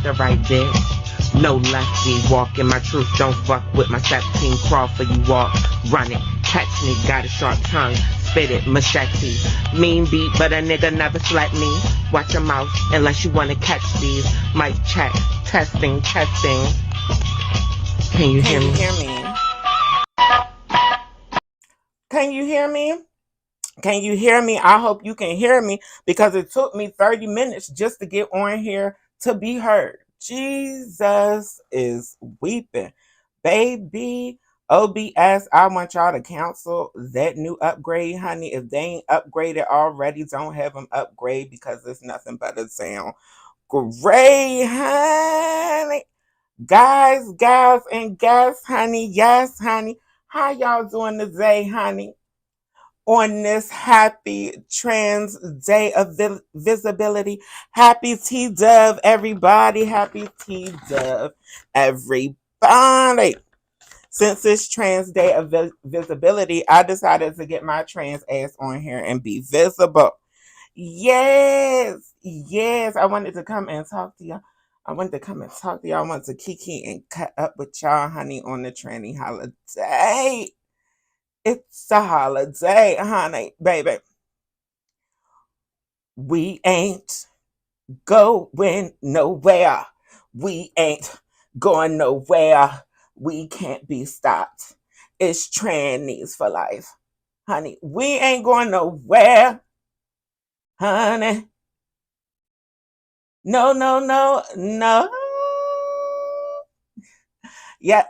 the right bitch. No lefty, walking my truth, don't fuck with my 17, crawl for you walk, run it, catch me, got a sharp tongue, spit it, machete, mean beat, but a nigga never slept me, watch your mouth, unless you wanna catch these, mic check, testing, testing, can you hear me? Can you hear me? Can you hear me? I hope you can hear me because it took me 30 minutes just to get on here to be heard. Jesus is weeping. Baby, OBS, I want y'all to cancel that new upgrade, honey. If they ain't upgraded already, don't have them upgrade because it's nothing but a sound. Great, honey. Guys, gals, and guests, honey. Yes, honey. How y'all doing today, honey? On this happy Trans Day of Visibility. Happy TDOV, everybody. Happy TDOV, everybody. Since it's Trans Day of Visibility, I decided to get my trans ass on here and be visible. Yes, yes. I wanted to come and talk to y'all. I wanted to kiki and cut up with y'all, honey, on the tranny holiday. It's a holiday, honey, baby. We ain't going nowhere. We ain't going nowhere. We can't be stopped. It's trannies for life, honey. We ain't going nowhere, honey. No, no, no, no. Yeah.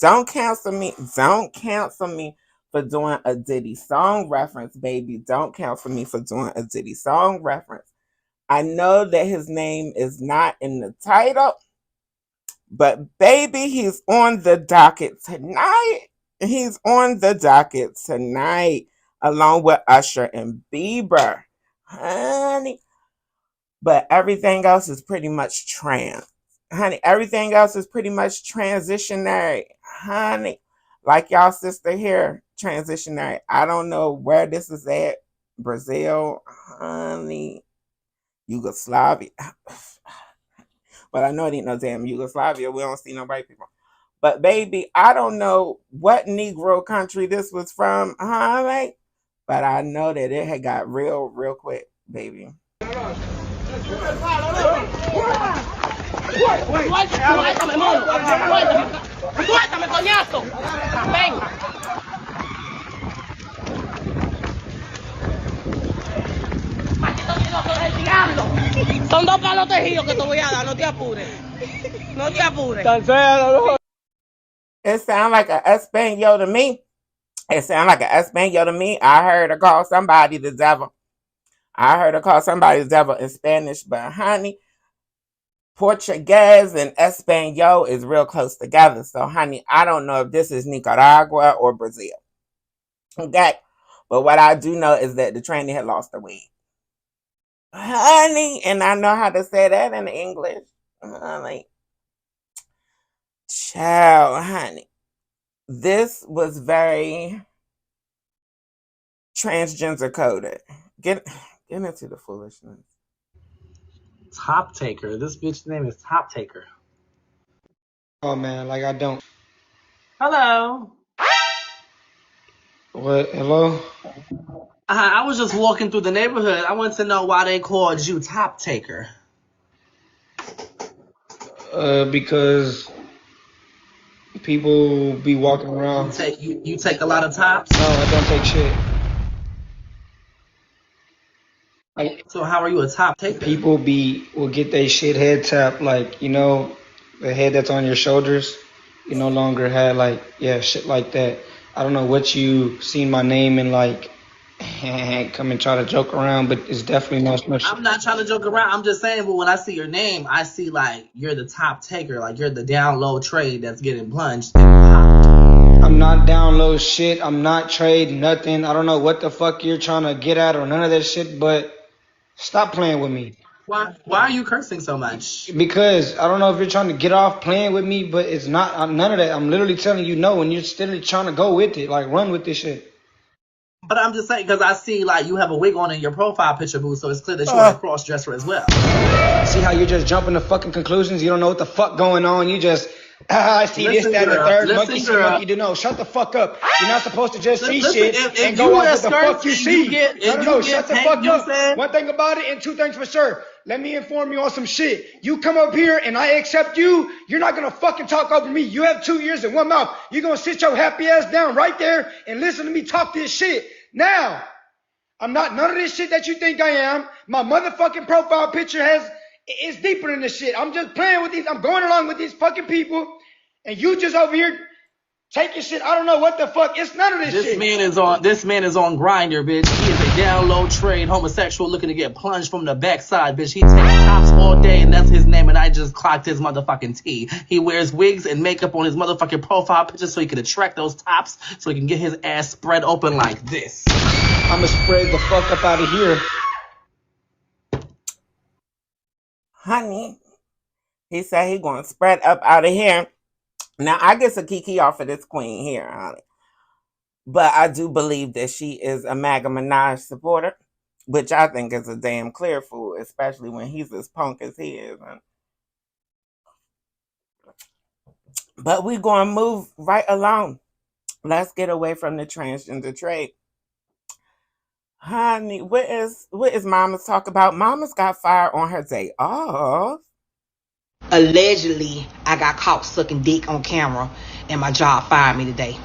Don't cancel me. Don't cancel me for doing a Diddy song reference, baby. Don't cancel me for doing a Diddy song reference. I know that his name is not in the title, but baby, he's on the docket tonight. He's on the docket tonight, along with Usher and Bieber, honey. But everything else is pretty much trans. Honey, everything else is pretty much transitionary. Honey, like y'all sister here, transitionary. I don't know where this is at. Brazil, honey, Yugoslavia. But I know it ain't no damn Yugoslavia. We don't see no white people. But baby, I don't know what Negro country this was from, honey. But I know that it had got real quick, baby. Suéltame, mono. Suéltame, coñazo. Venga. Maldito miedoso del diablo. Son 2 palos tejidos que te voy a dar. No te apures. No te apures. It sounds like a Espanol to me. It sounds like a Espanol to me. I heard her call somebody the devil. In Spanish, but honey, Portuguese and Espanol is real close together. So, honey, I don't know if this is Nicaragua or Brazil. Okay? But what I do know is that the tranny had lost her wig. Honey, and I know how to say that in English. Honey. Child, honey. This was very transgender coded. Get into the foolishness. Toptaker. This bitch's name is Toptaker. Oh man, like I don't. Hello. What? Hello? I was just walking through the neighborhood. I want to know why they called you Toptaker. Because people be walking around. You take a lot of tops? No, I don't take shit. So how are you a top taker? People will get their shit head tapped, like, you know, the head that's on your shoulders. You no longer had shit like that. I don't know what you seen my name and like come and try to joke around, but it's definitely no shit. I'm not trying to joke around. I'm just saying, but when I see your name, I see like you're the top taker, like you're the down low trade that's getting plunged. I'm not down low shit. I'm not trade nothing. I don't know what the fuck you're trying to get at or none of that shit, but stop playing with me. Why are you cursing so much? Because I don't know if you're trying to get off playing with me, but it's not none of that. I'm literally telling you no, and you're still trying to go with it, like run with this shit. But I'm just saying, because I see, like, you have a wig on in your profile picture, boo, so it's clear that you're a cross-dresser as well. See how you just jumping to fucking conclusions? You don't know what the fuck going on. You just, I see Listen, this, that, and the girl. third. Listen, Monkey see, girl. monkey do. No, shut the fuck up. You're not supposed to just see Listen, shit if and you go wear off what the skirts fuck you and see. you get- No, and no, you shut get the pink, fuck you up. said- One thing about it and two things for sure. Let me inform you on some shit. You come up here and I accept you, you're not gonna fucking talk over me. You have 2 ears and one mouth. You're gonna sit your happy ass down right there and listen to me talk this shit. Now, I'm not none of this shit that you think I am. My motherfucking profile picture is deeper than this shit. I'm just playing with these. I'm going along with these fucking people, and you just over here taking shit. I don't know what the fuck. It's none of this shit. This man is on Grindr, bitch. He is a down low trade homosexual looking to get plunged from the backside, bitch. He takes tops all day, and that's his name. And I just clocked his motherfucking T. He wears wigs and makeup on his motherfucking profile picture so he can attract those tops, so he can get his ass spread open like this. I'ma spread the fuck up out of here. Honey, he said he gonna spread up out of here. Now I get a kiki off of this queen here, honey. But I do believe that she is a MAGA Minaj supporter, which I think is a damn clear fool, especially when he's as punk as he is. But we gonna move right along. Let's get away from the transgender trade. Honey, what is Mama's talk about? Mama's got fired on her day off. Allegedly, I got caught sucking dick on camera, and my job fired me today.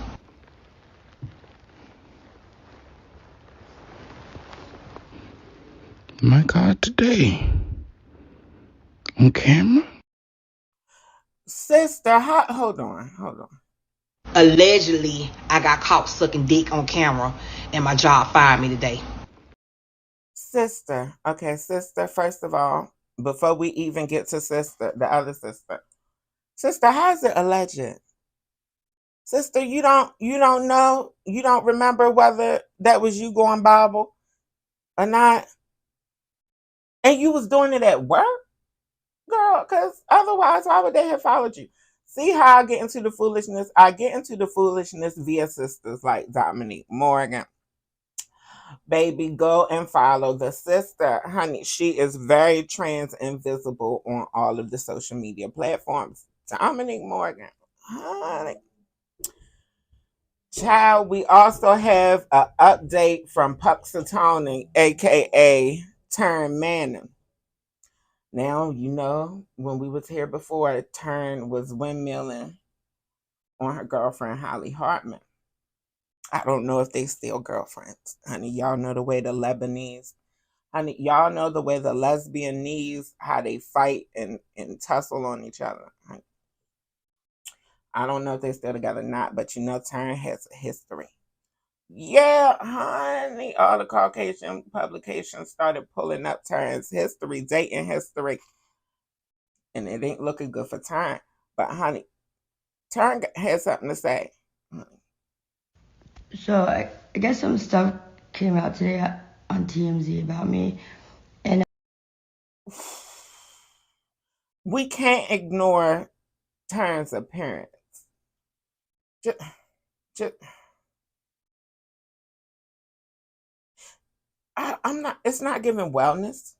My God, today? On camera? Sister, hold on. Allegedly, I got caught sucking dick on camera, and my job fired me today. Sister, okay, sister, first of all, before we even get to sister, the other sister, how's it alleged? Sister, you don't know, you don't remember whether that was you going Bible or not, and you was doing it at work, girl, because otherwise, why would they have followed you? See how I get into the foolishness? I get into the foolishness via sisters like Dominique Morgan. Baby, go and follow the sister. Honey, she is very trans and visible on all of the social media platforms. Dominique Morgan. Honey. Child, we also have an update from Puxatoni, aka Turn Manning. Now, you know, when we was here before, Turn was windmilling on her girlfriend, Holly Hartman. I don't know if they still girlfriends. Honey, y'all know the way the Lebanese, honey, y'all know the way the lesbian knees, how they fight and tussle on each other. Honey. I don't know if they're still together or not, but you know Turn has a history. Yeah, honey, all the Caucasian publications started pulling up Turn's history, dating history, and it ain't looking good for Turn. But honey, Turn has something to say. So I guess some stuff came out today on TMZ about me, and we can't ignore Turn's appearance. I'm not. It's not giving wellness.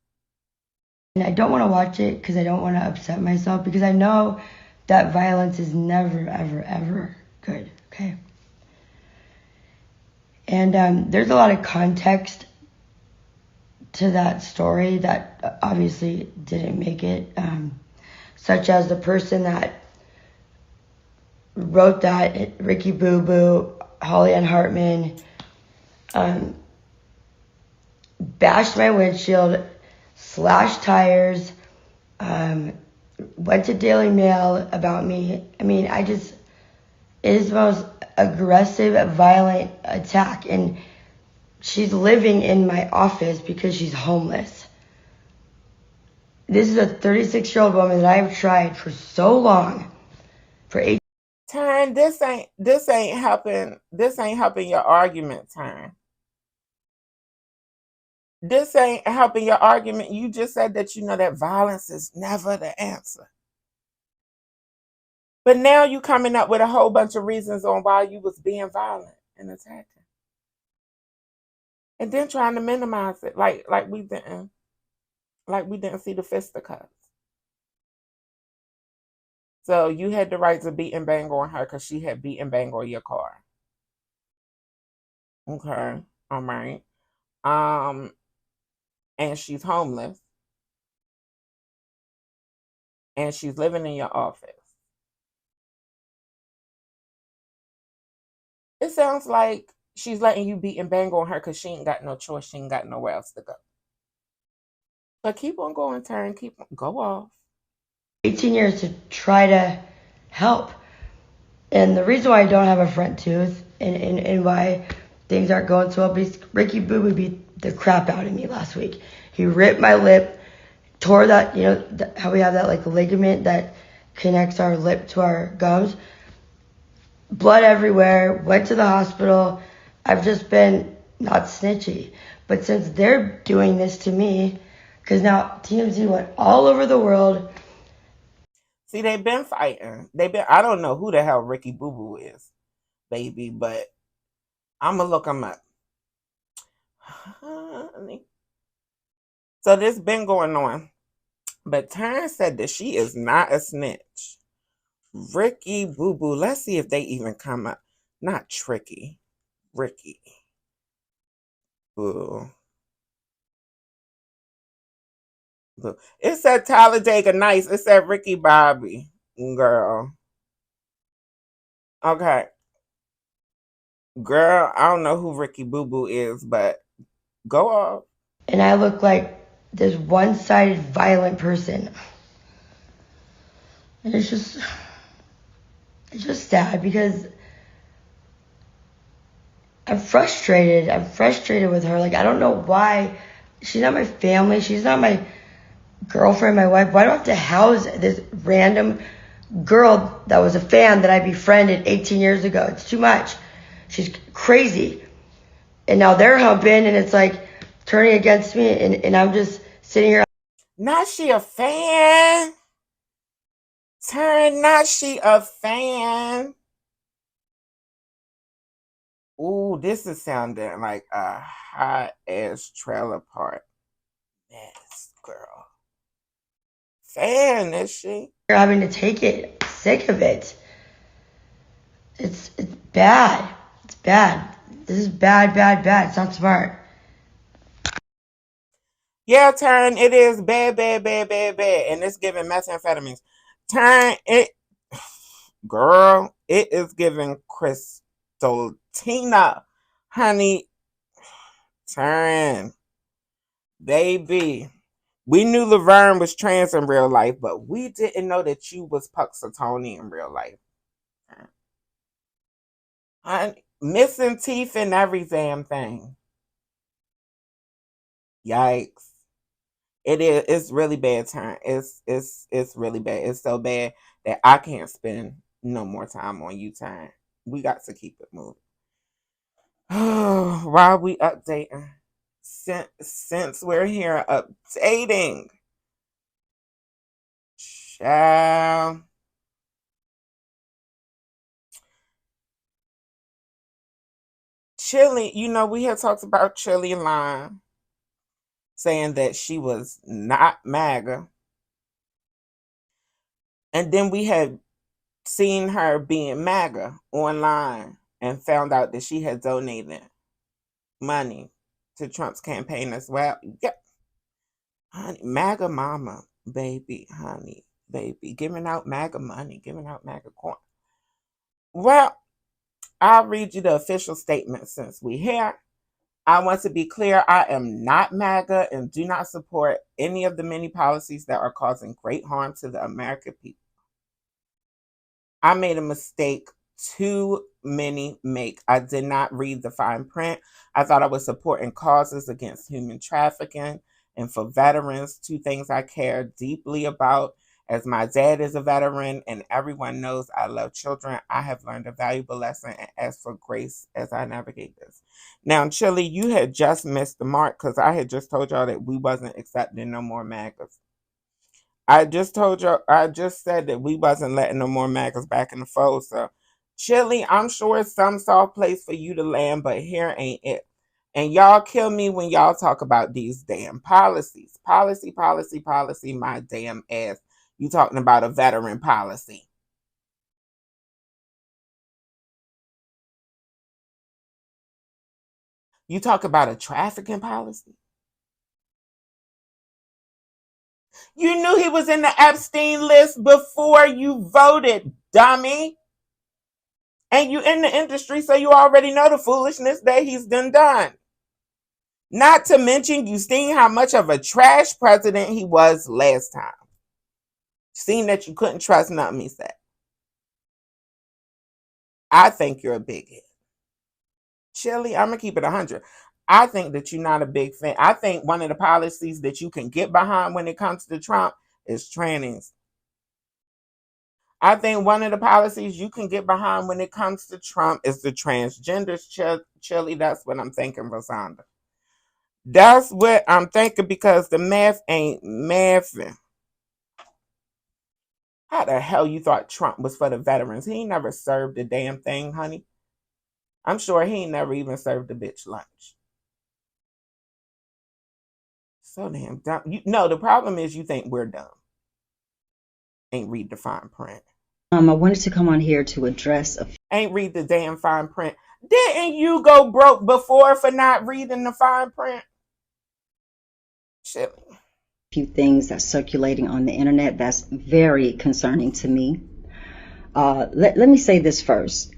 I don't want to watch it because I don't want to upset myself, because I know that violence is never, ever, ever good. Okay. And there's a lot of context to that story that obviously didn't make it, such as the person that wrote that, Ricky Boo Boo, Holly Ann Hartman, bashed my windshield, slashed tires, went to Daily Mail about me. I mean, it is the most aggressive, violent attack, and she's living in my office because she's homeless. This is a 36-year-old woman that I've tried for so long, for 8. Turn, this ain't helping your argument, Turn. This ain't helping your argument. You just said that you know that violence is never the answer. But now you coming up with a whole bunch of reasons on why you was being violent and attacking. and then trying to minimize it, like we didn't see the fisticuffs. So you had the right to beat and bang on her because she had beat and bang on your car. Okay, all right. And she's homeless, and she's living in your office. It sounds like she's letting you beat and bang on her because she ain't got no choice. She ain't got nowhere else to go. But keep on going, Turn. Keep on. Go off. 18 years to try to help. And the reason why I don't have a front tooth and why things aren't going so well is Ricky Boo Boo beat the crap out of me last week. He ripped my lip, tore that, you know, how we have that like ligament that connects our lip to our gums. Blood everywhere, went to the hospital. I've just been not snitchy. But since they're doing this to me, because now TMZ went all over the world. See, they've been fighting. I don't know who the hell Ricky Boo Boo is, baby, but I'm going to look him up. So this been going on. But Turn said that she is not a snitch. Ricky Boo Boo. Let's see if they even come up. Not Tricky. Ricky. Boo. Boo. It said Talladega Nights. It said Ricky Bobby. Girl. Okay. Girl, I don't know who Ricky Boo Boo is, but go off. And I look like this one-sided violent person. And it's just sad because I'm frustrated. I'm frustrated with her. Like, I don't know why. She's not my family. She's not my girlfriend, my wife. Why do I have to house this random girl that was a fan that I befriended 18 years ago? It's too much. She's crazy. And now they're humping, and it's like turning against me, and I'm just sitting here. Not she a fan. Turn, not she a fan. Ooh, this is sounding like a hot ass trailer park mess, girl. Fan, is she? You're having to take it. I'm sick of it. It's bad. It's bad. This is bad. It's not smart. Yeah, Turn, it is bad. And it's giving methamphetamines. Turn, it, girl, it is giving Tina, honey. Turn, baby. We knew Laverne was trans in real life, but we didn't know that you was Puxatoni in real life. Missing teeth and every damn thing. Yikes. It is. It's really bad, Turn. It's really bad. It's so bad that I can't spend no more time on you, Turn. We got to keep it moving. While we updating, since we're here updating, child. Chilli, you know, we had talked about Chilli line saying that she was not MAGA. And then we had seen her being MAGA online and found out that she had donated money to Trump's campaign as well. Yeah. Honey, MAGA mama, baby, honey, baby, giving out MAGA money, giving out MAGA coin. Well, I'll read you the official statement since we're here. I want to be clear, I am not MAGA and do not support any of the many policies that are causing great harm to the American people. I made a mistake too many make. I did not read the fine print. I thought I was supporting causes against human trafficking and for veterans, two things I care deeply about. As my dad is a veteran and everyone knows I love children, I have learned a valuable lesson and ask for grace as I navigate this. Now, Chilli, you had just missed the mark because I had just told y'all that we wasn't accepting no more MAGAs. I just said that we wasn't letting no more MAGAs back in the fold. So, Chilli, I'm sure it's some soft place for you to land, but here ain't it. And y'all kill me when y'all talk about these damn policies. Policy, my damn ass. You talking about a veteran policy. You talk about a trafficking policy. You knew he was in the Epstein list before you voted, dummy. And you in the industry, so you already know the foolishness that he's done. Not to mention, you seen how much of a trash president he was last time. Seen that you couldn't trust nothing he said. I think you're a bigot. Chilli, I'm going to keep it 100. I think that you're not a big fan. I think one of the policies that you can get behind when it comes to Trump is trannies. I think one of the policies you can get behind when it comes to Trump is the transgenders. Chilli, that's what I'm thinking, Rosanda. That's what I'm thinking, because the math ain't mathing. How the hell you thought Trump was for the veterans? He never served a damn thing, honey. I'm sure he never even served a bitch lunch. So damn dumb. No, the problem is you think we're dumb. Ain't read the fine print. I wanted to come on here to address Ain't read the damn fine print. Didn't you go broke before for not reading the fine print? Shit. few things that's circulating on the internet that's very concerning to me. Let me say this first.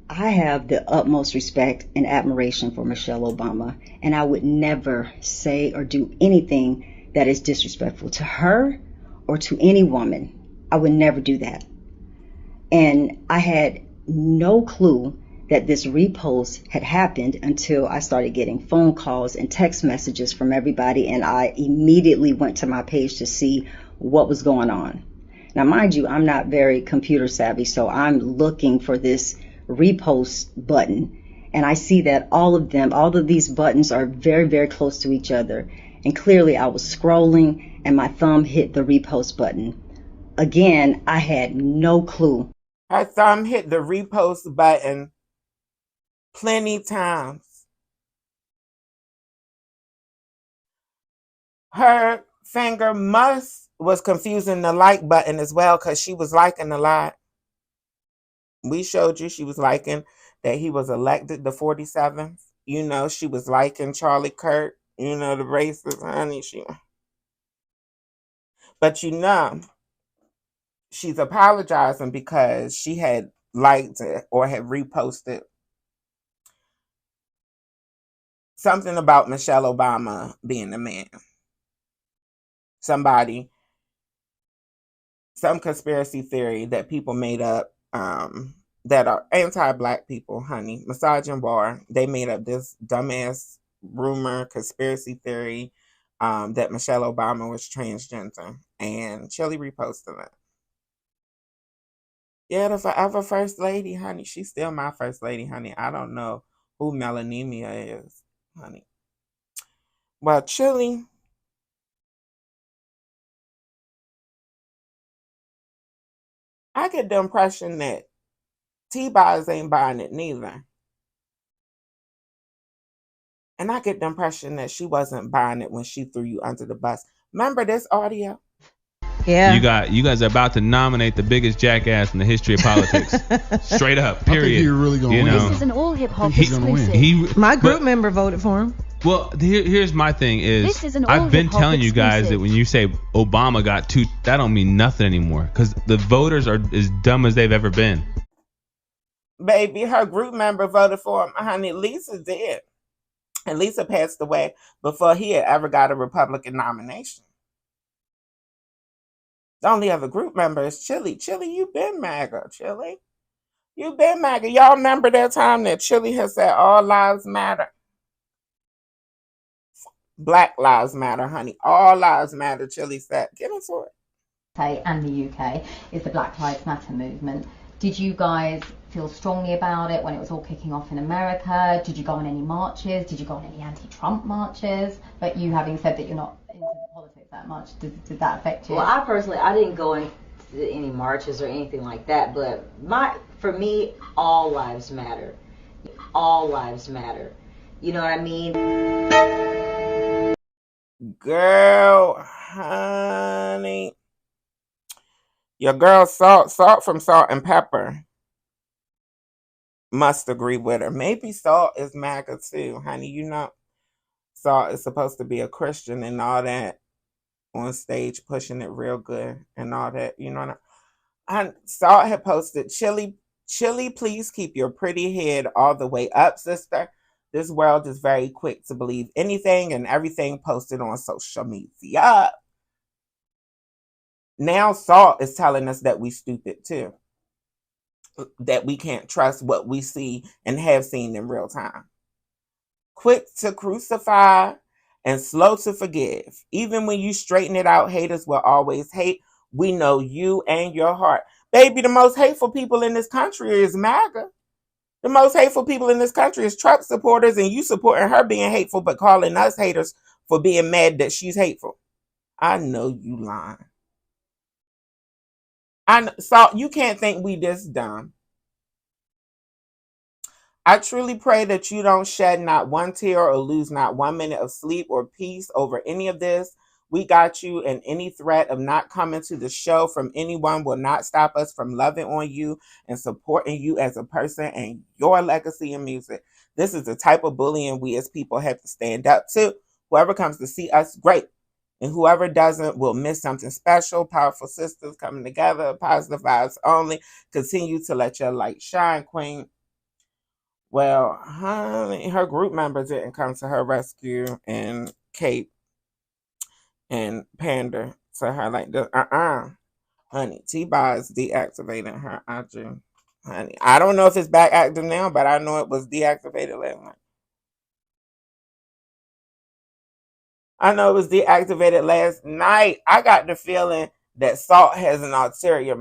I have the utmost respect and admiration for Michelle Obama, and I would never say or do anything that is disrespectful to her or to any woman. I would never do that. And I had no clue that this repost had happened until I started getting phone calls and text messages from everybody, and I immediately went to my page to see what was going on. Now, mind you, I'm not very computer savvy, so I'm looking for this repost button, and I see that all of these buttons are very, very close to each other. And clearly I was scrolling and my thumb hit the repost button. Again, I had no clue. Her thumb hit the repost button plenty times. Her finger was confusing the like button as well, because she was liking a lot. We showed you she was liking that he was elected the 47th. You know, she was liking Charlie Kirk. You know, the racist, honey. But you know, she's apologizing because she had liked it or had reposted something about Michelle Obama being a man. Some conspiracy theory that people made up that are anti-black people, honey. Massaging bar. They made up this dumbass rumor, conspiracy theory that Michelle Obama was transgender. And Chilli reposted it. Yeah, the forever first lady, honey. She's still my first lady, honey. I don't know who Melanemia is, honey. Well, Chilli, I get the impression that T-Boz ain't buying it neither. And I get the impression that she wasn't buying it when she threw you under the bus. Remember this audio? Yeah. You guys are about to nominate the biggest jackass in the history of politics. Straight up, period. I think he really gonna win. This is an all hip hop exclusive. My group member voted for him. Well, here's my thing is, I've been telling you guys that when you say Obama got two, that don't mean nothing anymore, because the voters are as dumb as they've ever been. Baby, her group member voted for him. Honey, Lisa did. And Lisa passed away before he had ever got a Republican nomination. The only other group member is Chilli. Chilli, you been MAGA, Chilli. You been MAGA. Y'all remember that time that Chilli has said all lives matter? Black lives matter, honey. All lives matter, Chilli said. Get into it. And the UK is the Black Lives Matter movement. Did you guys feel strongly about it when it was all kicking off in America? Did you go on any marches? Did you go on any anti-Trump marches? But you having said that you're not into politics that much, did that affect you? Well, I didn't go into any marches or anything like that, but for me, all lives matter. All lives matter. You know what I mean? Girl, honey. Your girl Salt from Salt and Pepper must agree with her. Maybe Salt is MAGA too, honey. You know, Salt is supposed to be a Christian and all that on stage, pushing it real good and all that. You know, Salt had posted, Chilli, please keep your pretty head all the way up, sister. This world is very quick to believe anything and everything posted on social media. Now Salt is telling us that we stupid too. That we can't trust what we see and have seen in real time. Quick to crucify and slow to forgive. Even when you straighten it out, haters will always hate. We know you and your heart. Baby, the most hateful people in this country is MAGA. The most hateful people in this country is Trump supporters, and you supporting her being hateful but calling us haters for being mad that she's hateful. I know you lying. Salt, you can't think we this dumb. I truly pray that you don't shed not one tear or lose not 1 minute of sleep or peace over any of this. We got you, and any threat of not coming to the show from anyone will not stop us from loving on you and supporting you as a person and your legacy in music. This is the type of bullying we as people have to stand up to. Whoever comes to see us, great. And whoever doesn't will miss something special. Powerful sisters coming together, positive vibes only. Continue to let your light shine, queen. Well, honey, her group members didn't come to her rescue and Kate and pander to her like this. Honey, T-Boz deactivated her IG. Honey, I don't know if it's back active now, but I know it was deactivated last night. I got the feeling that Salt has an ulterior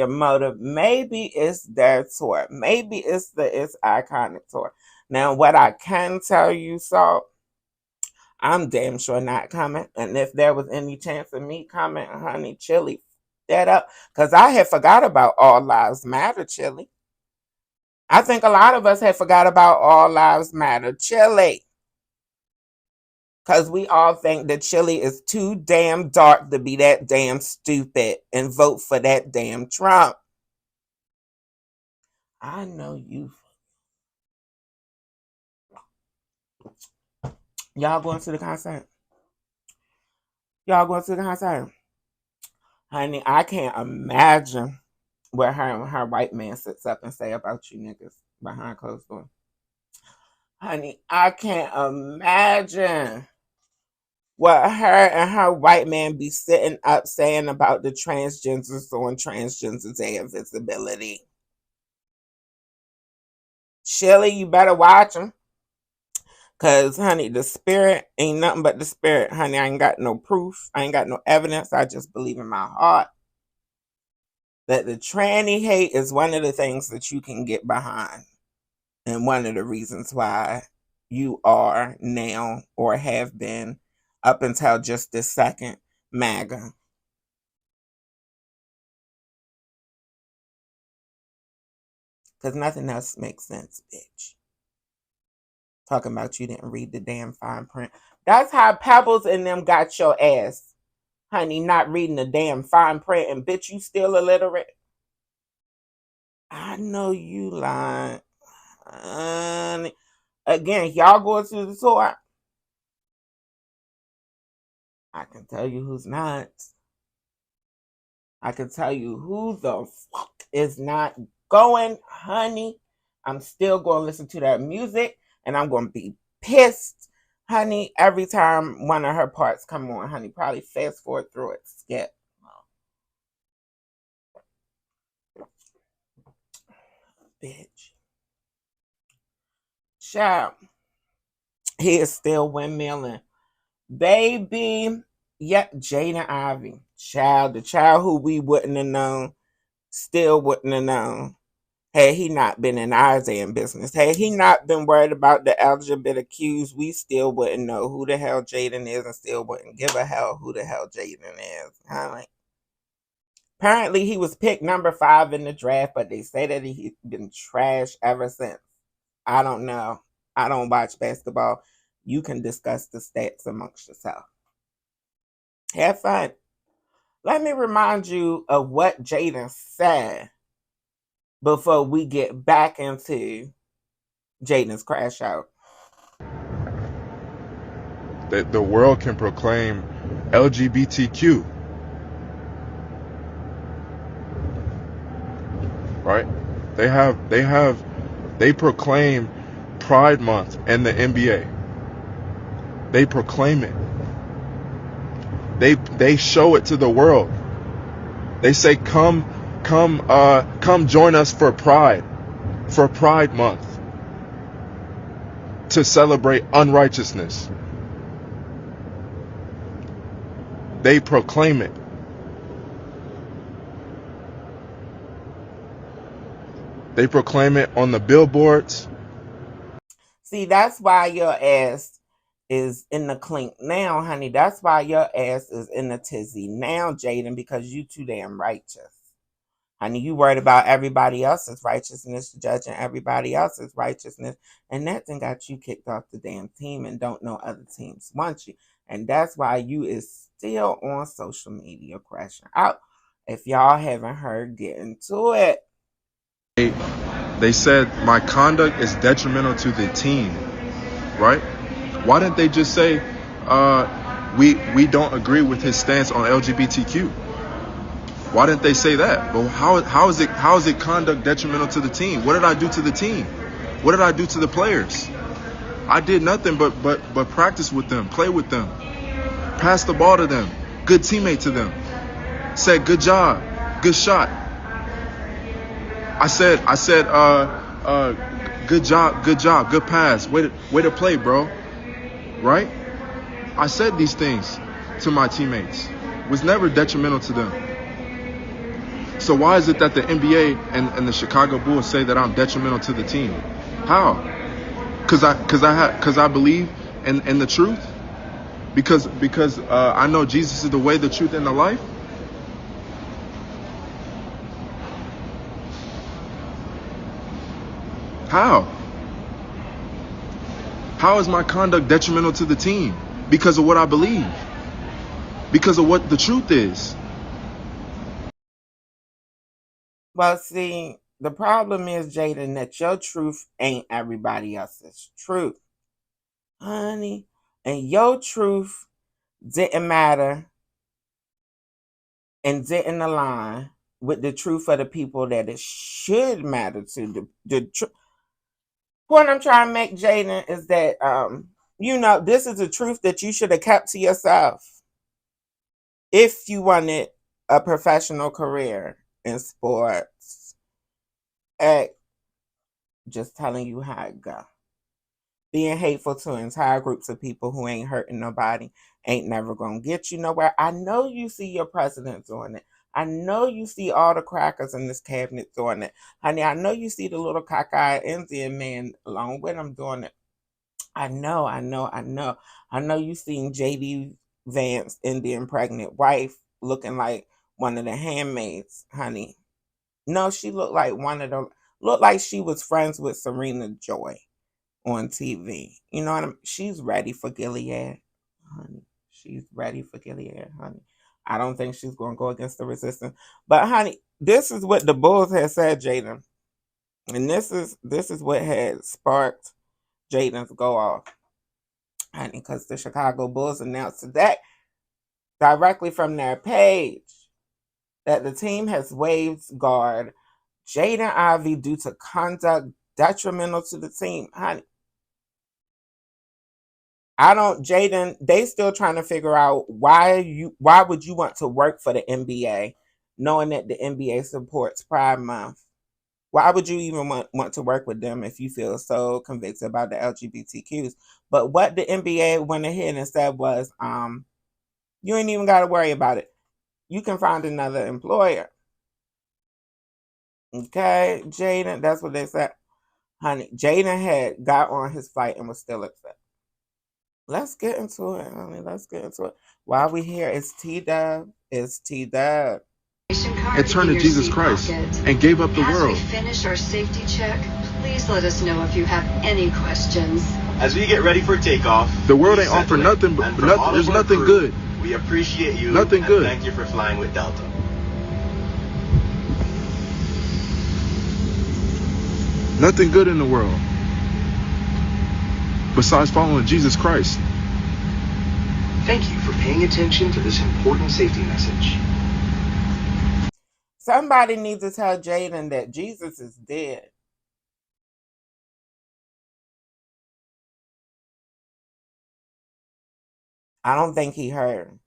motive. Maybe it's their tour. Maybe it's It's Iconic tour. Now, what I can tell you, Salt, I'm damn sure not coming. And if there was any chance of me coming, honey, Chilli, that up. Because I had forgot about All Lives Matter, Chilli. I think a lot of us had forgot about All Lives Matter, Chilli. Because we all think that Chilli is too damn dark to be that damn stupid and vote for that damn Trump. I know you. Y'all going to the concert? Honey, I can't imagine what her white man sits up and say about you niggas behind closed doors. Honey, I can't imagine what her and her white man be sitting up saying about the transgenders on Transgender Day of Visibility. Chilli, you better watch them. Because, honey, the spirit ain't nothing but the spirit. Honey, I ain't got no proof. I ain't got no evidence. I just believe in my heart that the tranny hate is one of the things that you can get behind. And one of the reasons why you are now or have been up until just this second MAGA. Because nothing else makes sense, bitch. Talking about you didn't read the damn fine print. That's how Pebbles and them got your ass. Honey, not reading the damn fine print, and bitch, you still illiterate. I know you lying. Again, y'all going to the tour. I can tell you who's not. I can tell you who the fuck is not going, honey. I'm still going to listen to that music, and I'm going to be pissed, honey, every time one of her parts come on, honey. Probably fast forward through it, skip. Bitch. Child. He is still windmilling. Baby. Yep, Jaden Ivey. Child. The child who we wouldn't have known. Still wouldn't have known. Had he not been in our damn business. Had he not been worried about the LGBTQs, we still wouldn't know who the hell Jaden is and still wouldn't give a hell who the hell Jaden is. Honey. Apparently, he was picked number 5 in the draft, but they say that he's been trash ever since. I don't know. I don't watch basketball. You can discuss the stats amongst yourself. Have fun. Let me remind you of what Jaden said before we get back into Jaden's crash out. That the world can proclaim LGBTQ. Right? They proclaim Pride Month and the NBA. They proclaim it. They show it to the world. They say, come join us for Pride Month, to celebrate unrighteousness. They proclaim it. They proclaim it on the billboards. See, that's why your ass is in the clink now, honey. That's why your ass is in the tizzy now, Jaden, because you too damn righteous. Honey, you worried about everybody else's righteousness, judging everybody else's righteousness, and that thing got you kicked off the damn team and don't know other teams want you. And that's why you is still on social media crashing out. If y'all haven't heard, get into it. They said my conduct is detrimental to the team, right? Why didn't they just say we don't agree with his stance on LGBTQ? Why didn't they say that? Well, how is it conduct detrimental to the team? What did I do to the team? What did I do to the players? I did nothing but practice with them, play with them, pass the ball to them, good teammate to them. Said good job, good shot. I said, good job, good pass, way to play, bro. Right? I said these things to my teammates. Was never detrimental to them. So why is it that the NBA and the Chicago Bulls say that I'm detrimental to the team? How? Because I believe in the truth. Because I know Jesus is the way, the truth, and the life. How? How is my conduct detrimental to the team? Because of what I believe. Because of what the truth is. Well, see, the problem is, Jaden, that your truth ain't everybody else's truth. Honey, and your truth didn't matter and didn't align with the truth of the people that it should matter to. The point I'm trying to make, Jaden, is that this is a truth that you should have kept to yourself if you wanted a professional career in sports. Just telling you how it go. Being hateful to entire groups of people who ain't hurting nobody ain't never gonna get you nowhere. I know you see your president doing it. I know you see all the crackers in this cabinet doing it. Honey, I know you see the little cockeyed Indian man along with him doing it. I know. I know you seen J.D. Vance, Indian pregnant wife, looking like one of the handmaids, honey. No, she looked like looked like she was friends with Serena Joy on TV. You know what I mean? She's ready for Gilead, honey. She's ready for Gilead, honey. I don't think she's going to go against the resistance. But, honey, this is what the Bulls had said, Jaden. And this is what had sparked Jaden's go off. Honey, because the Chicago Bulls announced today, directly from their page, that the team has waived guard Jaden Ivey due to conduct detrimental to the team. Honey, Jaden, they still trying to figure out why would you want to work for the NBA knowing that the NBA supports Pride Month? Why would you even want to work with them if you feel so convicted about the LGBTQs? But what the NBA went ahead and said was, you ain't even got to worry about it. You can find another employer. Okay, Jaden, that's what they said. Honey, Jaden had got on his flight and was still upset. Let's get into it, honey. Let's get into it. While we here, it's TDOV. It's TDOV. and turned to Jesus Christ and gave up the As we world. finish our safety check, please let us know if you have any questions. As we get ready for takeoff, The world ain't offer nothing, but there's nothing good. We appreciate you. Nothing and good. Thank you for flying with Delta. Nothing good in the world besides following Jesus Christ. Thank you for paying attention to this important safety message. Somebody needs to tell Jaden that Jesus is dead. I don't think he heard.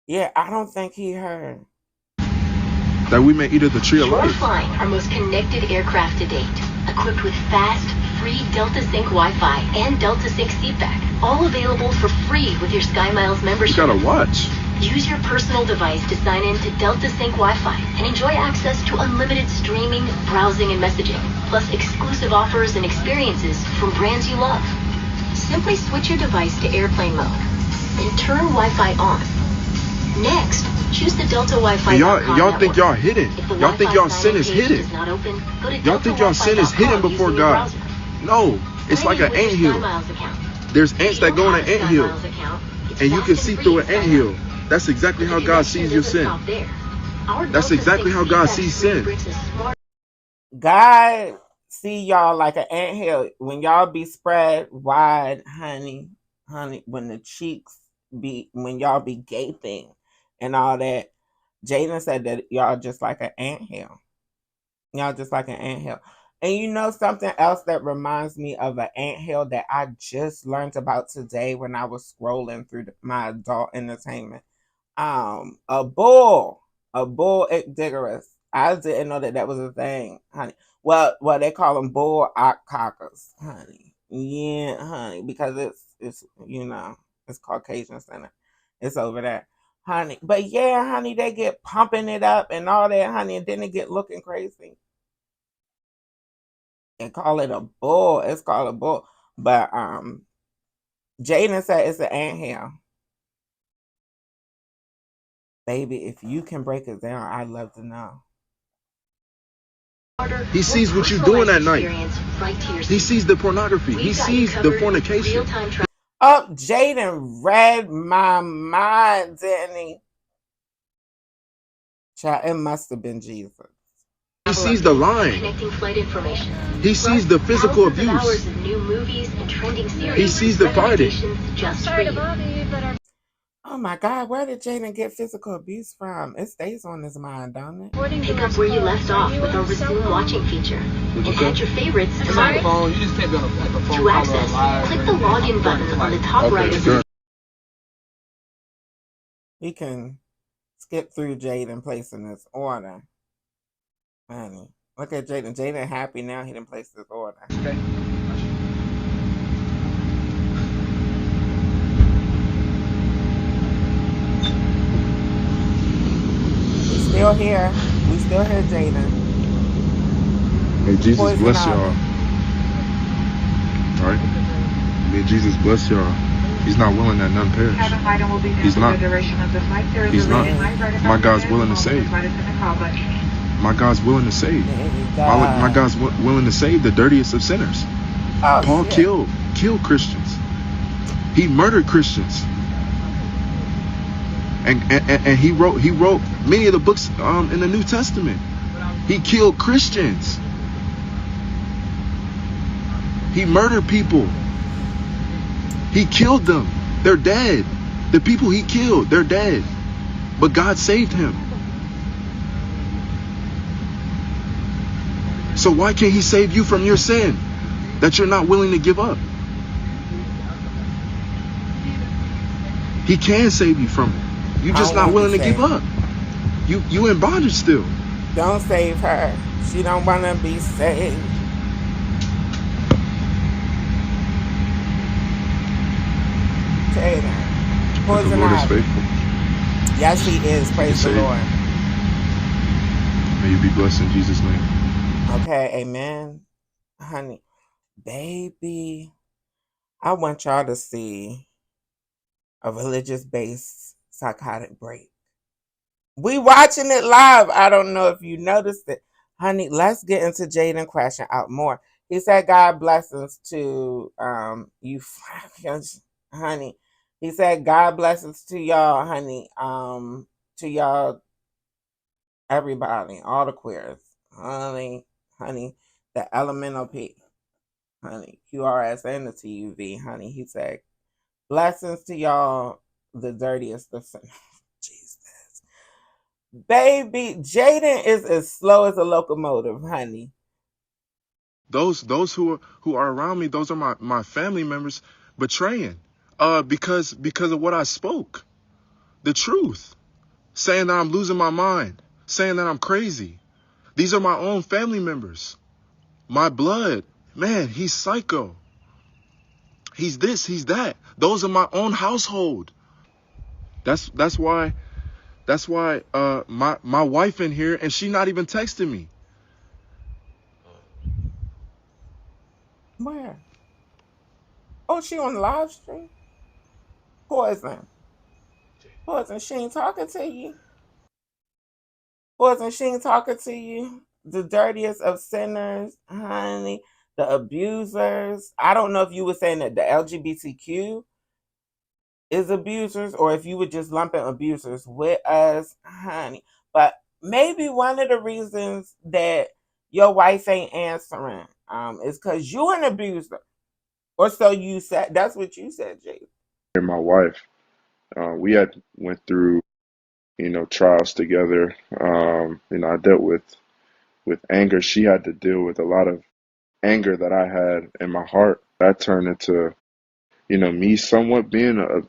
Yeah, I don't think he heard. That we may eat of the tree of You're life. flying our most connected aircraft to date, equipped with fast, free Delta Sync Wi-Fi and Delta Sync seatback, all available for free with your SkyMiles membership. You gotta watch. Use your personal device to sign in to Delta Sync Wi-Fi and enjoy access to unlimited streaming, browsing, and messaging, plus exclusive offers and experiences from brands you love. Simply switch your device to airplane mode and turn Wi-Fi on. Next, choose the Delta Wi-Fi. Y'all think y'all hidden. Y'all think y'all sin is hidden. Y'all think y'all sin is hidden before God. No, it's like an anthill. There's ants that go in an anthill, and you can see through an anthill. That's exactly how God sees your sin. That's exactly how God sees sin. God see y'all like an anthill. When y'all be spread wide, honey, when the cheeks be, when y'all be gaping and all that. Jaden said that y'all just like an anthill. Y'all just like an anthill. And you know something else that reminds me of an anthill that I just learned about today when I was scrolling through my adult entertainment. A bull Icterus. I didn't know that was a thing, honey. Well, they call them bull cockers, honey. Yeah, honey, because it's it's Caucasian Center. It's over there, honey. But yeah, honey, they get pumping it up and all that, honey, and then they get looking crazy. They call it a bull. It's called a bull. But Jaden said it's an anthill. Baby, if you can break it down, I'd love to know. He sees what you're doing at night. He sees the pornography. He sees the fornication. Oh, Jaden read my mind, didn't he? Child, it must have been Jesus. He sees the lying. He sees the physical abuse. He sees the fighting. Oh my God, where did Jaden get physical abuse from? It stays on his mind, don't it? Pick up where you left off with our resume watching feature and add your favorites to my phone. You just can't be on a phone. To access, click the login button on the top right of the. We can skip through Jaden placing this order. Honey, look at Jaden. Jaden happy now he didn't place this order. Okay. Still here. We still here, Jaden. May Jesus bless y'all. Alright? May Jesus bless y'all. He's not willing that none perish. He's not. He's not. My God's willing to save. My God's willing to save. My God's willing to save the dirtiest of sinners. Paul killed Christians. He murdered Christians. And he wrote many of the books in the New Testament. He killed Christians. He murdered people. He killed them. They're dead. The people he killed, they're dead. But God saved him. So why can't he save you from your sin that you're not willing to give up? He can save you from it. You're just not willing to give up. You in bondage still. Don't save her. She don't want to be saved. Jaden, the Lord is faithful. Yes, he is. Praise the Lord. May you be blessed in Jesus' name. Okay, amen. Honey, baby, I want y'all to see a religious-based psychotic break We watching it live. I don't know if you noticed it. Honey, let's get into Jaden crashing out more. He said, God blessings to you, honey. He said, God blessings to y'all, honey. To y'all, everybody, all the queers. Honey, the elemental P. Honey, QRS and the TUV, honey. He said, blessings to y'all, the dirtiest of sinners. Jesus. Baby, Jaden is as slow as a locomotive, honey. Those who are around me, those are my family members betraying. Because of what I spoke. The truth. Saying that I'm losing my mind. Saying that I'm crazy. These are my own family members. My blood. Man, he's psycho. He's this, he's that. Those are my own household. That's why my wife in here and she not even texting me. Where? Oh, she on the live stream? Poison, she ain't talking to you. Poison, she ain't talking to you. The dirtiest of sinners, honey. The abusers. I don't know if you were saying that the LGBTQ is abusers or if you were just lumping abusers with us, honey. But maybe one of the reasons that your wife ain't answering is because you an abuser. Or so you said. That's what you said, Jay. And my wife, we had went through, trials together. I dealt with anger. She had to deal with a lot of anger that I had in my heart. That turned into, me somewhat being a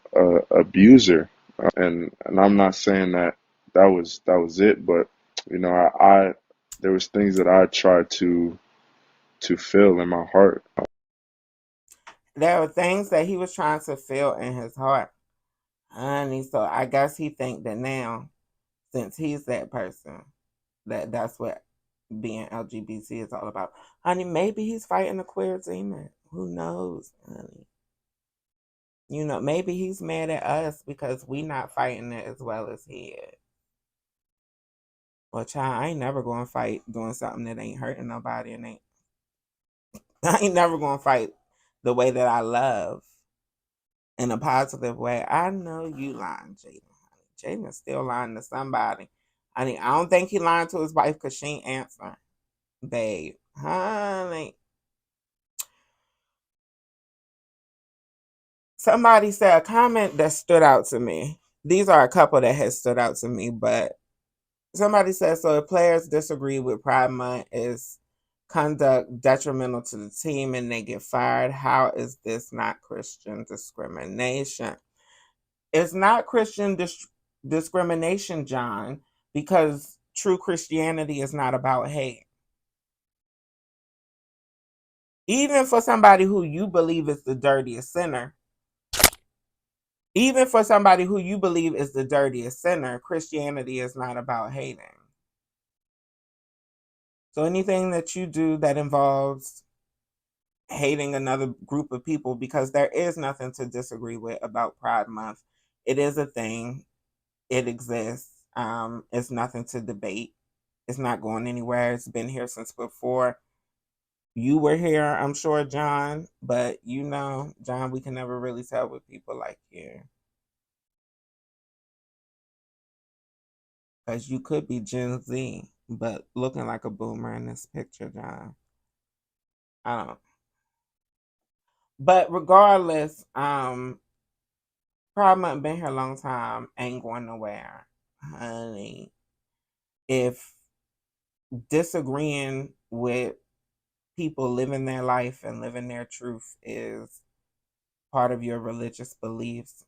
abuser. And I'm not saying that was it, but I there was things that I tried to feel in my heart. There were things that he was trying to feel in his heart, honey. So I guess he think that now, since he's that person, that's what being LGBT is all about. Honey, maybe he's fighting a queer demon. Who knows, honey? Maybe he's mad at us because we not fighting it as well as he is. Well, child, I ain't never going to fight doing something that ain't hurting nobody and I ain't never going to fight the way that I love in a positive way. I know you lying, Jaden. Jaden's still lying to somebody. I don't think he lying to his wife because she ain't answering. Babe, honey. Somebody said a comment that stood out to me. These are a couple that has stood out to me, but somebody said, so if players disagree with Pride Month is conduct detrimental to the team and they get fired, how is this not Christian discrimination? It's not Christian discrimination, John, because true Christianity is not about hate. Even for somebody who you believe is the dirtiest sinner, Christianity is not about hating. So anything that you do that involves hating another group of people, because there is nothing to disagree with about Pride Month. It is a thing. It exists. It's nothing to debate. It's not going anywhere. It's been here since before you were here, I'm sure, John. But John, we can never really tell with people like you. Because you could be Gen Z, but looking like a boomer in this picture, John. I don't. But regardless, Pride Month been here a long time, ain't going nowhere, honey. If disagreeing with people living their life and living their truth is part of your religious beliefs,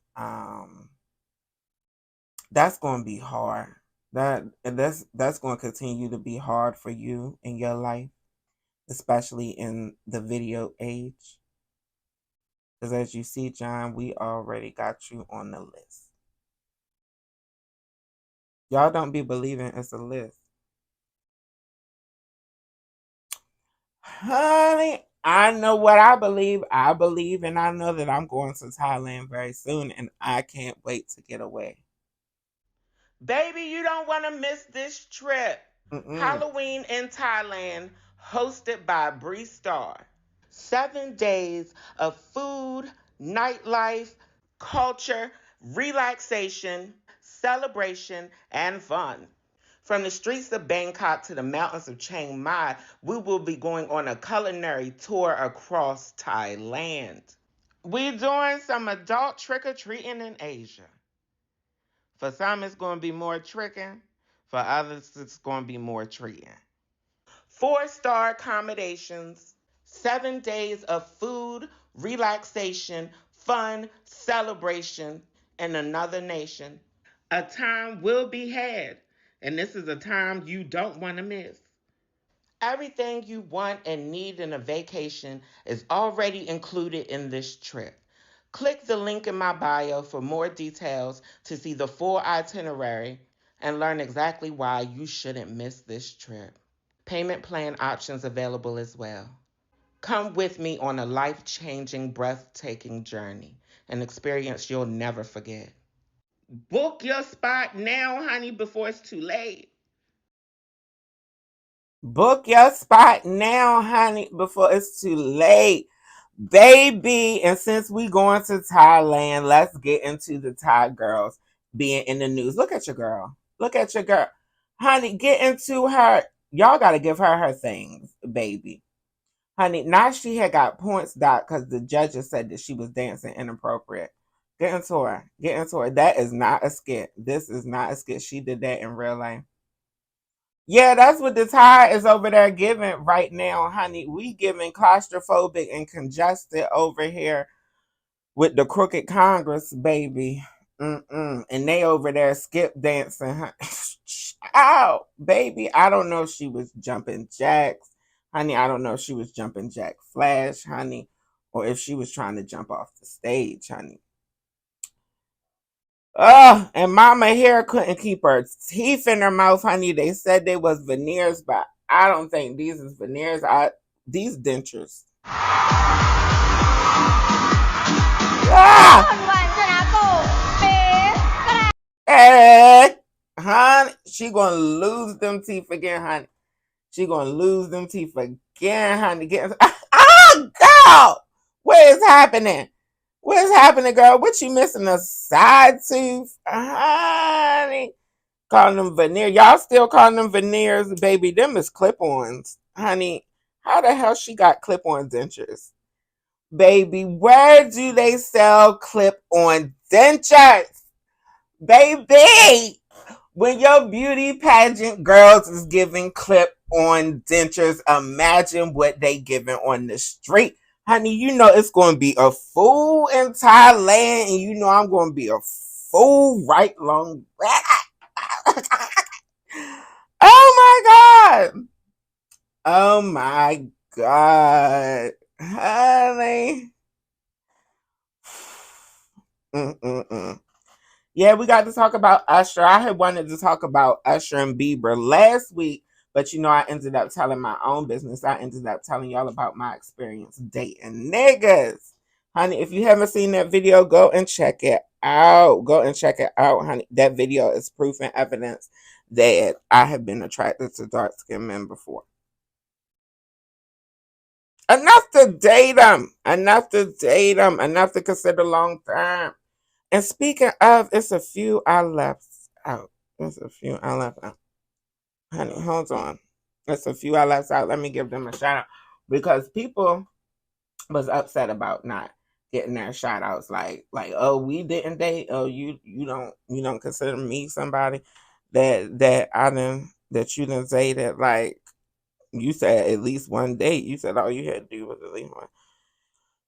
that's going to be hard. That's going to continue to be hard for you in your life, especially in the video age. Because as you see, John, we already got you on the list. Y'all don't be believing it's a list. Honey, I know what I believe. I believe and I know that I'm going to Thailand very soon and I can't wait to get away. Baby, you don't want to miss this trip. Halloween in Thailand, hosted by Bre Starr. 7 days of food, nightlife, culture, relaxation, celebration, and fun. From the streets of Bangkok to the mountains of Chiang Mai, we will be going on a culinary tour across Thailand. We're doing some adult trick-or-treating in Asia. For some, it's going to be more tricking. For others, it's going to be more treating. 4-star accommodations, 7 days of food, relaxation, fun, celebration in another nation. A time will be had, and this is a time you don't want to miss. Everything you want and need in a vacation is already included in this trip. Click the link in my bio for more details to see the full itinerary and learn exactly why you shouldn't miss this trip. Payment plan options available as well. Come with me on a life-changing, breathtaking journey, an experience you'll never forget. Book your spot now, honey, before it's too late. Book your spot now, honey, before it's too late. Baby, and since we going to Thailand, let's get into the Thai girls being in the news. Look at your girl. Look at your girl. Honey, get into her. Y'all got to give her things, baby. Honey, now she had got points docked because the judges said that she was dancing inappropriate. Get into her. Get into her. That is not a skit. This is not a skit. She did that in real life. Yeah, that's what the Thai is over there giving right now, honey. We giving claustrophobic and congested over here with the crooked Congress, baby. And they over there skip dancing. Ow, baby. I don't know if she was jumping jacks. Honey, I don't know if she was jumping Jack Flash, honey, or if she was trying to jump off the stage, honey. Oh, and mama here couldn't keep her teeth in her mouth, honey. They said they was veneers, but I don't think these is veneers. These dentures. Hey, honey, she gonna lose them teeth again, honey. She gonna lose them teeth again, honey. Girl! What is happening? What is happening, girl? What you missing? A side tooth? Honey. Calling them veneers. Y'all still calling them veneers, baby. Them is clip-ons. Honey, how the hell she got clip-on dentures? Baby, where do they sell clip-on dentures? Baby! When your beauty pageant girls is giving clip-on dentures, imagine what they giving on the street. Honey, you know it's going to be a fool in Thailand, and you know I'm going to be a fool right long. Oh my God. Oh my God. Honey. Yeah, we got to talk about Usher. I had wanted to talk about Usher and Bieber last week, but you know, I ended up telling my own business. I ended up telling y'all about my experience dating niggas. Honey, if you haven't seen that video, go and check it out. Go and check it out, honey. That video is proof and evidence that I have been attracted to dark-skinned men before. Enough to date them. Enough to date them. Enough to consider long term. And speaking of, it's a few I left out. Honey, hold on. It's a few I left out. Let me give them a shout out. Because people was upset about not getting their shout outs. Like, oh, we didn't date. Oh, you don't consider me somebody that you didn't say that, like, you said at least one date. You said all you had to do was at least one.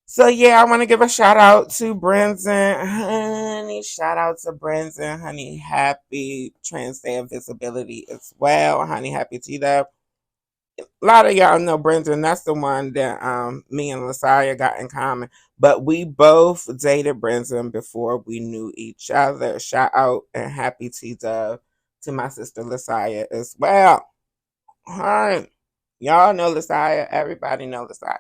So yeah, I want to give a shout out to Brenton, honey. Shout out to Brenton, honey. Happy Trans Day of Visibility as well, honey. Happy TDOV. A lot of y'all know Brenton. That's the one that me and Lasaya got in common. But we both dated Brenton before we knew each other. Shout out and happy TDOV to my sister Lasaya as well. Honey, y'all know Lasaya. Everybody know Lasaya.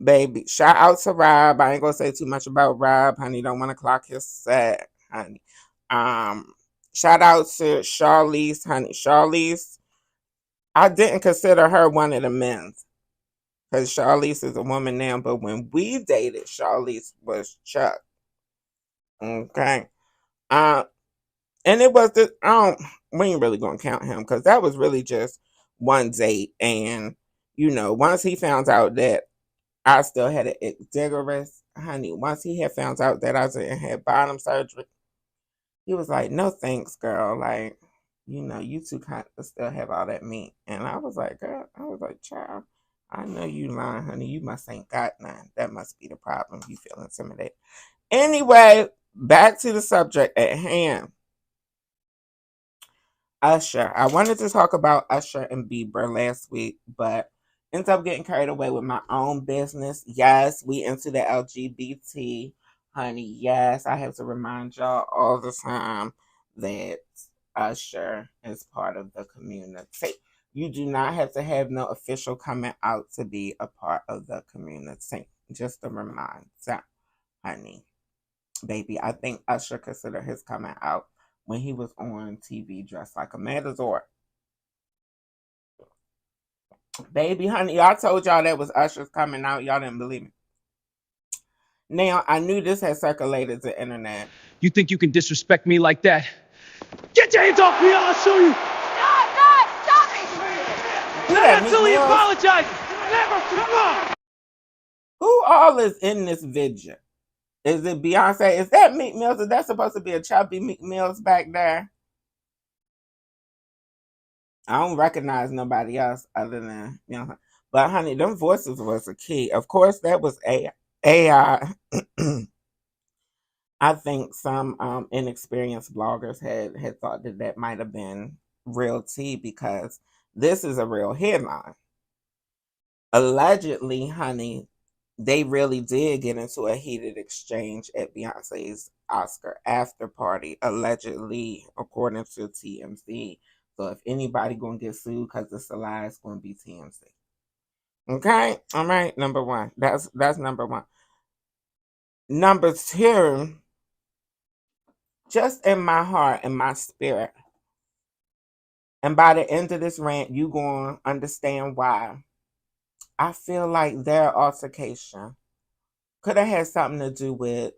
Baby, shout out to Rob. I ain't gonna say too much about Rob, honey. Don't want to clock his set, honey. Shout out to Charlize, honey. Charlize, I didn't consider her one of the men because Charlize is a woman now, but when we dated, Charlize was Chuck. Okay. And it was the we ain't really gonna count him because that was really just one date. And once he found out that I still had an ecdigerous, honey, once he had found out that I didn't have bottom surgery, he was like, "No thanks, girl. Like, you two kind of still have all that meat." And I was like, "Girl," I was like, "Child, I know you lying, honey. You must ain't got none. That must be the problem. You feel intimidated." Anyway, back to the subject at hand. Usher. I wanted to talk about Usher and Bieber last week, but ended up getting carried away with my own business. Yes, we into the LGBT, honey. Yes, I have to remind y'all all the time that Usher is part of the community. You do not have to have no official coming out to be a part of the community. Just a reminder, honey. Baby, I think Usher considered his coming out when he was on TV dressed like a matador. Baby, honey, I told y'all that was Usher's coming out. Y'all didn't believe me. Now, I knew this had circulated the internet. You think you can disrespect me like that? Get your hands off me, I'll show you! Stop it! Not until he apologizes! Never, come on! Who all is in this video? Is it Beyonce? Is that Meek Mills? Is that supposed to be a chubby Meek Mills back there? I don't recognize nobody else other than, But, honey, them voices was a key. Of course, that was AI. I think some inexperienced bloggers had thought that might have been real tea because this is a real headline. Allegedly, honey, they really did get into a heated exchange at Beyonce's Oscar after party, allegedly, according to TMZ. So if anybody gonna get sued because it's a lie, it's gonna be TMZ. Okay, all right. Number one, that's number one. Number two, just in my heart and my spirit, and by the end of this rant, you gonna understand why. I feel like their altercation could have had something to do with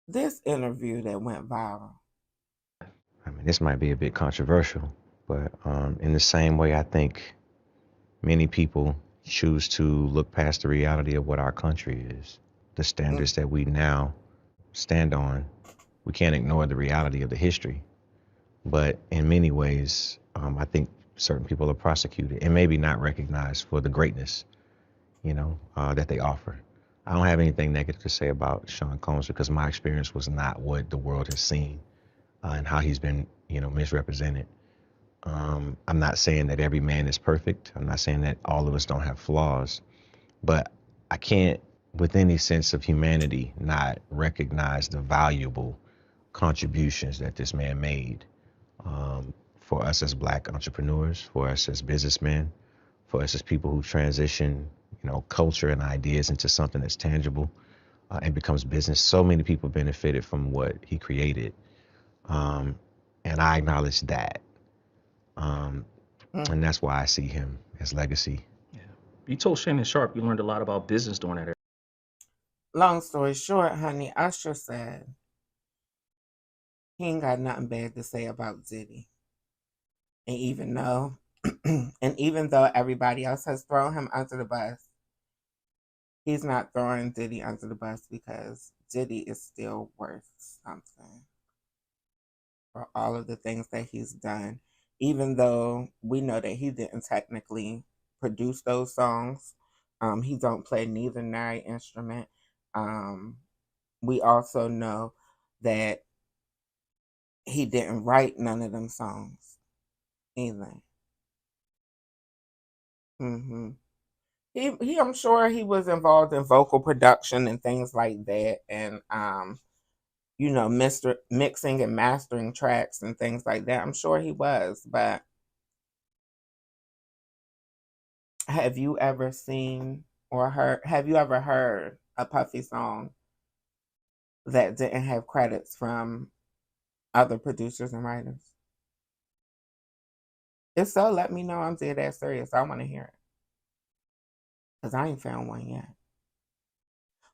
this interview that went viral. I mean, this might be a bit controversial, but in the same way, I think many people choose to look past the reality of what our country is, the standards that we now stand on. We can't ignore the reality of the history, but in many ways, I think certain people are prosecuted and maybe not recognized for the greatness, that they offer. I don't have anything negative to say about Sean Combs because my experience was not what the world has seen and how he's been, misrepresented. I'm not saying that every man is perfect. I'm not saying that all of us don't have flaws, but I can't, with any sense of humanity, not recognize the valuable contributions that this man made for us as Black entrepreneurs, for us as businessmen, for us as people who transition, culture and ideas into something that's tangible and becomes business. So many people benefited from what he created. And I acknowledge that. And that's why I see him as legacy. Yeah. You told Shannon Sharp you learned a lot about business during that era. Long story short, honey, Usher said he ain't got nothing bad to say about Diddy. And even though everybody else has thrown him under the bus, he's not throwing Diddy under the bus because Diddy is still worth something for all of the things that he's done. Even though we know that he didn't technically produce those songs, he don't play neither nary instrument. We also know that he didn't write none of them songs either. He I'm sure he was involved in vocal production and things like that, and mixing and mastering tracks and things like that. I'm sure he was, but have you ever seen or heard? Have you ever heard a Puffy song that didn't have credits from other producers and writers? If so, let me know. I'm dead ass serious. I want to hear it. Because I ain't found one yet.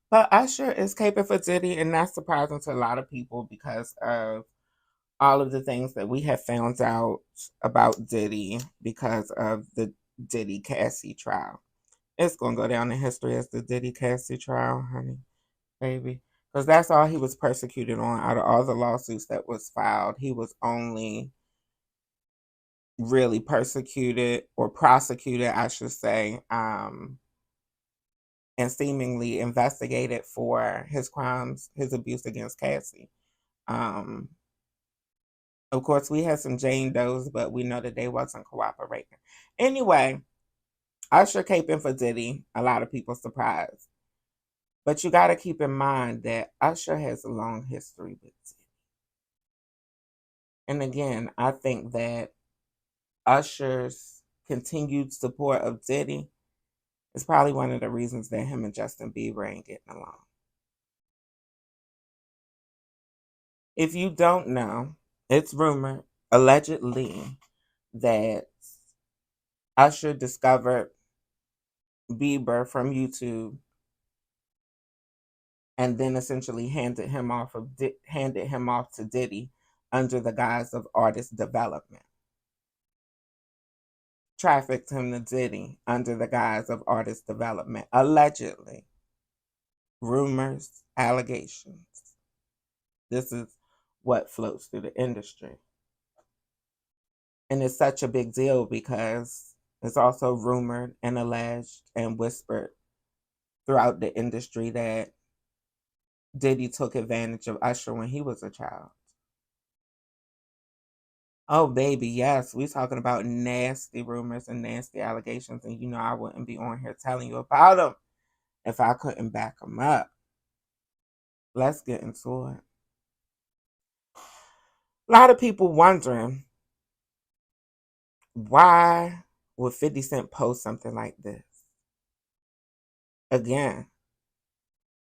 But Usher is caping for Diddy, and that's surprising to a lot of people because of all of the things that we have found out about Diddy because of the Diddy Cassie trial. It's going to go down in history as the Diddy Cassie trial, honey, baby. Because that's all he was persecuted on out of all the lawsuits that was filed. He was only really persecuted or prosecuted, I should say, and seemingly investigated for his crimes, his abuse against Cassie. Of course, we had some Jane Does, but we know that they wasn't cooperating. Anyway, Usher caping for Diddy. A lot of people surprised. But you got to keep in mind that Usher has a long history with Diddy. And again, I think that Usher's continued support of Diddy is probably one of the reasons that him and Justin Bieber ain't getting along. If you don't know, it's rumored, allegedly, that Usher discovered Bieber from YouTube and then essentially handed him off to Diddy under the guise of artist development. Trafficked him to Diddy under the guise of artist development, allegedly. Rumors, allegations. This is what floats through the industry. And it's such a big deal because it's also rumored and alleged and whispered throughout the industry that Diddy took advantage of Usher when he was a child. Oh, baby, yes, we talking about nasty rumors and nasty allegations, and you know I wouldn't be on here telling you about them if I couldn't back them up. Let's get into it. A lot of people wondering, why would 50 Cent post something like this? Again,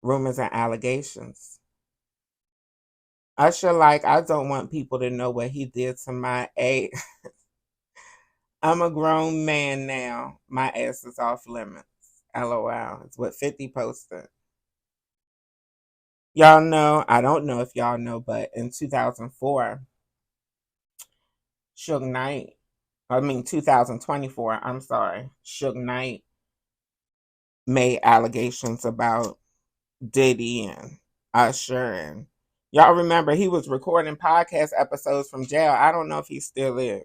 rumors and allegations. Usher, like, I don't want people to know what he did to my age. I'm a grown man now. My ass is off limits. LOL. It's what 50 posted. Y'all know, I don't know if y'all know, but in 2024, 2024, I'm sorry, Suge Knight made allegations about Diddy and Usher, and y'all remember he was recording podcast episodes from jail. I don't know if he still is.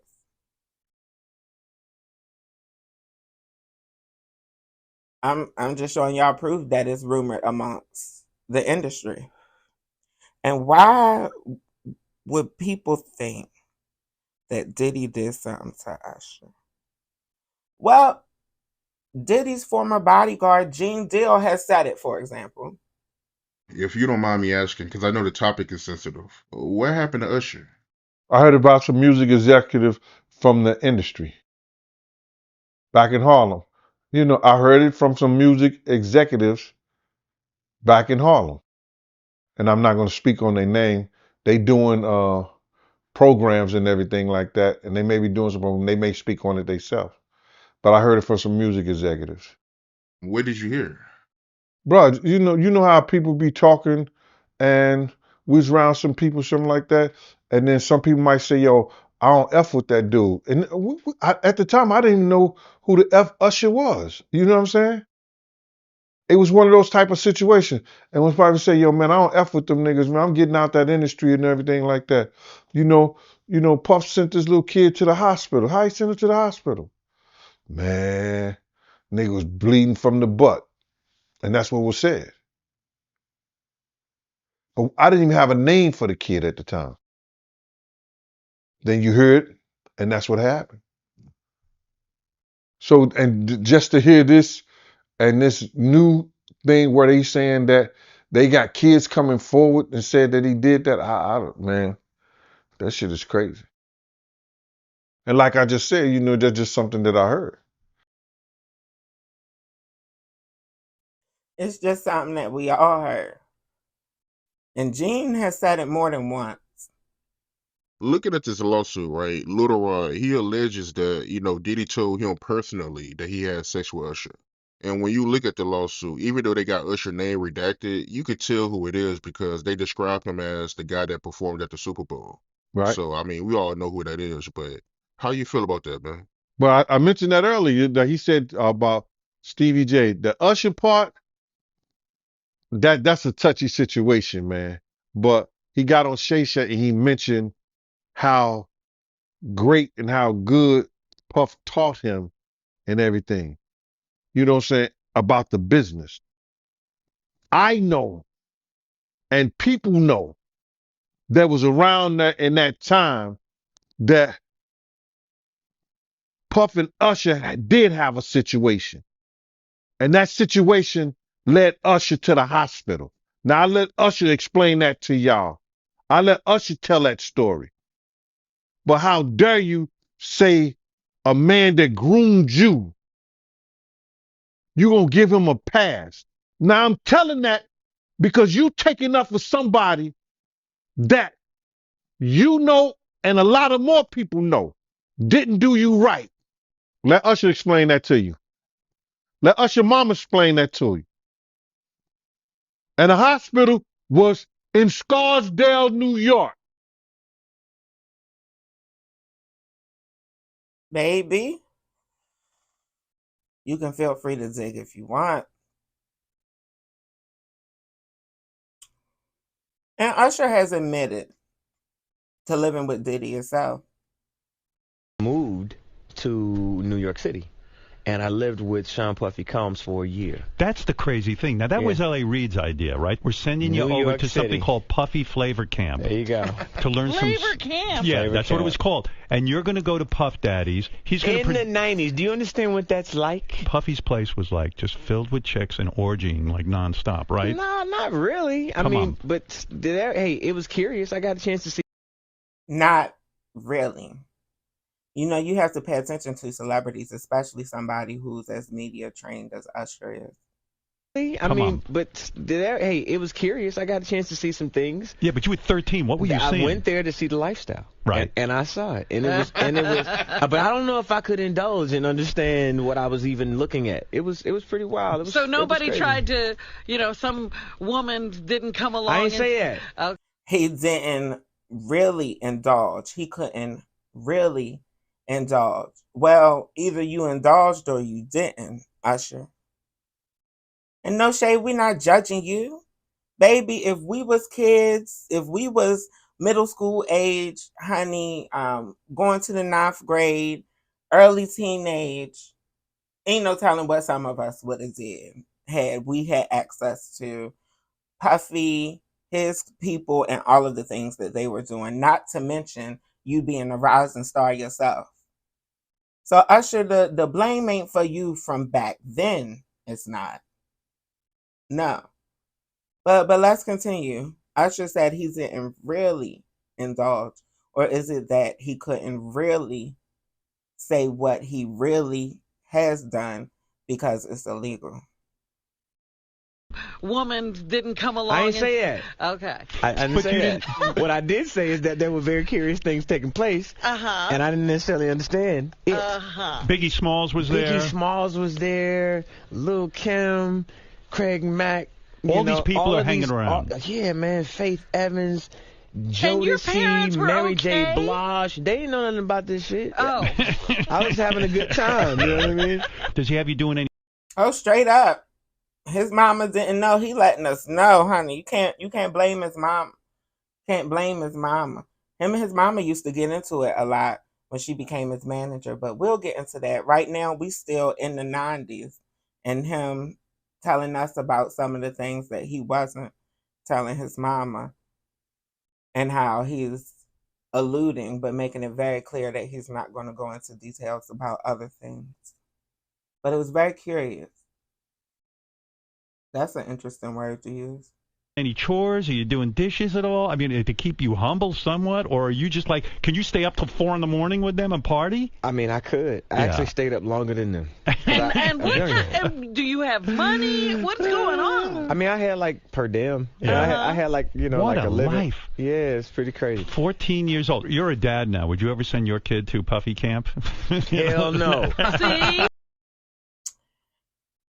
I'm just showing y'all proof that it's rumored amongst the industry. And why would people think that Diddy did something to Usher? Well, Diddy's former bodyguard, Gene Deal, has said it, for example. If you don't mind me asking, because I know the topic is sensitive, what happened to Usher? I heard about some music executive from the industry back in Harlem. You know, I heard it from some music executives back in Harlem. And I'm not going to speak on their name. They doing programs and everything like that. And they may be doing some programs. They may speak on it themselves. But I heard it from some music executives. What did you hear? Bro, you know how people be talking and we was around some people, something like that. And then some people might say, yo, I don't F with that dude. And at the time, I didn't even know who the F Usher was. You know what I'm saying? It was one of those type of situations. And when probably say, yo, man, I don't F with them niggas, man. I'm getting out that industry and everything like that. You know, Puff sent this little kid to the hospital. How he sent him to the hospital? Man, nigga was bleeding from the butt. And that's what was said. But I didn't even have a name for the kid at the time. Then you hear it, and that's what happened. So, and just to hear this and this new thing where they saying that they got kids coming forward and said that he did that, man, that shit is crazy. And like I just said, you know, that's just something that I heard. It's just something that we all heard. And Gene has said it more than once. looking at this lawsuit, right? Little Rod, he alleges that, Diddy told him personally that he had sex with Usher. And when you look at the lawsuit, even though they got Usher name redacted, you could tell who it is because they describe him as the guy that performed at the Super Bowl. Right. So, I mean, we all know who that is, but how you feel about that, man? But I mentioned that earlier that he said about Stevie J. The Usher part, that's a touchy situation, man. But he got on Shay Shay and he mentioned how great and how good Puff taught him and everything. You know what I'm saying? About the business. I know, and people know, that was around that in that time that Puff and Usher did have a situation. And that situation led Usher to the hospital. Now I let Usher explain that to y'all. I let Usher tell that story. But how dare you say a man that groomed you gonna give him a pass? Now I'm telling that because you taking up for somebody that you know and a lot of more people know didn't do you right. Let Usher explain that to you. Let Usher mama explain that to you. And the hospital was in Scarsdale, New York. Baby, you can feel free to dig if you want. And Usher has admitted to living with Diddy himself. Moved to New York City, and I lived with Sean Puffy Combs for a year. That's the crazy thing. Now, that was L.A. Reid's idea, right? We're sending you New over York to something City. called Puffy Flavor Camp. There you go. To learn Flavor Camp. Yeah, Flavor that's what it Camp. was called. And you're going to go to Puff Daddy's. He's going In to the 90s, do you understand what that's like? Puffy's place was like just filled with chicks and orgying like nonstop, right? No, not really. I Come mean, on. but hey, it was curious. I got a chance to see. Not really. You know, you have to pay attention to celebrities, especially somebody who's as media trained as Usher is. I mean, but hey, it was curious. I got a chance to see some things. Yeah, but you were 13. What were you seeing? I went there to see the lifestyle, right? And I saw it, and it was, but I don't know if I could indulge and understand what I was even looking at. It was pretty wild. It was, So nobody it was tried to, some woman didn't come along. I ain't say that. He didn't really indulge. He couldn't really indulge. Well, either you indulged or you didn't, Usher. And no shade, we're not judging you. Baby, if we was kids, if we was middle school age, honey, going to the 9th grade, early teenage, ain't no telling what some of us would have did had we had access to Puffy, his people, and all of the things that they were doing, not to mention you being a rising star yourself. So Usher, the blame ain't for you from back then. It's not. No. But let's continue. Usher said he didn't really indulge. Or is it that he couldn't really say what he really has done because it's illegal? Woman didn't come along. I ain't say that. Okay. I didn't say that. What I did say is that there were very curious things taking place, and I didn't necessarily understand it. Biggie Smalls was there. Biggie Smalls was there. Lil' Kim, Craig Mack. All these people are hanging around. Yeah, man. Faith Evans, And your parents Jodeci, were Mary okay? J. Blige. They didn't know nothing about this shit. Oh. I was having a good time. You know what I mean? Does he have you doing any? Oh, straight up. His mama didn't know. He letting us know, honey. You can't blame his mom. Can't blame his mama. Him and his mama used to get into it a lot when she became his manager, but we'll get into that. Right now, we still in the 90s, and him telling us about some of the things that he wasn't telling his mama, and how he's alluding but making it very clear that he's not going to go into details about other things. But it was very curious. That's an interesting word to use. Any chores? Are you doing dishes at all? I mean, to keep you humble somewhat, or are you just like, can you stay up till 4 a.m. with them and party? I mean, I could. I actually stayed up longer than them. And what do you have money? What's going on? I mean, I had like per diem. I had like, you know, What like a a living. life. Yeah, it's pretty crazy. 14 years old. You're a dad now. Would you ever send your kid to Puffy camp? Hell no. See?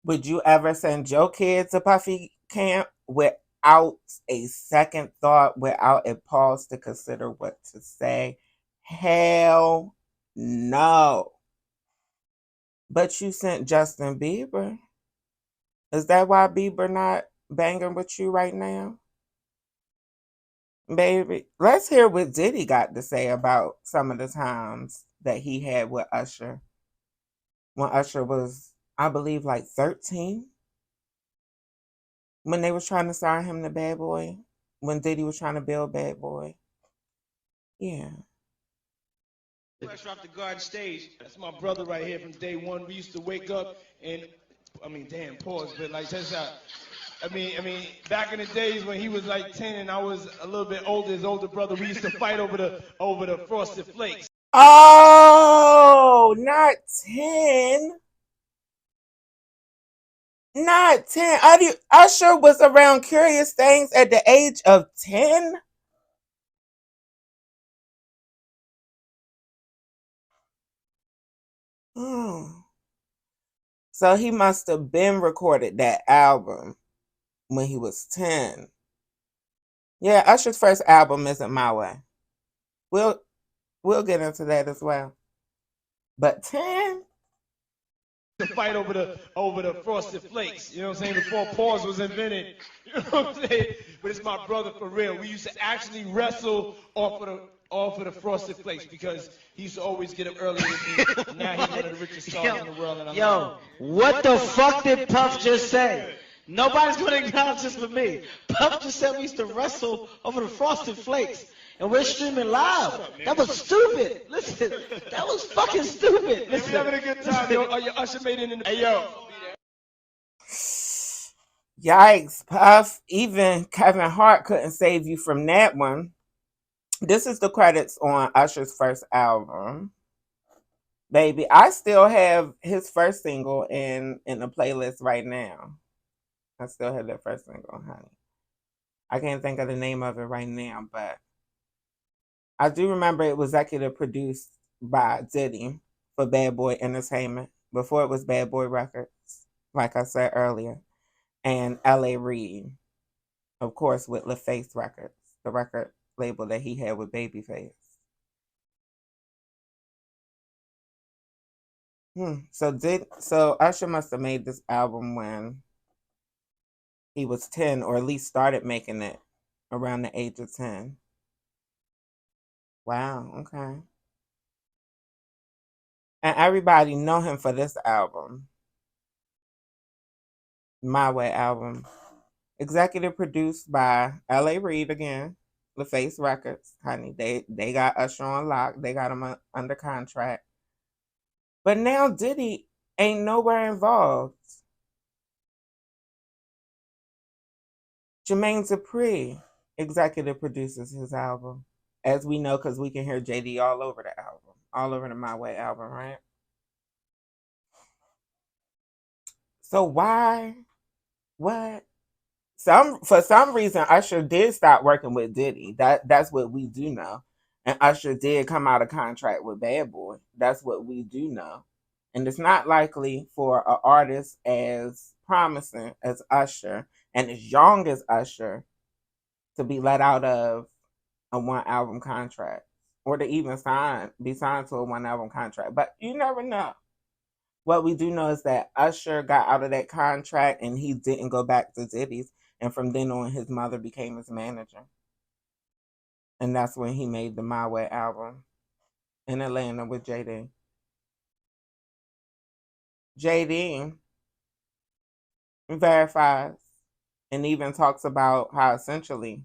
Would you ever send your kid to Puffy camp without a second thought, without a pause to consider what to say? Hell no. But you sent Justin Bieber. Is that why Bieber not banging with you right now? Baby, let's hear what Diddy got to say about some of the times that he had with Usher. When Usher was, I believe, like 13. When they was trying to sign him to Bad Boy. When Diddy was trying to build Bad Boy. Yeah. Fresh off the garden stage. That's my brother right here from day one. We used to wake up and, I mean, damn, pause, but like, check this out. I mean, back in the days when he was like 10 and I was a little bit older, his older brother, we used to fight over the Frosted Flakes. Oh, not 10. Not 10. Usher was around Curious Things at the age of 10? So he must have been recorded that album when he was 10. Yeah, Usher's first album isn't My Way. We'll get into that as well. But 10? To fight over the Frosted Flakes, you know what I'm saying? Before pause was invented, you know what I'm saying? But it's my brother for real. We used to actually wrestle off of the Frosted Flakes because he used to always get up early with me. Now he's one of the richest stars in the world. And What the fuck did Puff just say? Nobody's gonna acknowledge this but me. Puff just said we used to wrestle over the Frosted Flakes. And we're streaming live. That was stupid. Listen, that was fucking stupid. Listen. We're having a good time, yo. Usher made it in the... Hey, yo. Yikes, Puff. Even Kevin Hart couldn't save you from that one. This is the credits on Usher's first album. Baby, I still have his first single in the playlist right now. I still have that first single, honey. I can't think of the name of it right now, but I do remember it was executive produced by Diddy for Bad Boy Entertainment before it was Bad Boy Records, like I said earlier, and L.A. Reid, of course, with LaFace Records, the record label that he had with Babyface. So Usher must have made this album when he was 10, or at least started making it around the age of 10. Wow, okay. And everybody know him for this album. My Way album. Executive produced by L.A. Reid again. LaFace Records. Honey, they got Usher on lock. They got him under contract. But now Diddy ain't nowhere involved. Jermaine Dupri executive produces his album. As we know, because we can hear JD all over the album. All over the My Way album, right? So why? What? For some reason, Usher did stop working with Diddy. That's what we do know. And Usher did come out of contract with Bad Boy. That's what we do know. And it's not likely for an artist as promising as Usher and as young as Usher to be let out of a one album contract, or to even be signed to a one album contract. But you never know. What we do know is that Usher got out of that contract and he didn't go back to Diddy's. And from then on, his mother became his manager. And that's when he made the My Way album in Atlanta with JD. JD verifies and even talks about how essentially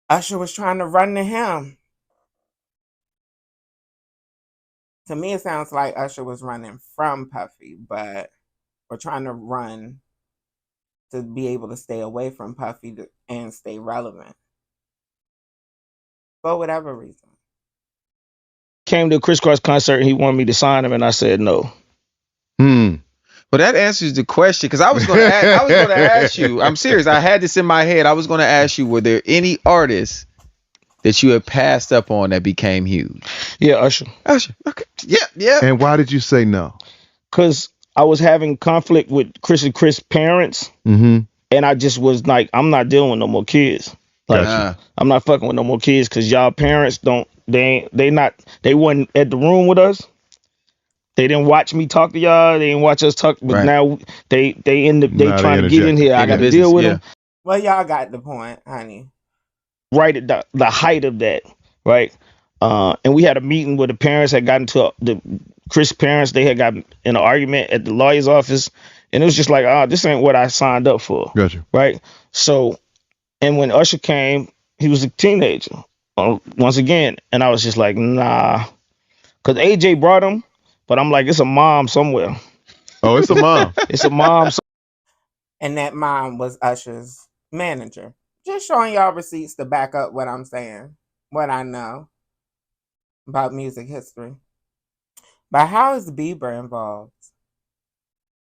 Usher was trying to run to him. To me, it sounds like Usher was running from Puffy, or trying to run to be able to stay away from Puffy and stay relevant. For whatever reason. Came to a Crisscross concert and he wanted me to sign him, and I said no. But that answers the question, because I was going to ask you. I'm serious. I had this in my head. I was going to ask you, were there any artists that you had passed up on that became huge? Yeah, Usher. Okay. Yeah. And why did you say no? Because I was having conflict with Chris' parents, and I just was like, I'm not dealing with no more kids. Like, I'm not fucking with no more kids because y'all parents they wasn't at the room with us. They didn't watch me talk to y'all. They didn't watch us talk. But now they trying to get in here. I got to deal with them. Well, y'all got the point, honey. Right at the height of that, right? And we had a meeting where the parents had gotten to the Chris parents. They had gotten in an argument at the lawyer's office, and it was just like, this ain't what I signed up for. Gotcha. Right. So, and when Usher came, he was a teenager once again, and I was just like, nah, because AJ brought him. But I'm like, it's a mom somewhere. Oh, it's a mom. It's a mom. And that mom was Usher's manager. Just showing y'all receipts to back up what I'm saying, what I know about music history. But how is Bieber involved?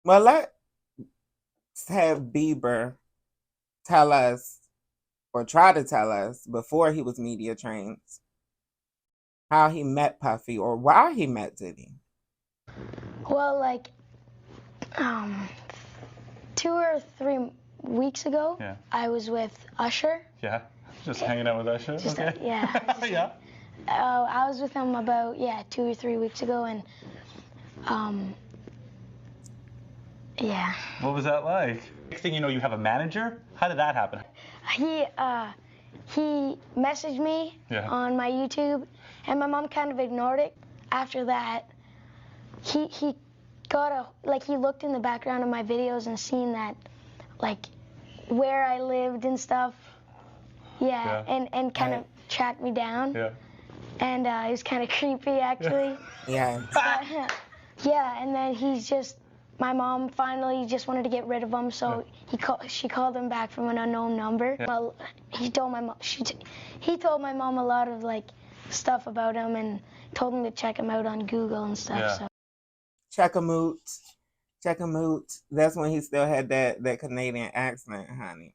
Well, let's have Bieber tell us, or try to tell us, before he was media trained, how he met Puffy or why he met Diddy. Well, like 2 or 3 weeks ago, I was with Usher. Yeah, just hanging out with Usher. Yeah. I was with him about 2 or 3 weeks ago, and yeah. What was that like? Next thing you know, you have a manager. How did that happen? He messaged me on my YouTube, and my mom kind of ignored it. After that, he got he looked in the background of my videos and seen that, like, where I lived and stuff. And kind of tracked me down. And it was kind of creepy, actually. And then my mom finally just wanted to get rid of him, so she called him back from an unknown number. Well, he told my mom he told my mom a lot of stuff about him and told him to check him out on Google and stuff. So. Check him out. That's when he still had that Canadian accent, honey.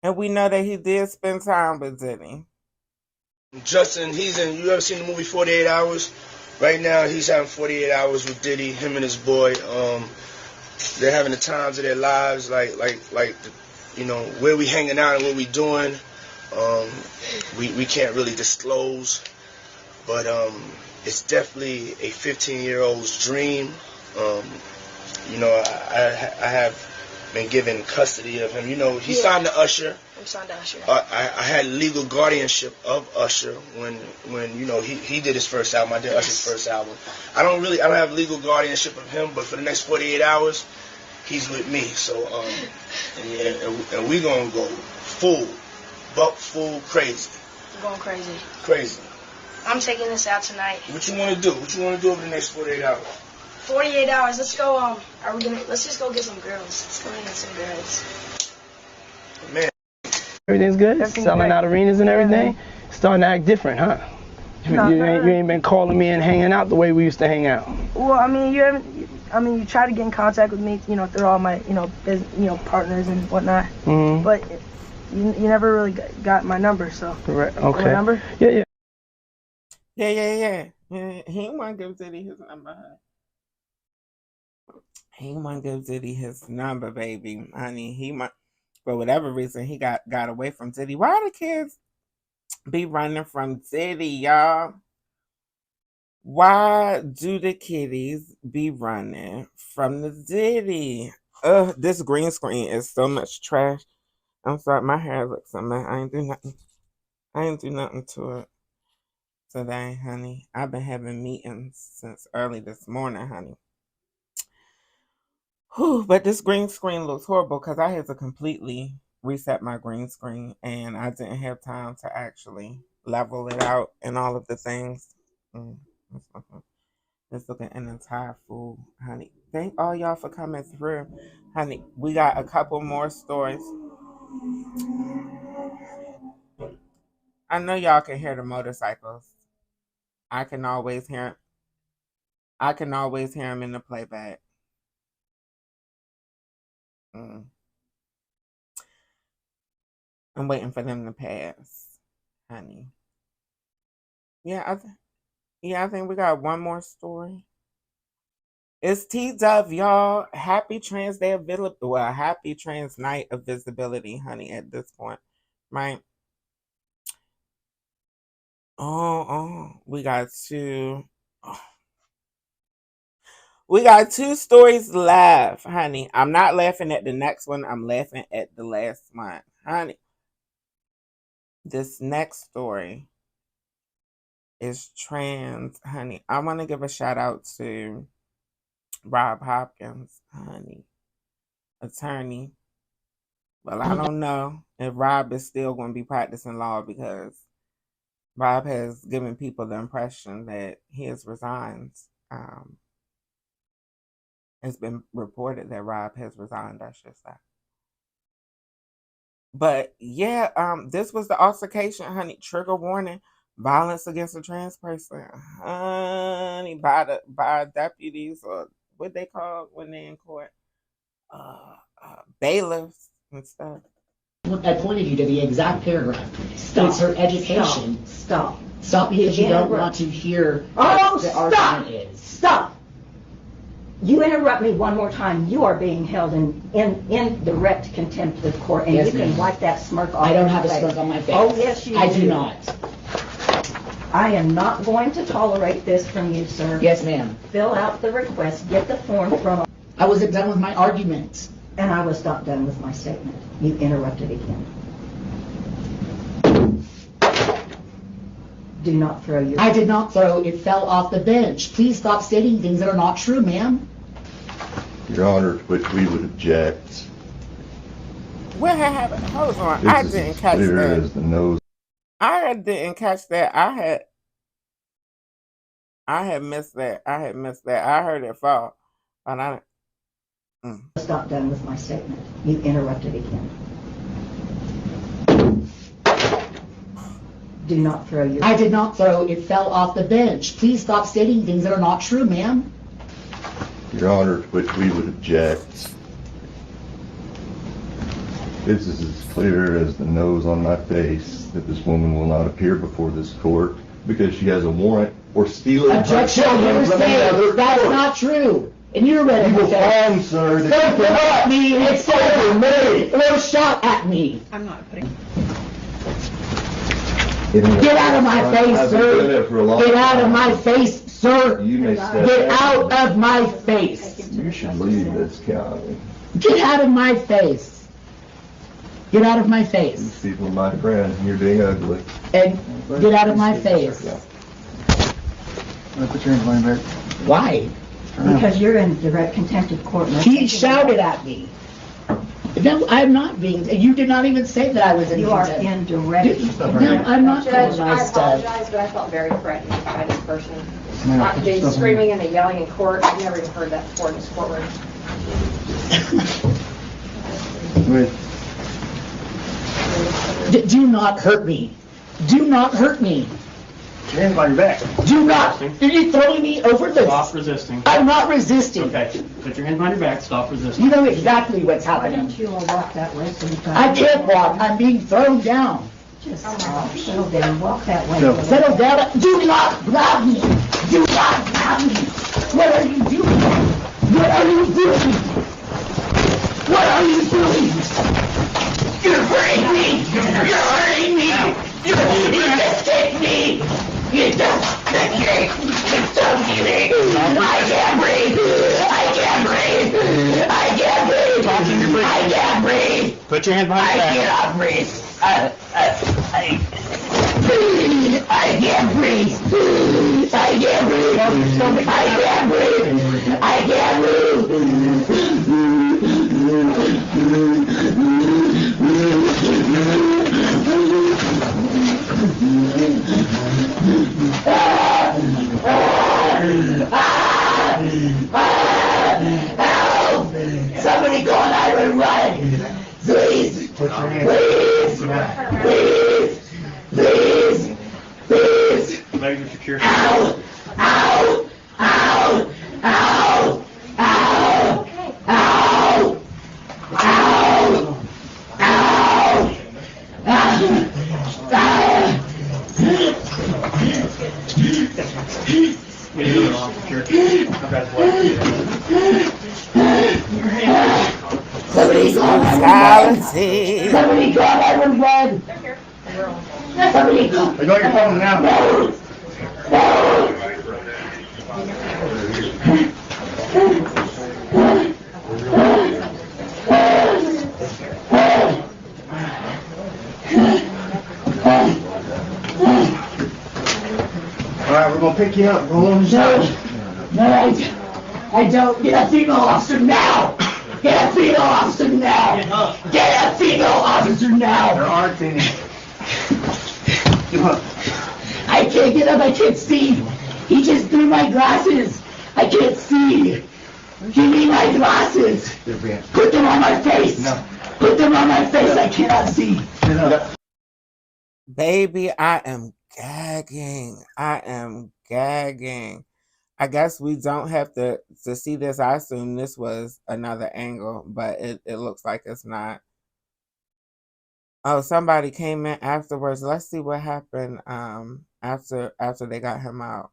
And we know that he did spend time with Diddy. Justin, you ever seen the movie 48 Hours? Right now, he's having 48 hours with Diddy, him and his boy. They're having the times of their lives, like where we hanging out and what we doing. We can't really disclose, but it's definitely a 15-year-old's dream. I have been given custody of him. He signed to Usher. I'm signed to Usher. I had legal guardianship of Usher when he did his first album. I did Usher's first album. I don't have legal guardianship of him, but for the next 48 hours, he's with me. So and we gonna go full crazy. I'm going crazy. Crazy. I'm taking this out tonight. What you want to do? What you want to do over the next 48 hours? 48 hours. Let's go. Let's just go get some girls. Let's go get some girls. Man. Everything's good. Selling out arenas and everything. Starting to act different, huh? You ain't been calling me and hanging out the way we used to hang out. Well, I mean, you try to get in contact with me, through all my, partners and whatnot. Mm-hmm. But you never really got my number, so. Right. Okay. My number? Yeah. Yeah. He didn't want to give Diddy his number. He didn't want to give Diddy his number, baby. Honey, for whatever reason, he got away from Diddy. Why the kids be running from Diddy, y'all? Why do the kiddies be running from the Diddy? This green screen is so much trash. I'm sorry, my hair looks a mess. I ain't do nothing to it today, honey. I've been having meetings since early this morning, honey. Whew, but this green screen looks horrible because I had to completely reset my green screen and I didn't have time to actually level it out and all of the things. Let's look at an entire fool, honey. thank all y'all for coming through. Honey, we got a couple more stories. I know y'all can hear the motorcycles. I can always hear them in the playback. I'm waiting for them to pass, honey. Yeah, I think we got one more story. It's TDOV, y'all. Happy Trans Day of Happy Trans Night of Visibility, honey, at this point. Right? We got two stories left, honey. I'm not laughing at the next one. I'm laughing at the last one, honey. This next story is trans, honey. I want to give a shout out to Rob Hopkins, honey, attorney. Well, I don't know if Rob is still going to be practicing law because Rob has given people the impression that he has resigned. It's been reported that Rob has resigned, I should say. But yeah, this was the altercation, honey. Trigger warning: violence against a trans person, honey, by deputies, or what they call when they're in court, bailiffs and stuff. I pointed you to the exact paragraph. Stop. It's her education. Stop. Stop because you don't want to hear what the argument is. Stop. You interrupt me one more time, you are being held in direct contempt of court, and Yes, you can ma'am. wipe that smirk off. I don't have a your face. smirk on my face. Oh, yes, you I do. do not. I am not going to tolerate this from you, sir. Yes, ma'am. Fill out the request, get the form from... I wasn't done with my argument. And I was not done with my statement. You interrupted again. Do not throw your... I did not throw. It fell off the bench. Please stop stating things that are not true, ma'am. Your Honor, which we would object. What happened? Hold on. I didn't catch Clear that. as the nose. I didn't catch that. I had missed that. I heard it fall. But I was not done with my statement. You interrupted again. Do not throw your... I did not throw. It fell off the bench. Please stop stating things that are not true, ma'am. Your Honor, which we would object. This is as clear as the nose on my face that this woman will not appear before this court because she has a warrant or stealing... Objection, you're saying that's not true. And you're ready You to will find, sir, that don't come at me and say or shout at me. I'm not putting... Get out of my face, sir. Get out of my face, sir. You may step Get out. out of my face. You should leave this county. Get out of my face. Get out of my face. These people are my friends, and you're being ugly. And get out of my face. Put your hands behind your back. Why? Because you're in direct contempt of court. He shouted at me. No, I'm not being. You did not even say that I was in. You are in direct. No, I'm not. Judge, I stuff. apologize, but I felt very threatened by this person. The screaming and the yelling in court, I've never even heard that before in this courtroom. Do not hurt me. Do not hurt me. Put your hands behind your back. Do not. Are you throwing me over the... Stop resisting. I'm not resisting. Okay. Put your hands behind your back. Stop resisting. You know exactly what's Why happening. don't you all walk that way so you can... I can't walk. I'm being thrown down. Just settle down. Walk that way. No. Settle down. Do not grab me. Do not grab me. What are you doing? What are you doing? What are you doing? You're hurting me. You're hurting me. You just kicked me. You just kicked me. Don't kill me. I can't breathe. I can't breathe. I can't breathe. I can't breathe. Put your hands behind your back. I cannot breathe. I can't breathe. I can't breathe. I can't breathe. I can't Please. Please. Please. Please. Maximum security. Ow. Ow. Ow. Ow. Ow. Ow. Ow. Somebody call 911. Somebody call 911. Somebody call. I got your phone now. Alright, we're gonna pick you up. Roll on the side. No, I don't. Get a female officer now. Get a female officer now. Get a female officer now. There aren't any. I can't get up. I can't see. He just threw my glasses. I can't see. Give me my glasses. Put them on my face. No. Put them on my face. I cannot see. Baby, I am gagging. I am gagging. I guess we don't have to see this. I assume this was another angle, but it looks like it's not. Oh, somebody came in afterwards. Let's see what happened after they got him out.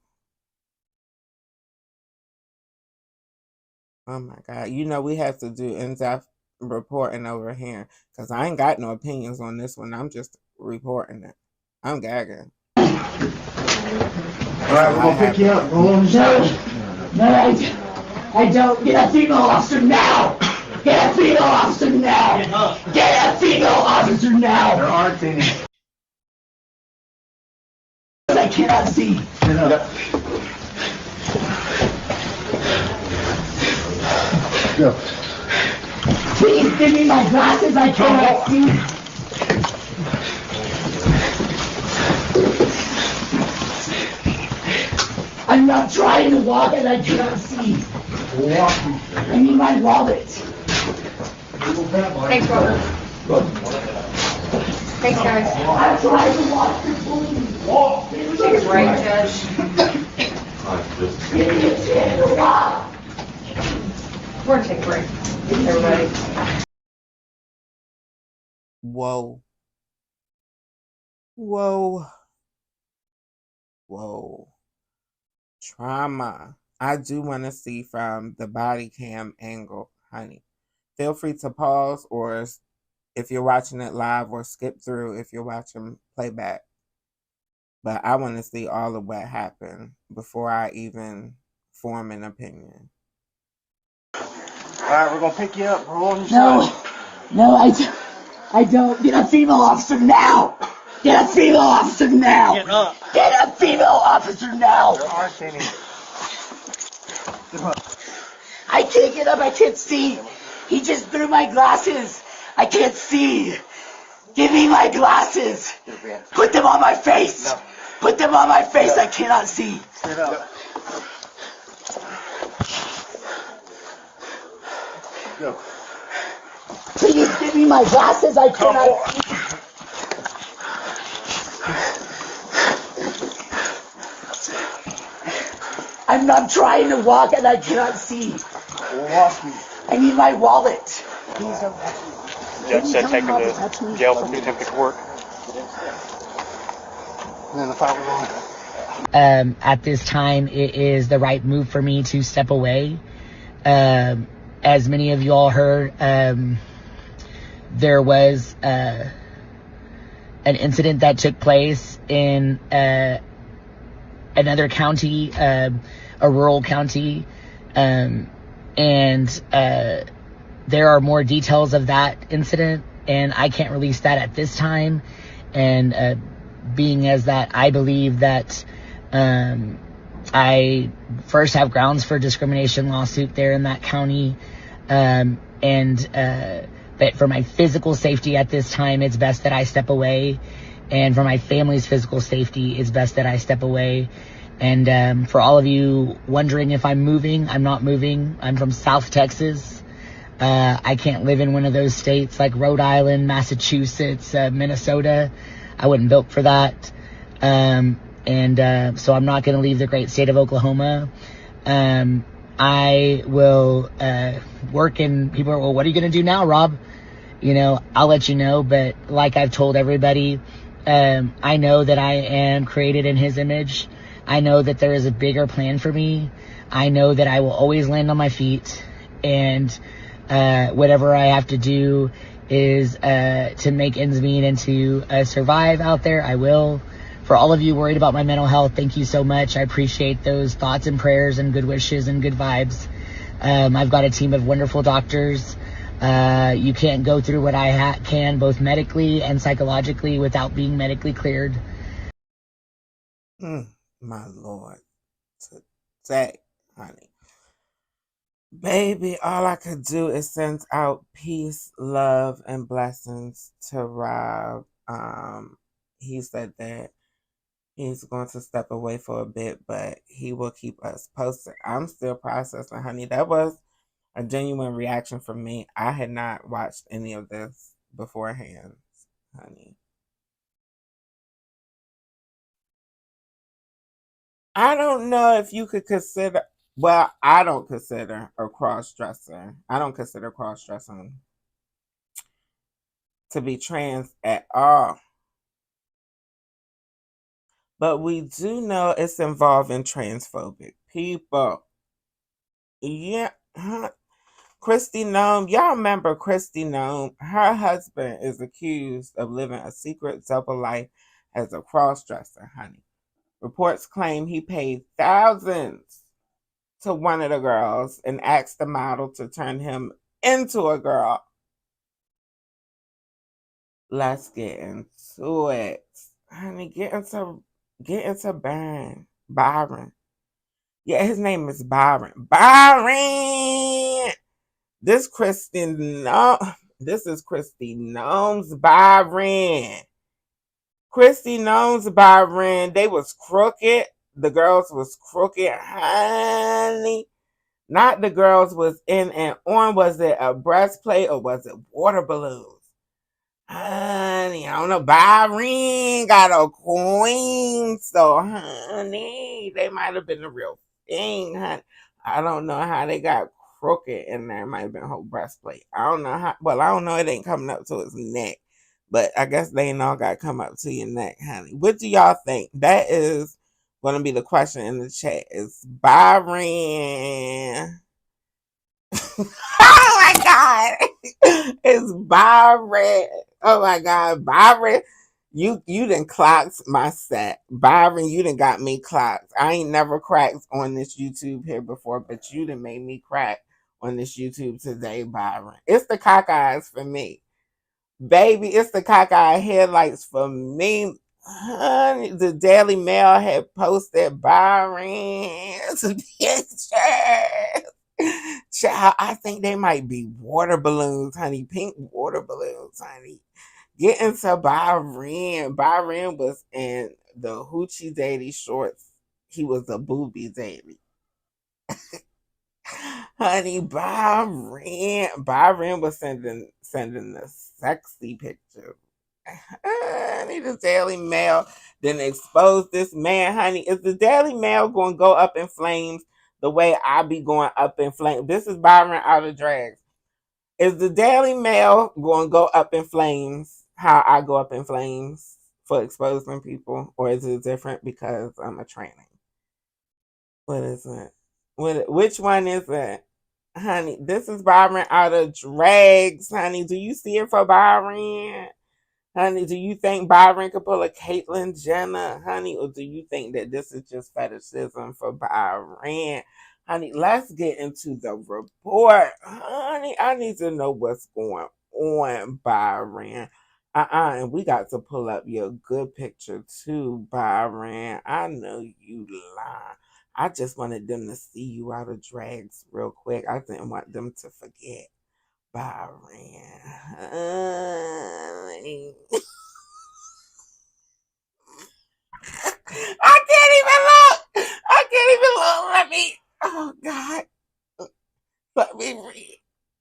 Oh my God. You know we have to do in-depth reporting over here because I ain't got no opinions on this one. I'm just reporting it. I'm gagging. Alright, we're gonna pick you up. Roll on the side. No, I don't. Get a female officer now. Get a female officer now. Get a female officer now. There aren't any. I cannot see. Go. Please give me my glasses. I cannot see. I'm not trying to walk and I cannot see. I need my wallet. Thanks, Robert. Thanks, guys. I'm trying to walk. Take a break, Judge. Give me a chance to walk. We're gonna take a break. Everybody. Whoa. Whoa. Whoa. Trauma. I do want to see from the body cam angle, honey. Feel free to pause or if you're watching it live or skip through if you're watching playback. But I want to see all of what happened before I even form an opinion. Alright, we're gonna pick you up. Roll on the side. No, I don't. Get a female officer now. Get a female officer now. Get up. Get a female officer now. There aren't any. I can't get up. I can't see. He just threw my glasses. I can't see. Give me my glasses. Put them on my face. No. Put them on my face. I cannot see. Get up. Go. Please give me my glasses. I cannot see. I'm not trying to walk and I cannot see. I need my wallet. Please don't touch me. Judge said take her to jail for contempt of court. And then the file was on. At this time, it is the right move for me to step away. As many of you all heard, there was an incident that took place in another county, a rural county, and there are more details of that incident, and I can't release that at this time. And being as that I believe that I first have grounds for discrimination lawsuit there in that county, but for my physical safety at this time, it's best that I step away. And for my family's physical safety, it's best that I step away. And for all of you wondering if I'm moving, I'm not moving. I'm from South Texas. I can't live in one of those states like Rhode Island, Massachusetts, Minnesota. I wasn't built for that. So I'm not going to leave the great state of Oklahoma. I will work, and people are, well, what are you going to do now, Rob? I'll let you know, but like I've told everybody, I know that I am created in his image. I know that there is a bigger plan for me. I know that I will always land on my feet, and whatever I have to do is to make ends meet and to survive out there, I will. For all of you worried about my mental health, thank you so much. I appreciate those thoughts and prayers and good wishes and good vibes. I've got a team of wonderful doctors. You can't go through what I can, both medically and psychologically, without being medically cleared. My Lord. Today, honey. Baby, all I could do is send out peace, love, and blessings to Rob. He said that he's going to step away for a bit, but he will keep us posted. I'm still processing, honey. That was a genuine reaction from me. I had not watched any of this beforehand, honey. I don't know if you could consider, well, I don't consider a cross-dresser. I don't consider cross-dressing to be trans at all. But we do know it's involving transphobic people. Yeah. Kristi Gnome, y'all remember Kristi Gnome? Her husband is accused of living a secret double life as a cross-dresser, honey. Reports claim he paid thousands to one of the girls and asked the model to turn him into a girl. Let's get into it. Honey, get into Byron. Yeah, his name is Byron. Byron! This is Kristi Gnome's Byron. Kristi Gnome's Byron. They was crooked. The girls was crooked, honey. Not the girls was in and on. Was it a breastplate or was it water balloons? Honey, I don't know. Byron got a queen. So, honey, they might have been the real thing, honey. I don't know how they got crooked in there. It might have been a whole breastplate. I don't know how. Well, I don't know. It ain't coming up to his neck. But I guess they ain't all got to come up to your neck, honey. What do y'all think? That is going to be the question in the chat. Is Byron... Oh my God. It's Byron. Oh my God. Byron, you done clocked my set. Byron, you done got me clocked. I ain't never cracked on this YouTube here before, but you done made me crack on this YouTube today, Byron. It's the cockeyes for me. Baby, it's the cockeye headlights for me. Honey, the Daily Mail had posted Byron's pictures. Child, I think they might be water balloons, honey. Pink water balloons, honey. Get into Byron. Byron was in the Hoochie Daddy shorts. He was a booby daddy. Honey, Byron was sending the sexy pictures. Honey, the Daily Mail then exposed this man, honey. Is the Daily Mail going to go up in flames the way I be going up in flames? This is Byron out of drags. Is the Daily Mail going to go up in flames how I go up in flames for exposing people? Or is it different because I'm a tranny? What is it? Which one is it? Honey, this is Byron out of drags, honey. Do you see it for Byron? Honey, do you think Byron could pull a Caitlyn Jenner, honey? Or do you think that this is just fetishism for Byron? Honey, let's get into the report. Honey, I need to know what's going on, Byron. And we got to pull up your good picture too, Byron. I know you lie. I just wanted them to see you out of drags real quick. I didn't want them to forget. Byron. I can't even look. Let me. Oh God. Let me read.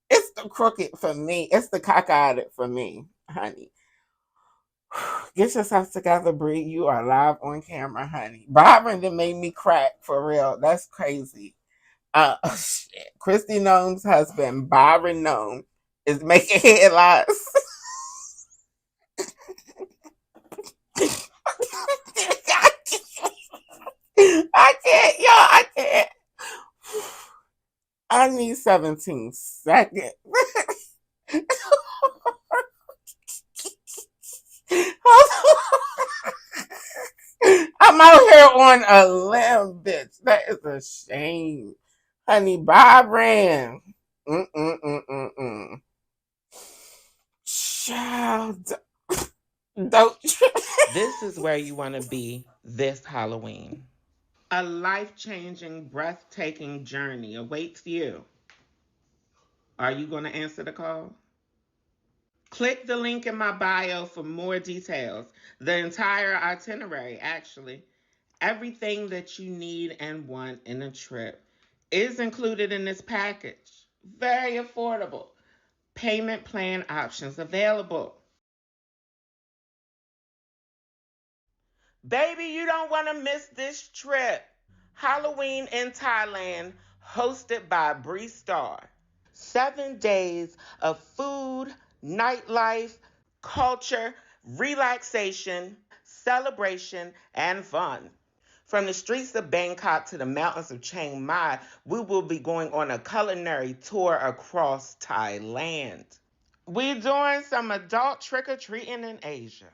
It's the crooked for me. It's the cockeyed for me, honey. Get yourself together, Bre. You are live on camera, honey. Byron that made me crack for real. That's crazy. Shit. Kristi Gnome's husband, Byron Gnome, is making headlines. I can't, y'all. I can't. I need 17 seconds. I'm out here on a limb, bitch. That is a shame. Honey, Byron. Child. Don't. This is where you want to be this Halloween. A life-changing, breathtaking journey awaits you. Are you going to answer the call? Click the link in my bio for more details. The entire itinerary, actually. Everything that you need and want in a trip is included in this package. Very affordable. Payment plan options available. Baby, you don't want to miss this trip. Halloween in Thailand, hosted by Bre Starr. 7 days of food, nightlife, culture, relaxation, celebration, and fun. From the streets of Bangkok to the mountains of Chiang Mai, we will be going on a culinary tour across Thailand. We're doing some adult trick-or-treating in Asia.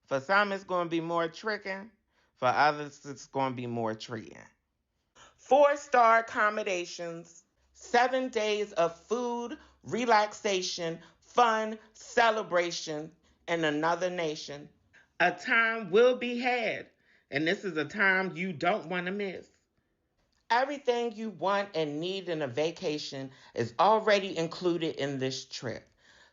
For some, it's going to be more tricking. For others, it's going to be more treating. 4-star accommodations, 7 days of food, relaxation, fun, celebration in another nation. A time will be had, and this is a time you don't want to miss. Everything you want and need in a vacation is already included in this trip.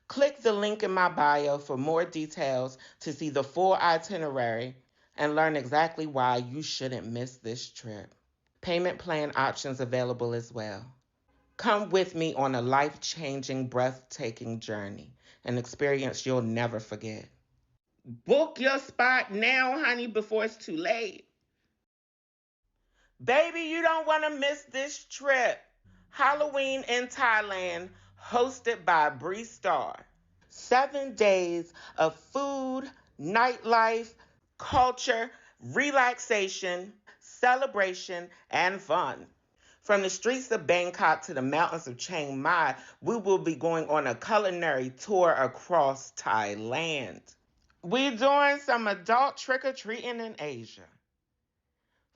Click the link in my bio for more details to see the full itinerary and learn exactly why you shouldn't miss this trip. Payment plan options available as well. Come with me on a life-changing, breathtaking journey, an experience you'll never forget. Book your spot now, honey, before it's too late. Baby, you don't want to miss this trip. Halloween in Thailand, hosted by Bre Starr. 7 days of food, nightlife, culture, relaxation, celebration, and fun. From the streets of Bangkok to the mountains of Chiang Mai, we will be going on a culinary tour across Thailand. We're doing some adult trick-or-treating in Asia.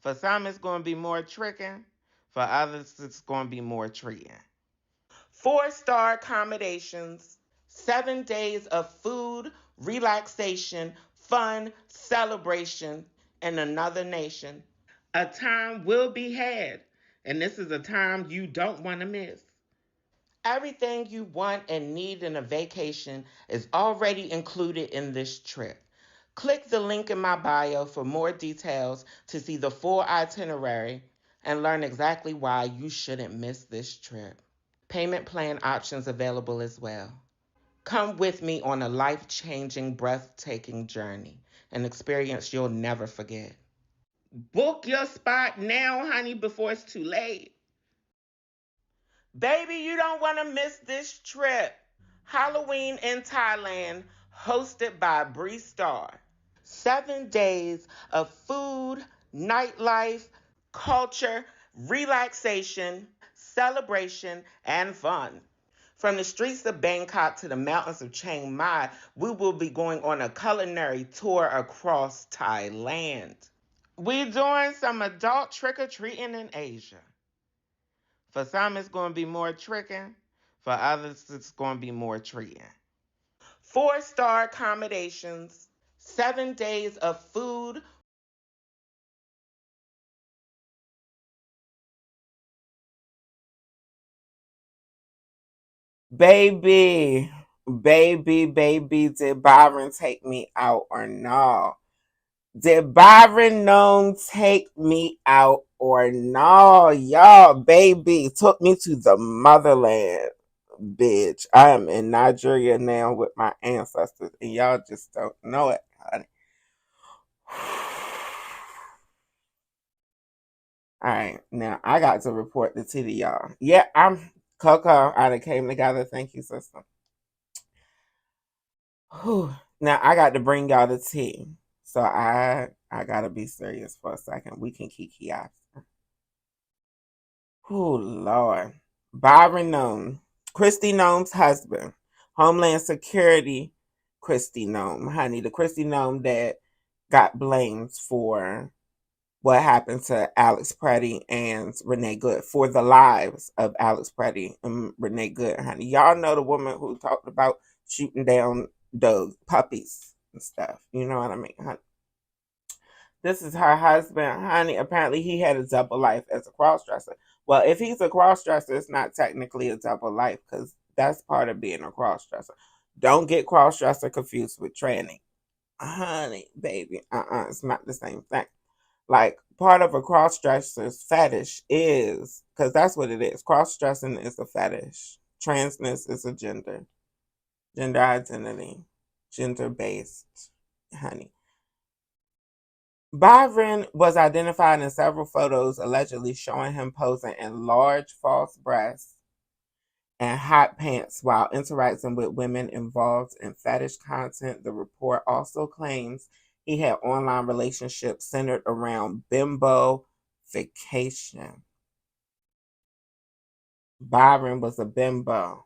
For some, it's going to be more tricking. For others, it's going to be more treating. 4-star accommodations, 7 days of food, relaxation, fun, celebration in another nation. A time will be had, and this is a time you don't want to miss. Everything you want and need in a vacation is already included in this trip. Click the link in my bio for more details to see the full itinerary and learn exactly why you shouldn't miss this trip. Payment plan options available as well. Come with me on a life-changing, breathtaking journey, an experience you'll never forget. Book your spot now, honey, before it's too late. Baby, you don't want to miss this trip. Halloween in Thailand, hosted by Bre Starr. 7 days of food, nightlife, culture, relaxation, celebration, and fun. From the streets of Bangkok to the mountains of Chiang Mai, we will be going on a culinary tour across Thailand. We're doing some adult trick-or-treating in Asia. For some, it's going to be more tricking. For others, it's going to be more treating. 4-star accommodations, 7 days of food. Baby, did Byron take me out or no? Did Byron Gnome take me out or no? Y'all, baby, took me to the motherland. bitch. I am in Nigeria now with my ancestors, and y'all just don't know it, honey. All right, now I got to report the tea to y'all. Yeah, I'm Coco. I done came together. Thank you, sister. Whew. Now I got to bring y'all the tea. So I gotta be serious for a second. We can kiki after. Oh Lord. Byron Gnome. Kristi Noem's husband. Homeland Security Kristi Noem. Honey, the Kristi Noem that got blamed for what happened to Alex Pretty and Renee Good, for the lives of Alex Pretty and Renee Good, honey. Y'all know the woman who talked about shooting down the puppies and stuff. You know what I mean, honey? This is her husband, honey. Apparently he had a double life as a crossdresser. Well, if he's a crossdresser, it's not technically a double life because that's part of being a crossdresser. Don't get crossdresser confused with tranny. Honey, baby, it's not the same thing. Like, part of a cross-dresser's fetish is, because that's what it is. Cross-dressing is a fetish. Transness is a gender. Gender identity. Gender-based, honey. Byron was identified in several photos allegedly showing him posing in large false breasts and hot pants while interacting with women involved in fetish content. The report also claims he had online relationships centered around bimbo-fication. Byron was a bimbo.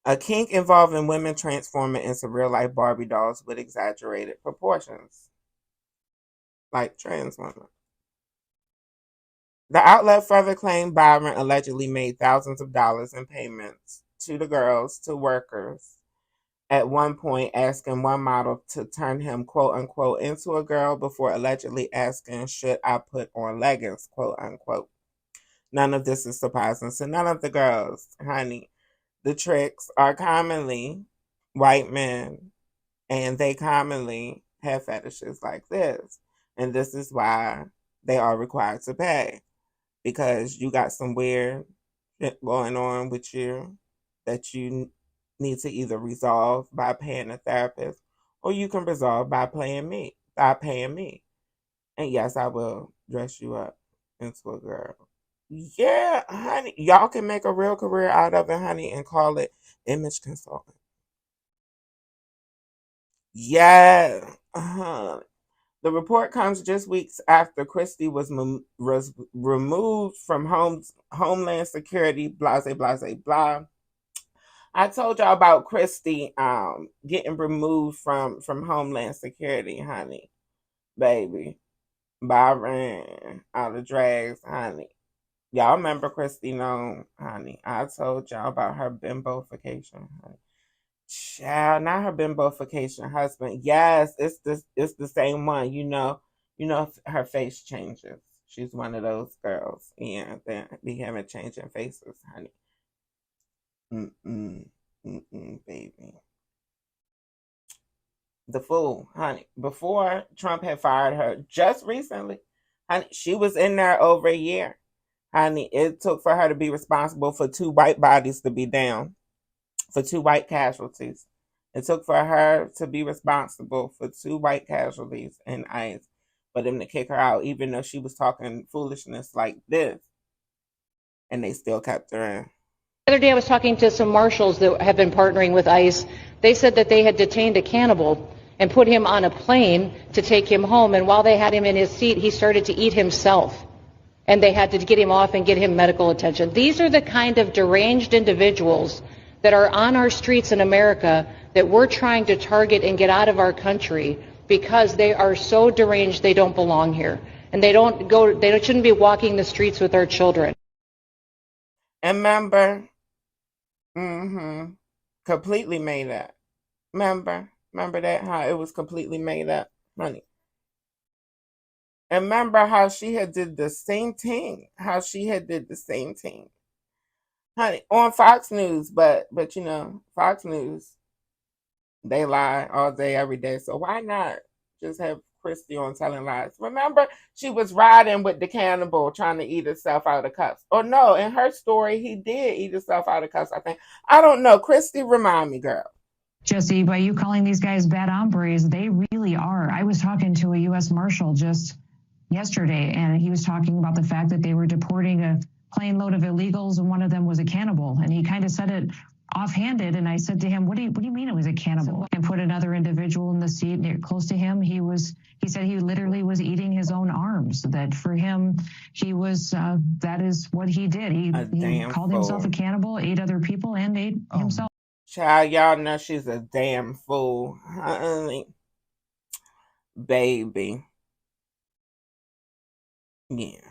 A kink involving women transforming into real-life Barbie dolls with exaggerated proportions. Like trans women. The outlet further claimed Byron allegedly made thousands of dollars in payments to the girls, to workers, at one point asking one model to turn him, quote unquote, into a girl before allegedly asking, should I put on leggings, quote unquote. None of this is surprising to none of the girls, honey. The tricks are commonly white men, and they commonly have fetishes like this. And this is why they are required to pay. Because you got some weird shit going on with you that you need to either resolve by paying a therapist, or you can resolve by paying me. And yes, I will dress you up into a girl. Yeah, honey. Y'all can make a real career out of it, honey, and call it image consultant. Yeah. The report comes just weeks after Kristi was removed from Homeland Security, blah, blah, blah, blah. I told y'all about Kristi getting removed from Homeland Security, honey. Baby. Byron out of drags, honey. Y'all remember Kristi Noem, honey. I told y'all about her bimbofication, honey. Child, not her bimbofication husband. Yes, it's the same one. You know her face changes. She's one of those girls. Yeah, they be having changing faces, honey. Baby. The fool, honey. Before Trump had fired her just recently, honey, she was in there over a year. Honey, it took for her to be responsible for 2 white bodies to be down, for 2 white casualties. It took for her to be responsible for 2 white casualties in ICE, for them to kick her out, even though she was talking foolishness like this. And they still kept her in. The other day I was talking to some marshals that have been partnering with ICE. They said that they had detained a cannibal and put him on a plane to take him home. And while they had him in his seat, he started to eat himself. And they had to get him off and get him medical attention. These are the kind of deranged individuals that are on our streets in America that we're trying to target and get out of our country because they are so deranged they don't belong here. And they shouldn't be walking the streets with our children. And remember, completely made up. Remember that, how it was completely made up, honey. And remember how she had did the same thing, honey, on Fox News, but you know, Fox News, they lie all day, every day. So why not just have Kristi on Telling Lies. Remember, she was riding with the cannibal trying to eat himself out of cups. Or no, in her story, he did eat himself out of cups, I think. I don't know. Kristi, remind me, girl. Jesse, by you calling these guys bad hombres, they really are. I was talking to a U.S. Marshal just yesterday, and he was talking about the fact that they were deporting a plane load of illegals, and one of them was a cannibal. And he kind of said it offhanded, and I said to him, what do you mean it was a cannibal? And put another individual in the seat near, close to him. He said he literally was eating his own arms. That for him, he was, that is what he did. He called himself a cannibal, ate other people, and ate himself. Child, y'all know she's a damn fool. Honey. Baby. Yeah.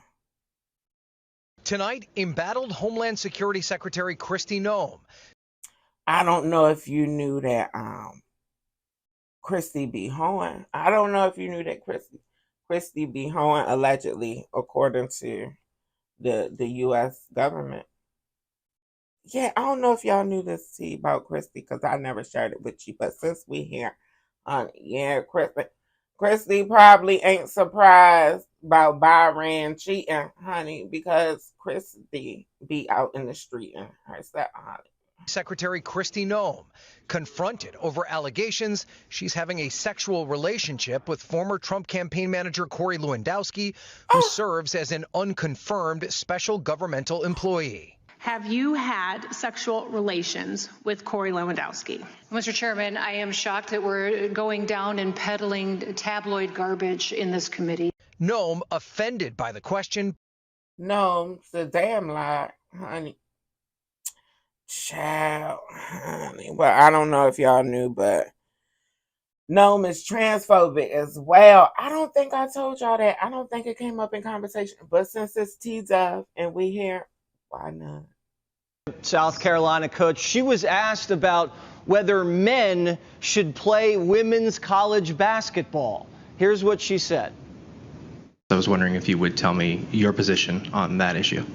Tonight, embattled Homeland Security Secretary Kristi Noem. I don't know if you knew that Kristi be hoeing. I don't know if you knew that Kristi be hoeing, allegedly, according to the U.S. government. Yeah, I don't know if y'all knew this tea about Kristi, because I never shared it with you. But since we here, yeah, Kristi probably ain't surprised about Byron cheating, honey, because Kristi be out in the street and herself, honey. Secretary Kristi Noem confronted over allegations she's having a sexual relationship with former Trump campaign manager Corey Lewandowski, who serves as an unconfirmed special governmental employee. Have you had sexual relations with Corey Lewandowski? Mr. Chairman, I am shocked that we're going down and peddling tabloid garbage in this committee. Noem, offended by the question. No, it's a damn lie, honey. Child, honey. Well, I don't know if y'all knew, but Noem is transphobic as well. I don't think I told y'all that. I don't think it came up in conversation. But since it's TDOV and we here, why not? South Carolina coach, she was asked about whether men should play women's college basketball. Here's what she said. I was wondering if you would tell me your position on that issue.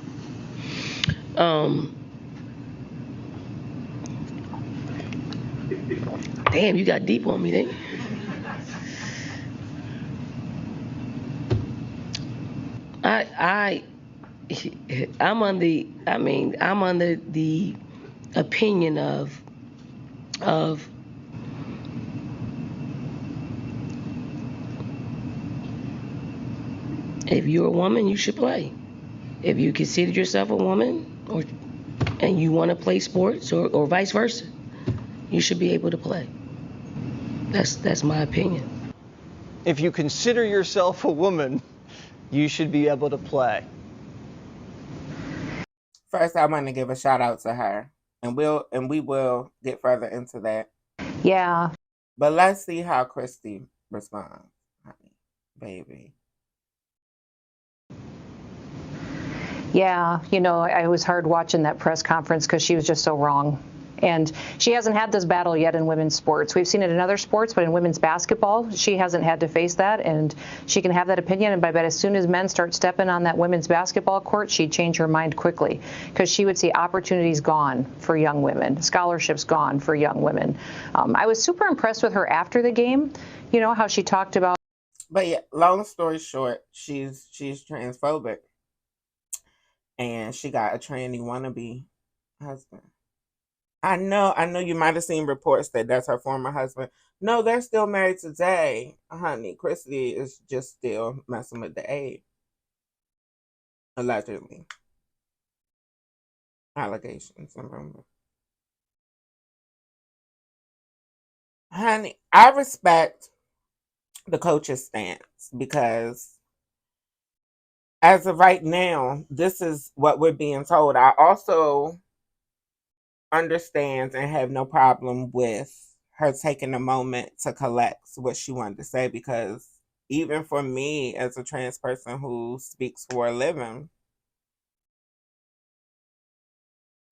Damn, you got deep on me, didn't you? I'm under the opinion of if you're a woman, you should play. If you consider yourself a woman and you want to play sports or vice versa, you should be able to play. That's my opinion. If you consider yourself a woman, you should be able to play. First, I want to give a shout out to her, and we will get further into that. Yeah. But let's see how Kristi responds, honey, baby. Yeah, you know, it was hard watching that press conference because she was just so wrong. And she hasn't had this battle yet in women's sports. We've seen it in other sports, but in women's basketball, she hasn't had to face that, and she can have that opinion. And I bet as soon as men start stepping on that women's basketball court, she'd change her mind quickly, because she would see opportunities gone for young women, scholarships gone for young women. I was super impressed with her after the game, you know, how she talked about. But yeah, long story short, she's transphobic, and she got a tranny wannabe husband. I know you might have seen reports that that's her former husband. No, they're still married today, honey. Kristi is just still messing with the aide. Allegedly. Allegations and rumors. Honey, I respect the coach's stance, because as of right now, this is what we're being told. I also understands and have no problem with her taking a moment to collect what she wanted to say, because even for me as a trans person who speaks for a living,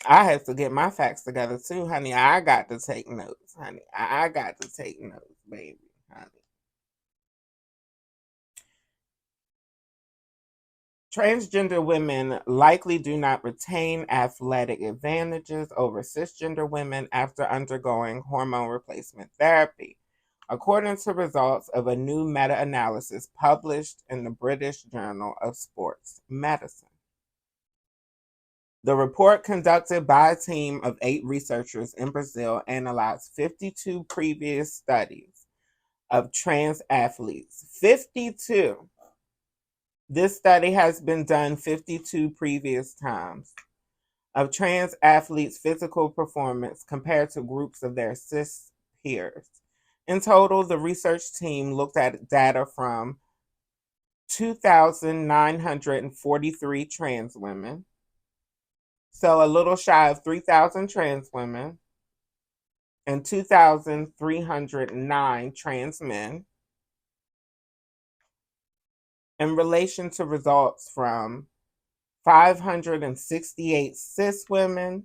I have to get my facts together too, honey. I got to take notes, honey. I got to take notes, baby, honey. Transgender women likely do not retain athletic advantages over cisgender women after undergoing hormone replacement therapy. according to results of a new meta-analysis published in the British Journal of Sports Medicine. The report, conducted by a team of 8 researchers in Brazil, analyzed 52 previous studies of trans athletes. 52. This study has been done 52 previous times of trans athletes' physical performance compared to groups of their cis peers. In total, the research team looked at data from 2,943 trans women, so a little shy of 3,000 trans women, and 2,309 trans men, in relation to results from 568 cis women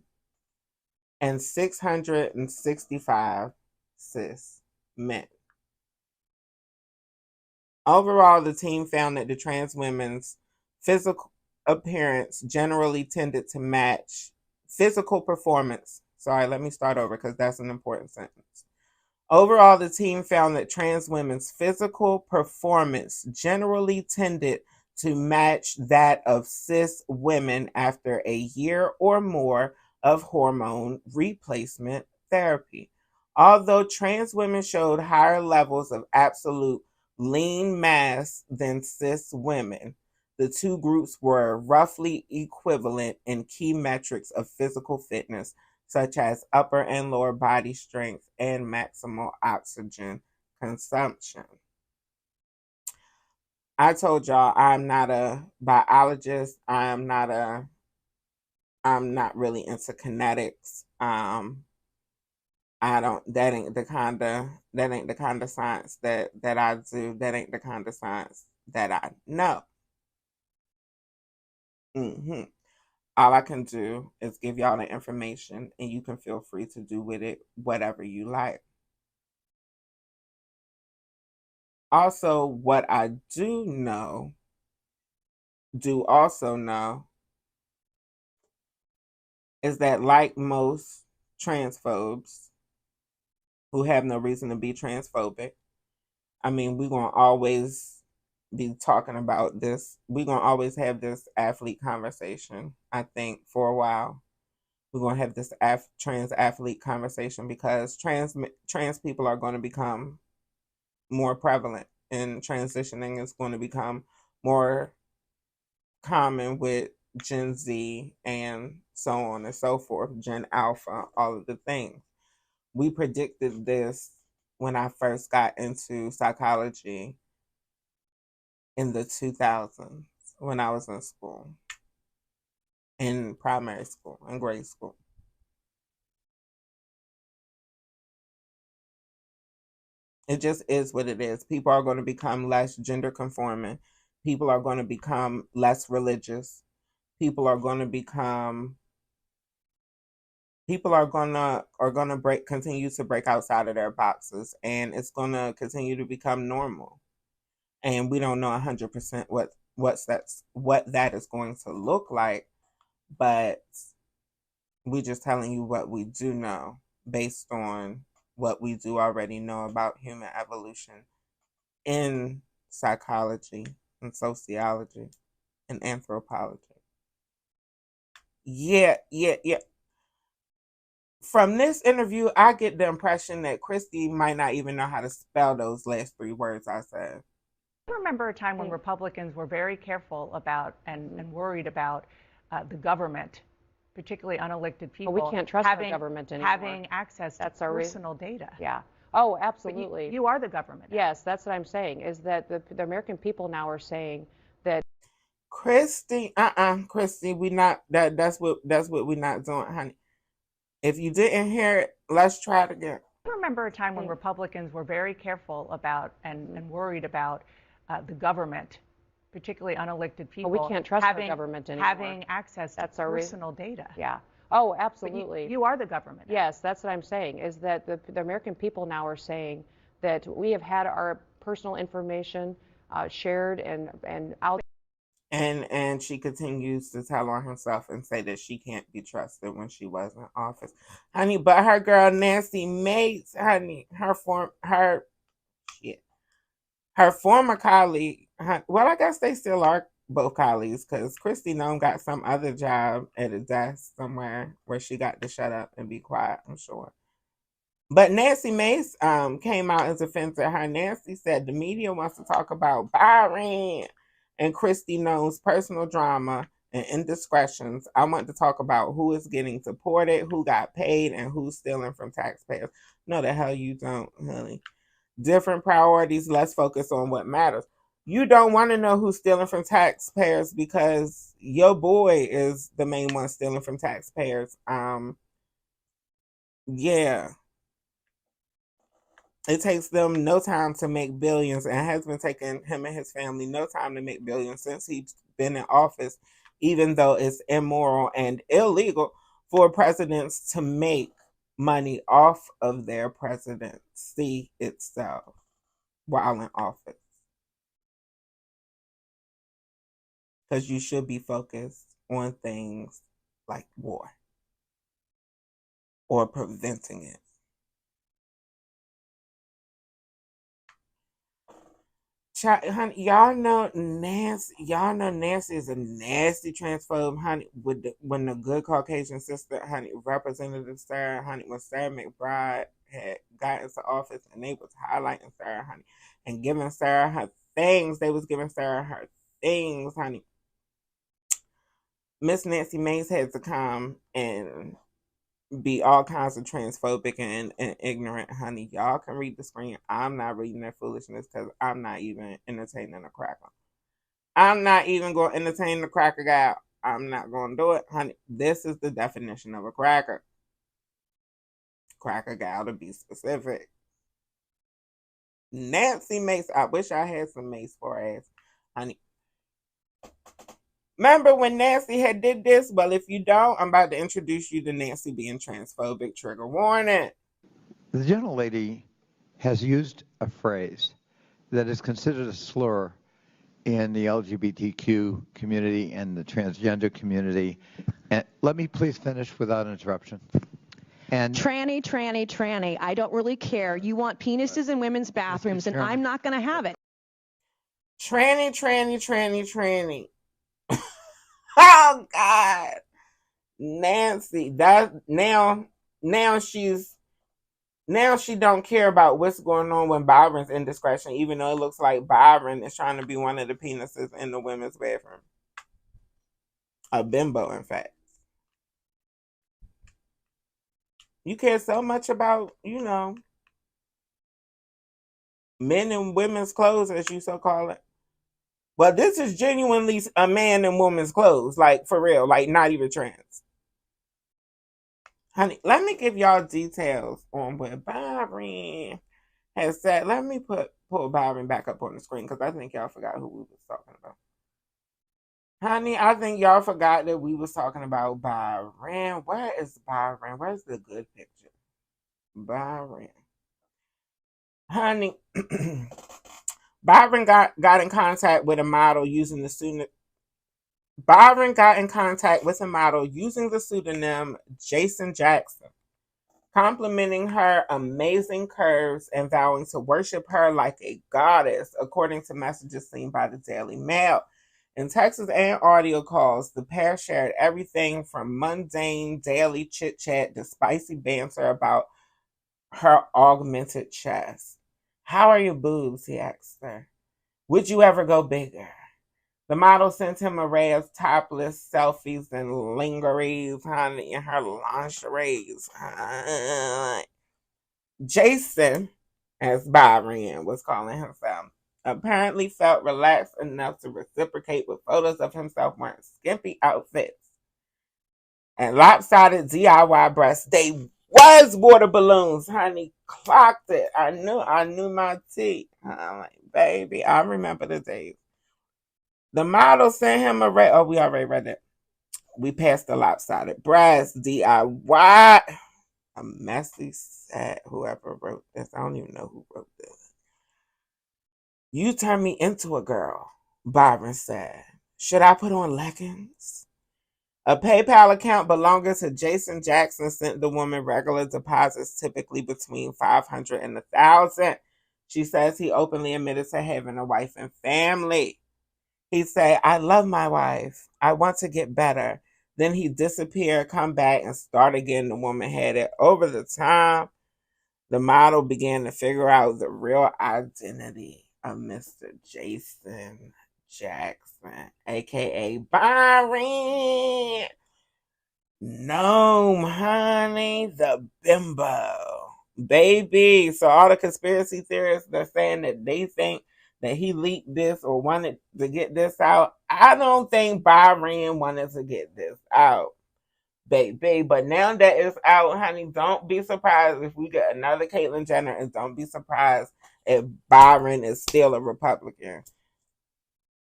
and 665 cis men. Overall, the team found that the trans women's physical appearance generally tended to match physical performance. Sorry, let me start over because that's an important sentence. Overall, the team found that trans women's physical performance generally tended to match that of cis women after a year or more of hormone replacement therapy. Although trans women showed higher levels of absolute lean mass than cis women, the two groups were roughly equivalent in key metrics of physical fitness, such as upper and lower body strength and maximal oxygen consumption. I told y'all I'm not a biologist. I'm not really into kinetics. That ain't the kind of science that I do. That ain't the kind of science that I know. All I can do is give y'all the information, and you can feel free to do with it whatever you like. Also, what I also know is that, like most transphobes who have no reason to be transphobic, I mean, we're going to always be talking about this. We're going to always have this athlete conversation, I think, for a while. We're going to have this trans athlete conversation because trans people are going to become more prevalent, and transitioning is going to become more common with Gen Z and so on and so forth, Gen Alpha, all of the things. We predicted this when I first got into psychology in the 2000s, when I was in school, in primary school, in grade school. It just is what it is. People are going to become less gender conforming. People are going to become less religious. People are going to continue to break outside of their boxes, and it's going to continue to become normal. And we don't know 100% what that is going to look like, but we're just telling you what we do know based on what we do already know about human evolution in psychology and sociology and anthropology. Yeah. From this interview, I get the impression that Kristi might not even know how to spell those last 3 words I said. I remember a time when Republicans were very careful about and worried about the government, particularly unelected people. Well, we can't trust the government anymore. Having access to personal data. Yeah. Oh, absolutely. You are the government. Yes, that's what I'm saying, is that the American people now are saying that. Kristi, Kristi, we not that's what we're not doing, honey. If you didn't hear it, let's try it again. I remember a time when Republicans were very careful about and worried about the government, particularly unelected people. Well, we can't trust the government anymore. Having access to personal data. Yeah. Oh, absolutely. You are the government. Yes, that's what I'm saying, is that the American people now are saying that we have had our personal information shared and out. And she continues to tell on herself and say that she can't be trusted when she was in office. Honey, but her girl Nancy Mace, honey, her Her former colleague, well, I guess they still are both colleagues because Kristi Noem got some other job at a desk somewhere where she got to shut up and be quiet, I'm sure. But Nancy Mace came out as offensive. Her Nancy said the media wants to talk about Byron and Kristi Noem's personal drama and indiscretions. I want to talk about who is getting supported, who got paid, and who's stealing from taxpayers. No, the hell you don't, honey. Different priorities, let's focus on what matters. You don't want to know who's stealing from taxpayers because your boy is the main one stealing from taxpayers. Yeah. It takes them no time to make billions, and has been taking him and his family no time to make billions since he's been in office, even though it's immoral and illegal for presidents to make money off of their presidency itself while in office. Because you should be focused on things like war or preventing it. Honey, y'all know Nancy is a nasty transphobe, honey. When the good Caucasian sister, honey, Representative Sarah, honey, when Sarah McBride had got into office and they was highlighting Sarah, honey, and giving Sarah her things, they was giving Sarah her things, honey. Miss Nancy Mace had to come and be all kinds of transphobic and ignorant, honey. Y'all can read the screen. I'm not reading that foolishness because I'm not even entertaining a cracker. I'm not even going to entertain the cracker guy. I'm not going to do it, honey. This is the definition of a cracker. Cracker gal, to be specific. Nancy Mace. I wish I had some Mace for her ass, honey. Remember when Nancy had did this? Well, if you don't, I'm about to introduce you to Nancy being transphobic. Trigger warning. The gentlelady has used a phrase that is considered a slur in the LGBTQ community and the transgender community. And let me please finish without interruption. And Tranny. I don't really care. You want penises in women's bathrooms, and I'm not going to have it. Tranny. Oh God, Nancy. Now she don't care about what's going on when Byron's indiscretion, even though it looks like Byron is trying to be one of the penises in the women's bathroom. A bimbo, in fact. You care so much about, men and women's clothes, as you so call it. Well, this is genuinely a man in woman's clothes, like for real, like not even trans. Honey, let me give y'all details on what Byron has said. Let me pull Byron back up on the screen because I think y'all forgot who we was talking about. Honey, I think y'all forgot that we was talking about Byron. Where is Byron? Where's the good picture? Byron. Honey, Byron got in contact with a model using the pseudonym. Byron got in contact with a model using the pseudonym Jason Jackson, complimenting her amazing curves and vowing to worship her like a goddess, according to messages seen by the Daily Mail. In texts and audio calls, the pair shared everything from mundane daily chit-chat to spicy banter about her augmented chest. How are your boobs, he asked her. Would you ever go bigger? The model sent him an array of topless selfies and lingeries, honey, in her lingeries. Jason, as Byron was calling himself, apparently felt relaxed enough to reciprocate with photos of himself wearing skimpy outfits and lopsided DIY breasts. They was water balloons, honey. Clocked it. I knew my tea. I'm like, baby, I remember the days. The model sent him a red. Oh, we already read it. We passed the lopsided breasts, DIY. A messy sad whoever wrote this. I don't even know who wrote this. You turned me into a girl, Byron said. Should I put on leggings? A PayPal account belonging to Jason Jackson sent the woman regular deposits, typically between $500 and $1,000. She says he openly admitted to having a wife and family. He said, I love my wife. I want to get better. Then he disappeared, come back, and start again. The woman had it. Over the time, the model began to figure out the real identity of Mr. Jason Jackson, a.k.a. Byron Gnome, honey, the bimbo. Baby. So all the conspiracy theorists, they're saying that they think that he leaked this or wanted to get this out. I don't think Byron wanted to get this out, baby. But now that it's out, honey, don't be surprised if we get another Caitlyn Jenner, and don't be surprised if Byron is still a Republican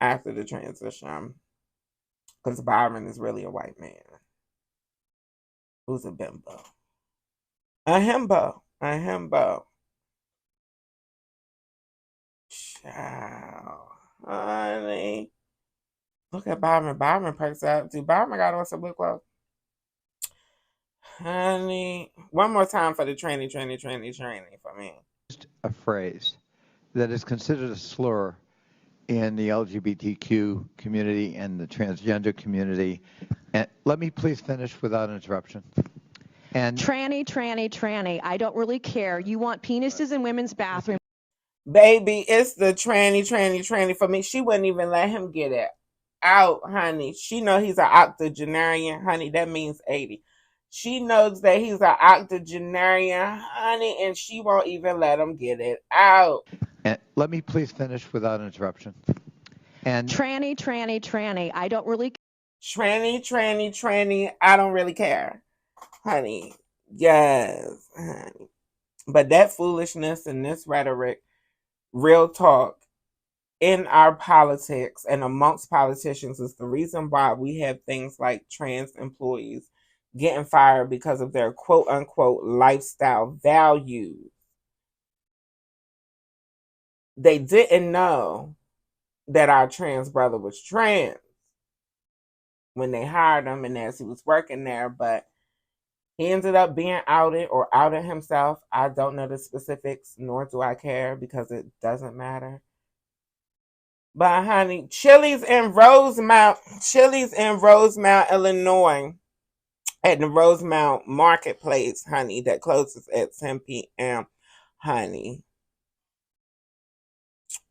after the transition. Because Byron is really a white man who's a bimbo. A himbo. A himbo. Child. Honey. Look at Byron. Byron perks up. Dude, Byron got on some lip gloss. Honey. One more time for the tranny for me. A phrase that is considered a slur in the LGBTQ community and the transgender community. And let me please finish without interruption. And Tranny. I don't really care. You want penises in women's bathrooms. Baby, it's the tranny for me. She wouldn't even let him get it out, honey. She know he's an octogenarian, honey. That means 80. She knows that he's an octogenarian, honey, and she won't even let him get it out. And let me please finish without interruption. And Tranny. I don't really Tranny. I don't really care, honey. Yes, honey. But that foolishness and this rhetoric, real talk, in our politics and amongst politicians is the reason why we have things like trans employees getting fired because of their quote unquote lifestyle values. They didn't know that our trans brother was trans when they hired him and as he was working there, but he ended up being outed or outed himself. I don't know the specifics, nor do I care because it doesn't matter. But honey, Chili's in Rosemount, Illinois, at the Rosemount Marketplace, honey, that closes at 10 p.m., honey,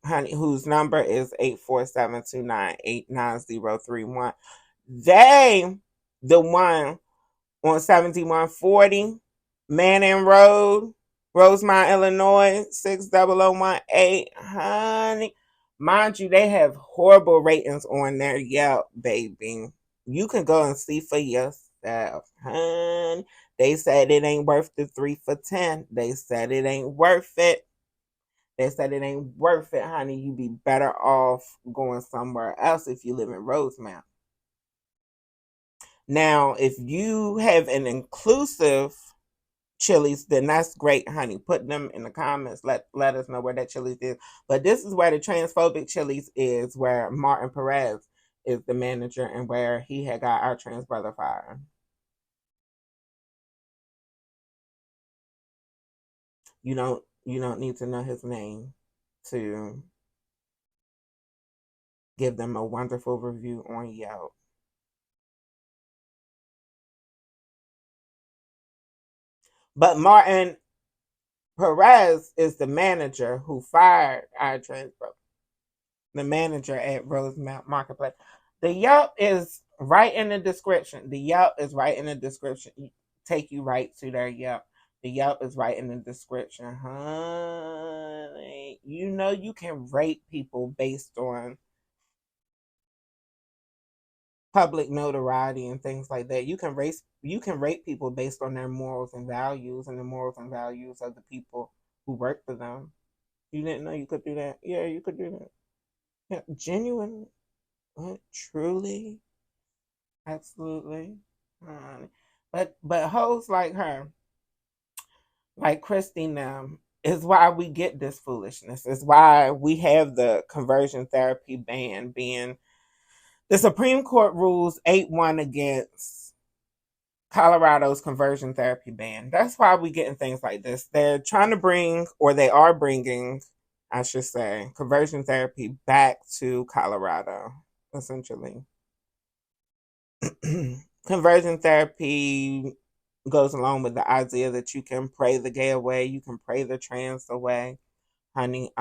whose number is 847-298-9031. They, the one on 7140 Manning Road, Rosemount, Illinois, 60018, honey. Mind you, they have horrible ratings on their Yelp, baby. You can go and see for yourself, honey. They said it ain't worth the 3 for 10. They said it ain't worth it. Honey. You'd be better off going somewhere else if you live in Rosemount. Now, if you have an inclusive Chili's, then that's great, honey. Put them in the comments. Let us know where that Chili's is. But this is where the transphobic Chili's is, where Martin Perez is the manager and where he had got our trans brother fired. You don't need to know his name to give them a wonderful review on Yelp. But Martin Perez is the manager who fired our trans brother. The manager at Rosemount Marketplace. The Yelp is right in the description. Take you right to their Yelp. The Yelp is right in the description. Honey, you know you can rate people based on public notoriety and things like that. You can rate people based on their morals and values and the morals and values of the people who work for them. You didn't know you could do that? Yeah, you could do that. Yeah, genuine, truly, absolutely. But hoes like her, like Kristi now, is why we get this foolishness. Is why we have the conversion therapy ban being. The Supreme Court rules 8-1 against Colorado's conversion therapy ban. That's why we're getting things like this. They're trying to bring, or they are bringing, I should say, conversion therapy back to Colorado, essentially. Conversion therapy goes along with the idea that you can pray the gay away, you can pray the trans away, honey.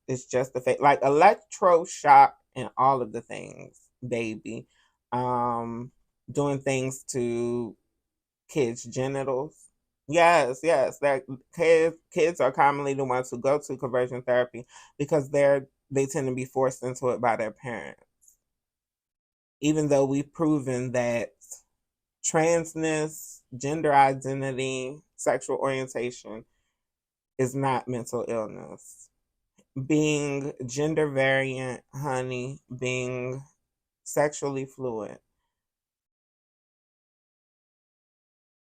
Is just the fact, like electroshock and all of the things, baby. Doing things to kids' genitals. Yes, that kids are commonly the ones who go to conversion therapy because they tend to be forced into it by their parents. Even though we've proven that transness, gender identity, sexual orientation is not mental illness. Being gender variant, honey, being sexually fluid,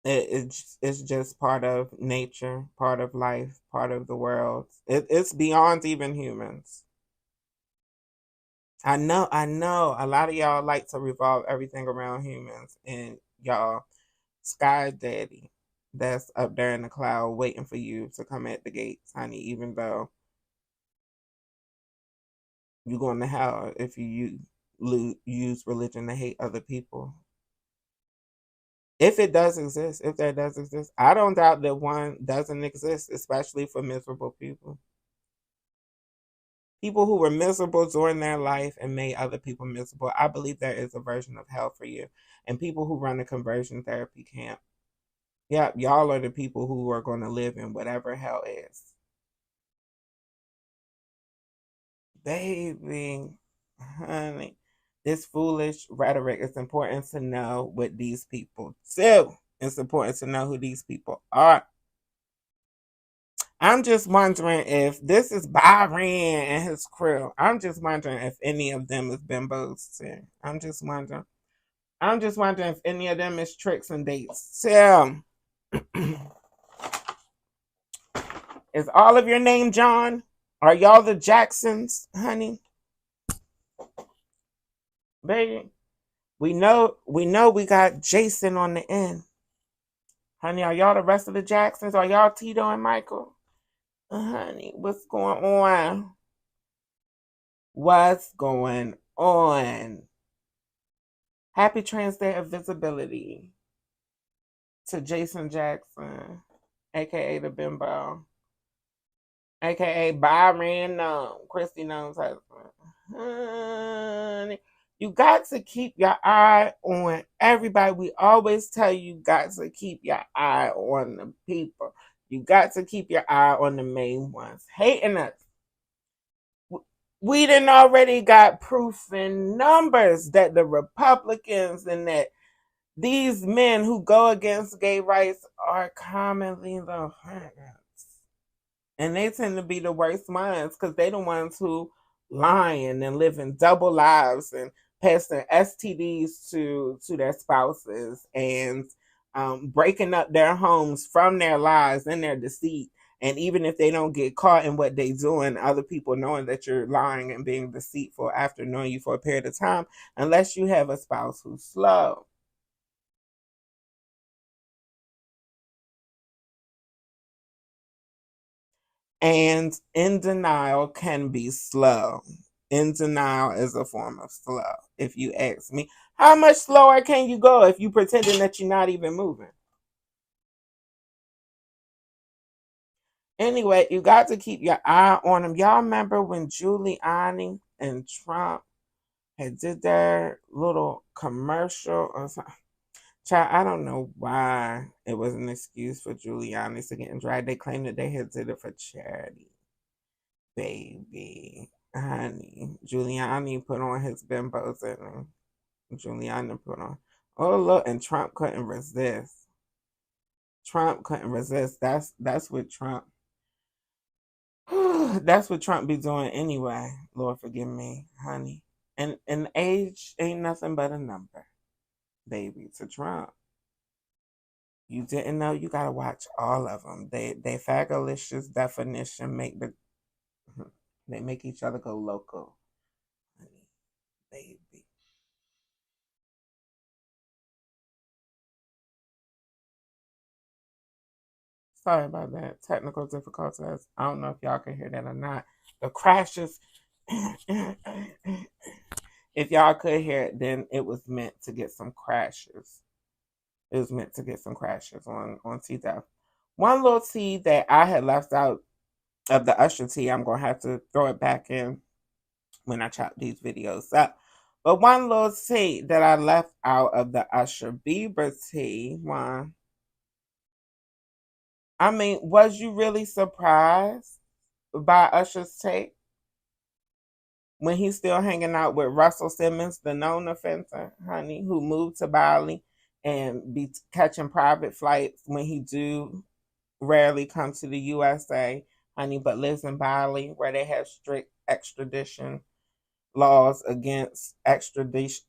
it's just part of nature, part of life, part of the world. It's beyond even humans. I know. A lot of y'all like to revolve everything around humans, and y'all, Sky Daddy, that's up there in the cloud waiting for you to come at the gates, honey. Even though you're going to hell if you use religion to hate other people. If there does exist, I don't doubt that one doesn't exist, especially for miserable people. People who were miserable during their life and made other people miserable. I believe there is a version of hell for you. And people who run a conversion therapy camp, yep, y'all are the people who are going to live in whatever hell is. Baby, honey, this foolish rhetoric, it's important to know what these people do. It's important to know who these people are. I'm just wondering if this is Byron and his crew. I'm just wondering if any of them is bimbos too. I'm just wondering if any of them is tricks and dates too. Is all of your name John? Are y'all the Jacksons, honey? Baby, we know we got Jason on the end. Honey, are y'all the rest of the Jacksons? Are y'all Tito and Michael? Honey, what's going on? What's going on? Happy Trans Day of Visibility to Jason Jackson, aka the Bimbo, aka Byron Gnome, Kristi Gnome's husband. Honey, you got to keep your eye on everybody. We always tell you got to keep your eye on the people. You got to keep your eye on the main ones. Hating us. We done already got proof in numbers that the Republicans and that these men who go against gay rights are commonly the hypocrites. And they tend to be the worst ones because they the ones who lying and living double lives and passing STDs to their spouses and breaking up their homes from their lies and their deceit. And even if they don't get caught in what they doing, other people knowing that you're lying and being deceitful after knowing you for a period of time, unless you have a spouse who's slow. And in denial can be slow. In denial is a form of slow. If you ask me, how much slower can you go if you pretending that you're not even moving? Anyway, you got to keep your eye on them. Y'all remember when Giuliani and Trump had did their little commercial or something? Child, I don't know why it was an excuse for Giuliani to get in drag. They claimed that they had did it for charity. Baby, honey, Giuliani put on his bimbos and Giuliani put on. Oh look, and Trump couldn't resist. Trump couldn't resist. That's what Trump. That's what Trump be doing anyway. Lord forgive me, honey. And age ain't nothing but a number, baby. To Trump, you didn't know. You gotta watch all of them. They fagolicious definition make the. They make each other go loco, honey, baby. Sorry about that. Technical difficulties. I don't know if y'all can hear that or not. The crashes. If y'all could hear it, then it was meant to get some crashes. It was meant to get some crashes on TDOV. One little tea that I had left out of the Usher tea, I'm going to have to throw it back in when I chop these videos up. But one little tea that I left out of the Usher Bieber tea, one. I mean, was you really surprised by Usher's take? When he's still hanging out with Russell Simmons, the known offender, honey, who moved to Bali and be catching private flights when he do rarely come to the USA, honey, but lives in Bali where they have strict extradition laws against extraditing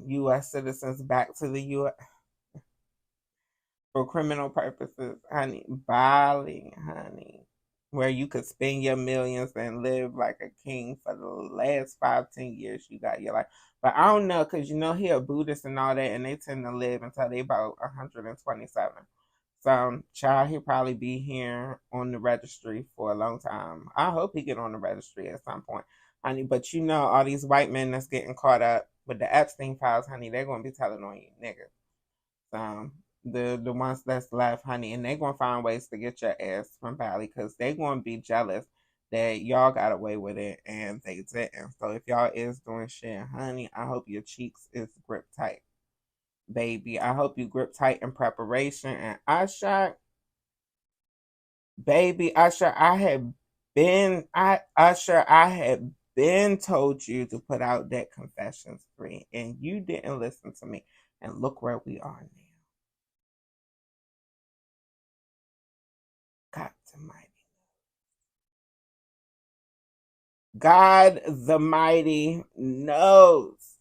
U.S. citizens back to the U.S. for criminal purposes, honey. Bali, honey, where you could spend your millions and live like a king for the last 5-10 years you got your life. But I don't know, because you know he a Buddhist and all that, and they tend to live until they about 127. So, child, he'll probably be here on the registry for a long time. I hope he get on the registry at some point, honey. But you know, all these white men that's getting caught up with the Epstein files, honey, they're going to be telling on you niggas. The ones that's left, honey, and they're going to find ways to get your ass from Bali because they're going to be jealous that y'all got away with it and they didn't. So if y'all is doing shit, honey, I hope your cheeks is gripped tight. Baby, I hope you grip tight in preparation. And Usher, baby, Usher, I had been told you to put out that Confessions 3, and you didn't listen to me. And look where we are now. God the Mighty knows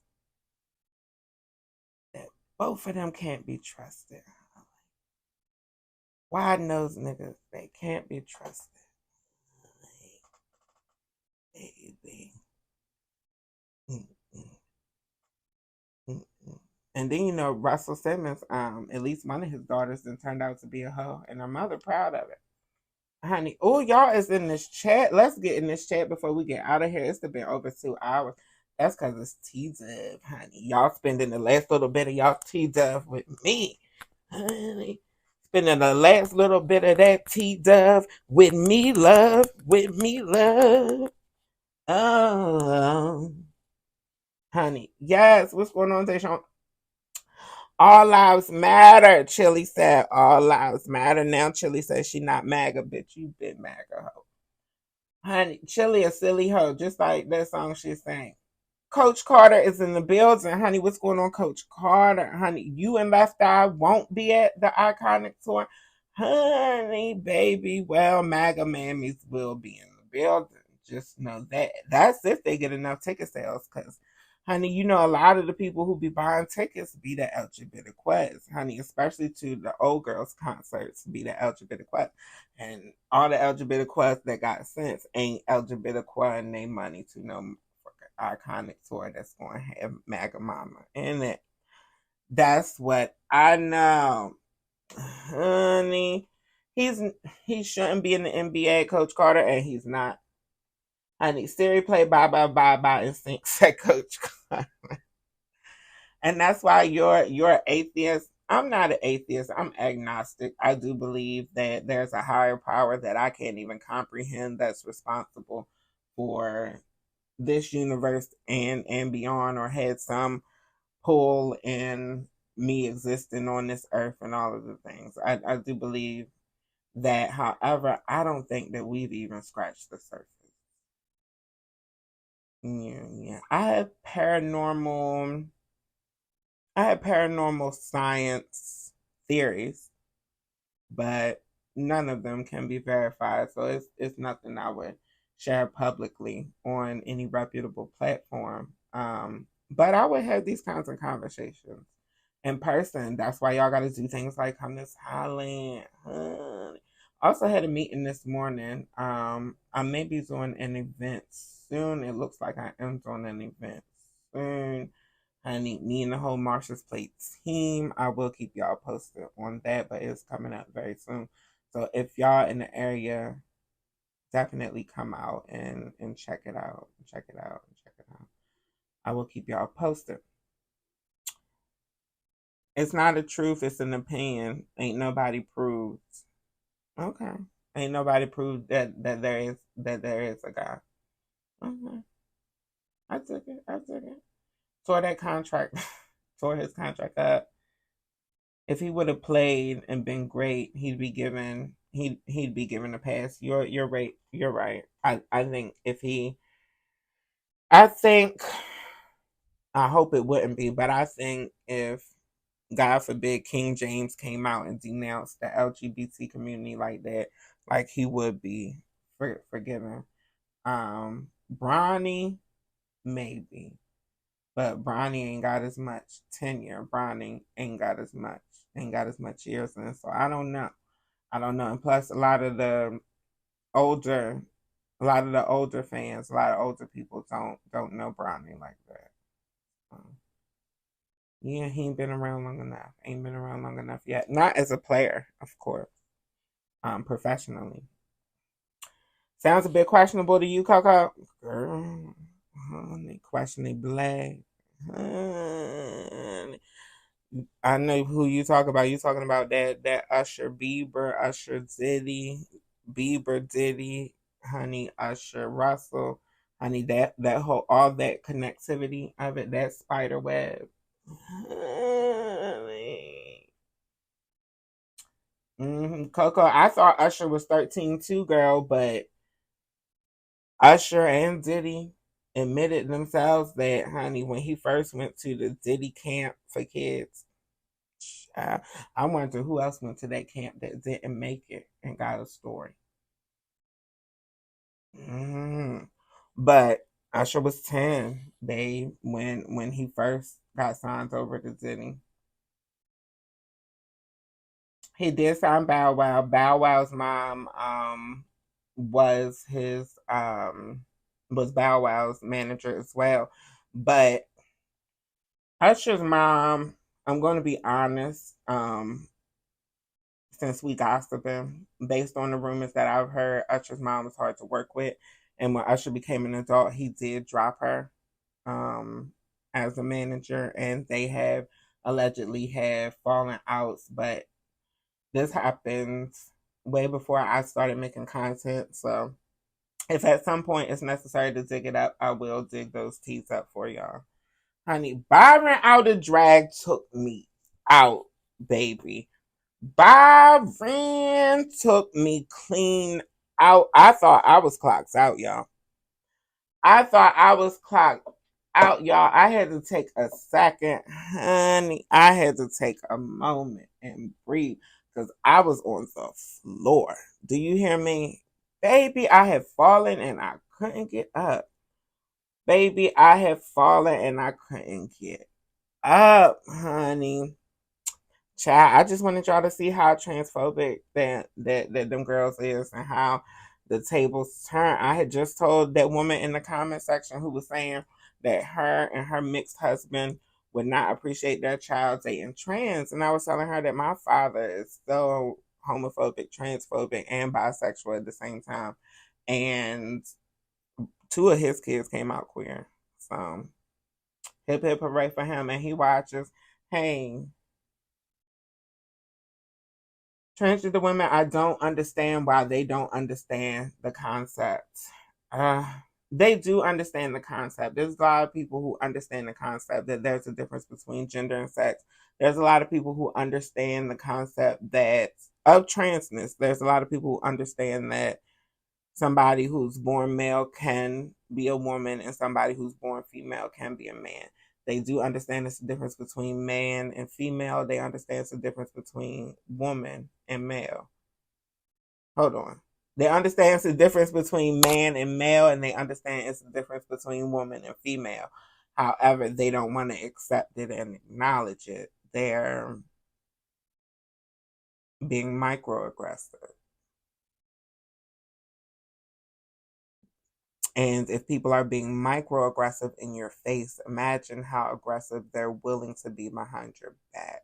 that both of them can't be trusted. Wide nose niggas, they can't be trusted. Baby. And then, you know, Russell Simmons, at least one of his daughters then turned out to be a hoe, and her mother proud of it. Honey, oh, y'all is in this chat. Let's get in this chat before we get out of here. It's been over 2 hours. That's because it's TDOV, honey. Y'all spending the last little bit of y'all TDOV with me, honey. Spending the last little bit of that TDOV with me, love. With me, love. Oh, honey. Yes, what's going on, Deshaun? All lives matter, Chilli said. All lives matter. Now Chilli says she not MAGA, bitch. You been MAGA hoe. Honey, Chilli a silly hoe, just like that song she sang. Coach Carter is in the building. Honey, what's going on, Coach Carter? Honey, you and Left Eye won't be at the Iconic Tour. Honey, baby, well, MAGA mammies will be in the building. Just know that. That's if they get enough ticket sales, because honey, you know, a lot of the people who be buying tickets be the LGBTQ, honey, especially to the old girls concerts be the LGBTQ. And all the LGBTQ that got sense ain't LGBTQ and they money to no Iconic Tour that's going to have MAGA mama in it. That's what I know. Honey, he shouldn't be in the NBA, Coach Carter, and he's not. Honey, Siri play bye and sync, said Coach Carter. And that's why you're atheist. I'm not an atheist. I'm agnostic. I do believe that there's a higher power that I can't even comprehend that's responsible for this universe and beyond, or had some pull in me existing on this earth and all of the things. I do believe that. However, I don't think that we've even scratched the surface. Yeah. I have paranormal science theories, but none of them can be verified. So it's nothing I would share publicly on any reputable platform. But I would have these kinds of conversations in person. That's why y'all got to do things like come to Thailand. Also had a meeting this morning. I may be doing an event soon. It looks like I am doing an event soon Honey, me and the whole Marsha's Plate team, I will keep y'all posted on that, but it's coming up very soon. So if y'all in the area, definitely come out and check it out. Check it out. Check it out. I will keep y'all posted. It's not a truth, it's an opinion. Ain't nobody proved. Okay. Ain't nobody proved that there is a God. Okay. I took it. Tore that contract, tore his contract up. If he would have played and been great, he'd be given a pass. You're right. You're right. I think I hope it wouldn't be, but I think if, God forbid, King James came out and denounced the LGBT community like that, like he would be forgiven. Bronny, maybe. But Bronny ain't got as much tenure. Bronny ain't got as much years in. So I don't know. And plus a lot of the older fans, a lot of older people don't know Bronny like that. Yeah, he ain't been around long enough. Ain't been around long enough yet. Not as a player, of course. Professionally. Sounds a bit questionable to you, Coco? Girl, honey, questioning black. Honey. I know who you talk about. You talking about that Usher, Bieber, Usher, Diddy, Bieber, Diddy, honey, Usher, Russell, honey, that whole, all that connectivity of it, that spider web. Coco, I thought Usher was 13 too, girl, but Usher and Diddy admitted themselves that, honey, when he first went to the Diddy camp for kids, I wonder who else went to that camp that didn't make it and got a story. But Usher was 10, babe, when he first got signed over to Diddy. He did sign Bow Wow. Bow Wow's mom was Bow Wow's manager as well. But Usher's mom, I'm going to be honest, since we gossiping, based on the rumors that I've heard, Usher's mom was hard to work with. And when Usher became an adult, he did drop her as a manager, and they have allegedly had fallen outs. But this happened way before I started making content. So if at some point it's necessary to dig it up, I will dig those teas up for y'all. Honey, Byron out of drag took me out, baby. Byron took me clean out. I thought I was clocked out, y'all. I had to take a second, honey. I had to take a moment and breathe because I was on the floor. Do you hear me? Baby, I had fallen and I couldn't get up. Baby, I had fallen and I couldn't get up, honey. Child, I just wanted y'all to see how transphobic that them girls is and how the tables turn. I had just told that woman in the comment section who was saying that her and her mixed husband would not appreciate their child dating trans, and I was telling her that my father is so homophobic, transphobic, and bisexual at the same time, and 2 of his kids came out queer. So hip hip hooray for him, and he watches. Hey, transgender women, I don't understand why they don't understand the concept. They do understand the concept. There's a lot of people who understand the concept that there's a difference between gender and sex. There's a lot of people who understand the concept that of transness. There's a lot of people who understand that somebody who's born male can be a woman and somebody who's born female can be a man. They do understand it's the difference between man and female. They understand it's the difference between woman and male. Hold on. They understand it's the difference between man and male, and they understand it's the difference between woman and female. However, they don't want to accept it and acknowledge it. They're being microaggressive. And if people are being microaggressive in your face, imagine how aggressive they're willing to be behind your back.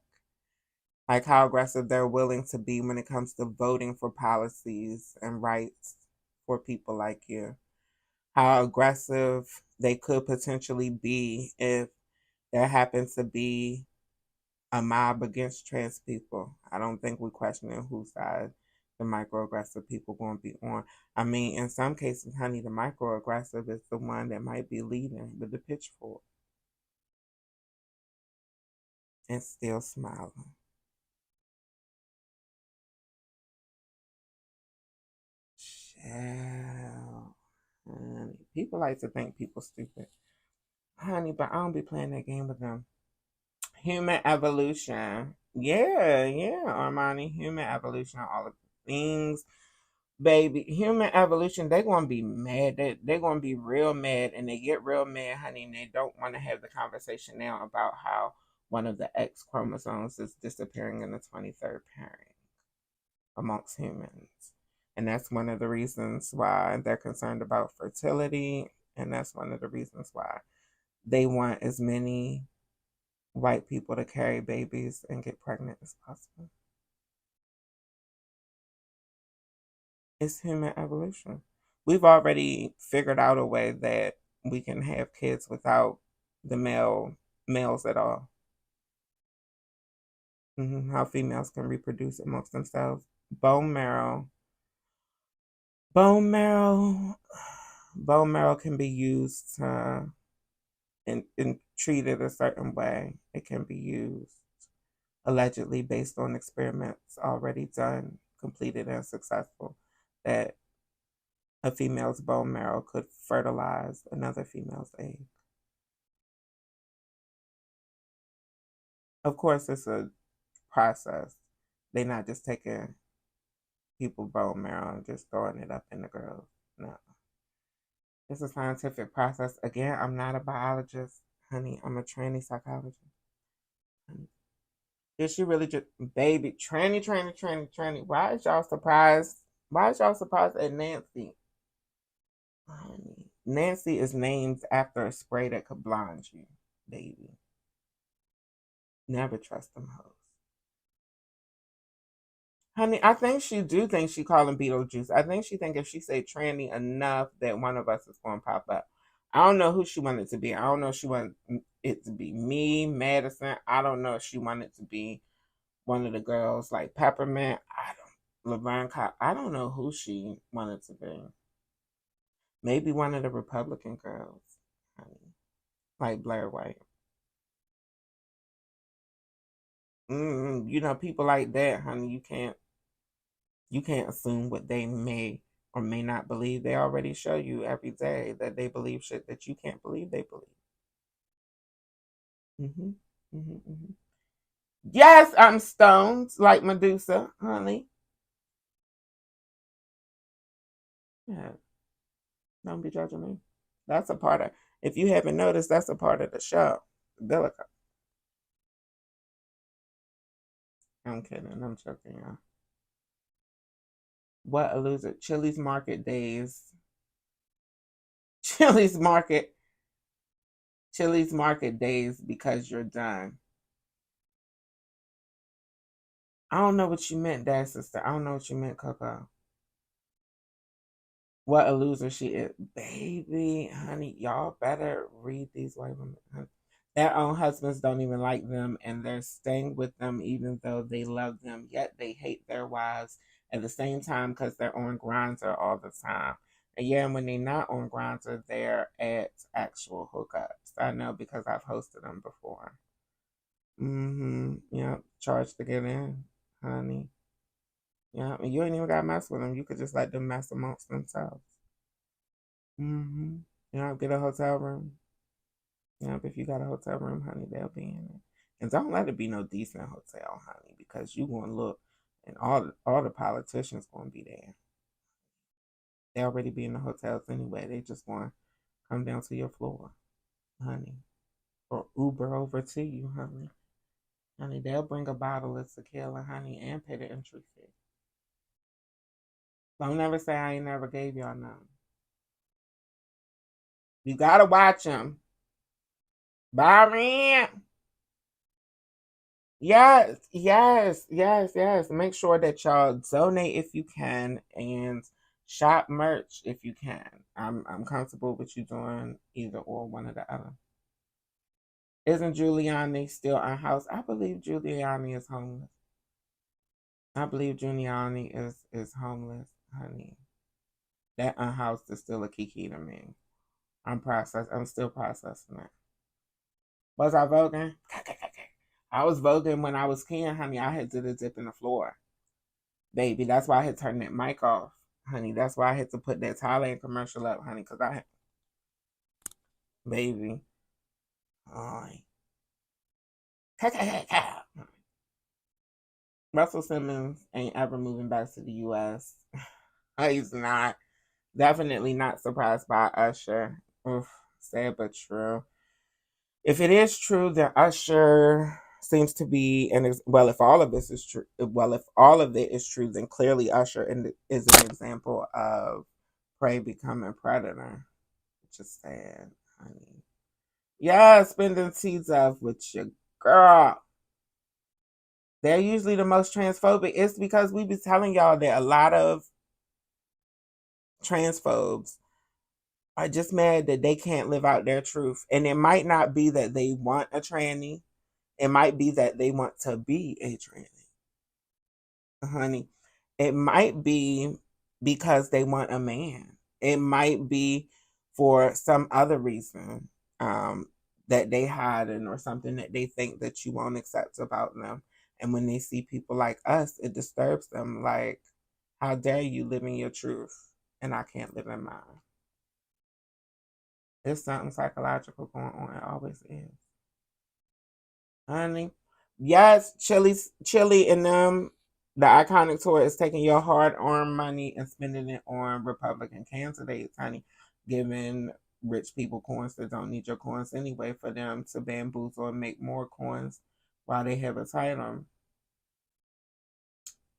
Like how aggressive they're willing to be when it comes to voting for policies and rights for people like you. How aggressive they could potentially be if there happens to be a mob against trans people. I don't think we're questioning whose side the microaggressive people going to be on. I mean, in some cases, honey, the microaggressive is the one that might be leading with the pitchfork and still smiling. Child. Honey, people like to think people stupid. Honey, but I don't be playing that game with them. Human evolution. Yeah, Armani. Human evolution, all of the things. Baby, human evolution, they're going to be mad. They're going to be real mad, and they get real mad, honey, and they don't want to have the conversation now about how one of the X chromosomes is disappearing in the 23rd pairing amongst humans. And that's one of the reasons why they're concerned about fertility, and that's one of the reasons why they want as many white people to carry babies and get pregnant as possible. It's human evolution. We've already figured out a way that we can have kids without the males at all. How females can reproduce amongst themselves. Bone marrow can be used and treated a certain way. It can be used allegedly based on experiments already done, completed, and successful, that a female's bone marrow could fertilize another female's egg. Of course, it's a process. They're not just taking people's bone marrow and just throwing it up in the girls. No. It's a scientific process. Again, I'm not a biologist, honey. I'm a tranny psychologist. Is she really just, baby, tranny? Why is y'all surprised? Why is y'all surprised at Nancy? Honey, Nancy is named after a spray that could blind you, baby. Never trust them hoes. Honey, I think she do think she calling Beetlejuice. I think she think if she say tranny enough that one of us is going to pop up. I don't know who she wanted to be. I don't know if she wanted it to be me, Madison. I don't know if she wanted to be one of the girls like Peppermint. Laverne Cox. I don't know who she wanted to be. Maybe one of the Republican girls, honey, like Blair White. You know, people like that, honey. You can't assume what they may or may not believe. They already show you every day that they believe shit that you can't believe they believe. Yes, I'm stoned like Medusa, honey. Yeah. Don't be judging me. That's a part of, if you haven't noticed, that's a part of the show. Bilica. I'm kidding. I'm joking, y'all. What a loser. Chili's Market Days. Chili's Market Days because you're done. I don't know what you meant, Dad Sister. I don't know what you meant, Coco. What a loser she is. Baby, honey, y'all better read these white women. Their own husbands don't even like them, and they're staying with them even though they love them, yet they hate their wives at the same time because they're on Grindr all the time. And yeah, when they're not on Grindr, they're at actual hookups. I know because I've hosted them before. Yeah, charge to get in, honey. Yeah, you ain't even got to mess with them. You could just let them mess amongst themselves. You know, get a hotel room. Yeah, if you got a hotel room, honey, they'll be in it. And don't let it be no decent hotel, honey, because you gonna look, and all the politicians gonna be there. They already be in the hotels anyway. They just gonna come down to your floor, honey, or Uber over to you, honey. Honey, they'll bring a bottle of tequila, honey, and pay the entry fee. Don't never say I ain't never gave y'all none. You gotta watch him. Byron. Yes, yes, yes, yes. Make sure that y'all donate if you can and shop merch if you can. I'm comfortable with you doing either or, one or the other. Isn't Giuliani still unhoused? I believe Giuliani is homeless. I believe Giuliani is homeless, honey. That unhoused is still a kiki to me. I'm still processing it. Was I voguing? I was voguing when I was king, honey. I had to dip in the floor. Baby, that's why I had to turn that mic off, honey. That's why I had to put that Thailand commercial up, honey, because baby. Oh. Russell Simmons ain't ever moving back to the U.S. He's not. Definitely not surprised by Usher. Oof, sad but true. If it is true, then Usher seems to be, and well, if all of this is true, if all of it is true, then clearly Usher is an example of prey becoming predator. Just sad, honey. Yeah, spending TDOV with your girl. They're usually the most transphobic. It's because we be telling y'all that a lot of transphobes are just mad that they can't live out their truth. And it might not be that they want a tranny. It might be that they want to be a tranny. Honey, it might be because they want a man. It might be for some other reason that they hiding or something that they think that you won't accept about them. And when they see people like us, it disturbs them. Like, how dare you live in your truth and I can't live in mine? There's something psychological going on. It always is. Honey. Yes, Chilli and the iconic tour is taking your hard-earned money and spending it on Republican candidates, honey. Giving rich people coins that don't need your coins anyway for them to bamboozle and make more coins while they have a title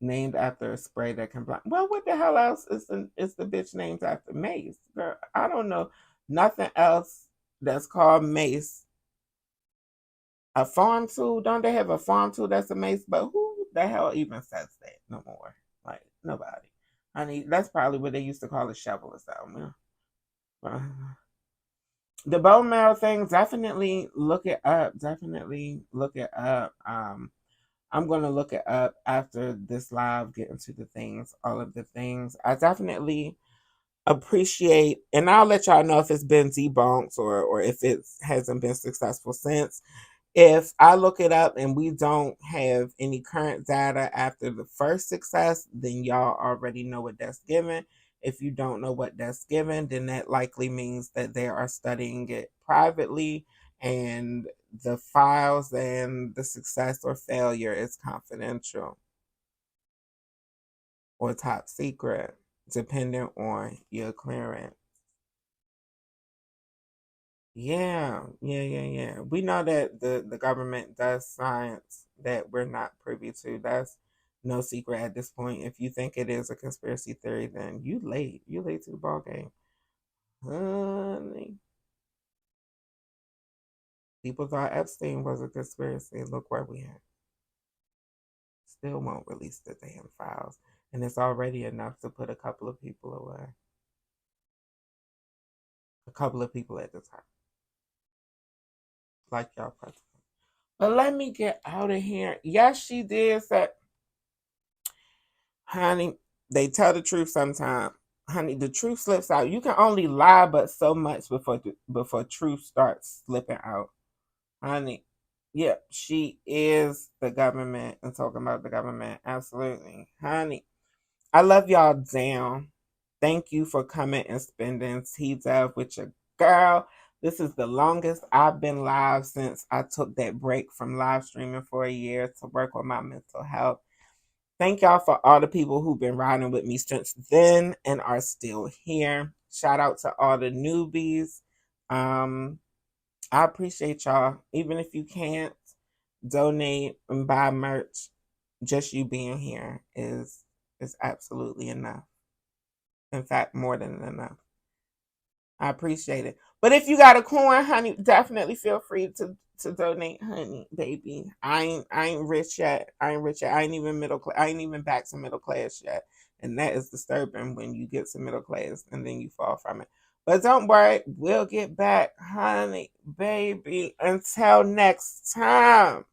named after a spray that can blind. Well, what the hell else is the bitch named after Mace? Girl, I don't know nothing else that's called Mace. A farm tool? Don't they have a farm tool that's a mace? But who the hell even says that no more? Like, nobody. Honey, that's probably what they used to call a shovel or something. The bone marrow thing, definitely look it up. Definitely look it up. I'm going to look it up after this live, get into the things, all of the things. I definitely appreciate, and I'll let y'all know if it's been debunked or if it hasn't been successful since. If I look it up and we don't have any current data after the first success, then y'all already know what that's given. If you don't know what that's given, then that likely means that they are studying it privately and the files and the success or failure is confidential or top secret, depending on your clearance. Yeah. We know that the government does science that we're not privy to. That's no secret at this point. If you think it is a conspiracy theory, then you late. You late to the ball game. Honey. People thought Epstein was a conspiracy. Look where we at. Still won't release the damn files. And it's already enough to put a couple of people away. A couple of people at the top. Like y'all president. But let me get out of here. Yes, she did say, honey, they tell the truth sometimes. Honey, the truth slips out. You can only lie but so much before truth starts slipping out. Honey, yeah, she is the government and talking about the government. Absolutely. Honey, I love y'all down. Thank you for coming and spending TDOV with your girl. This is the longest I've been live since I took that break from live streaming for a year to work on my mental health. Thank y'all for all the people who've been riding with me since then and are still here. Shout out to all the newbies. I appreciate y'all. Even if you can't donate and buy merch, just you being here is absolutely enough. In fact, more than enough. I appreciate it. But if you got a coin, honey, definitely feel free to donate, honey, baby. I ain't rich yet. I ain't even middle class. I ain't even back to middle class yet. And that is disturbing when you get to middle class and then you fall from it. But don't worry, we'll get back, honey, baby. Until next time,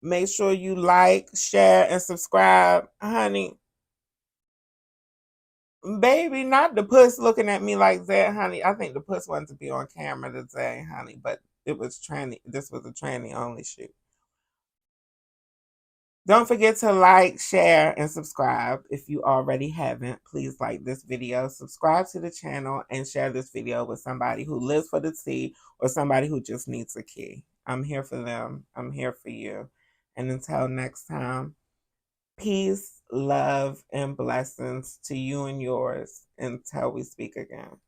make sure you like, share, and subscribe, honey. Baby, not the puss looking at me like that, honey. I think the puss wanted to be on camera today, honey, but it was tranny. This was a tranny only shoot. Don't forget to like, share, and subscribe if you already haven't. Please like this video, subscribe to the channel, and share this video with somebody who lives for the tea or somebody who just needs a key. I'm here for them. I'm here for you. And until next time, peace, love, and blessings to you and yours until we speak again.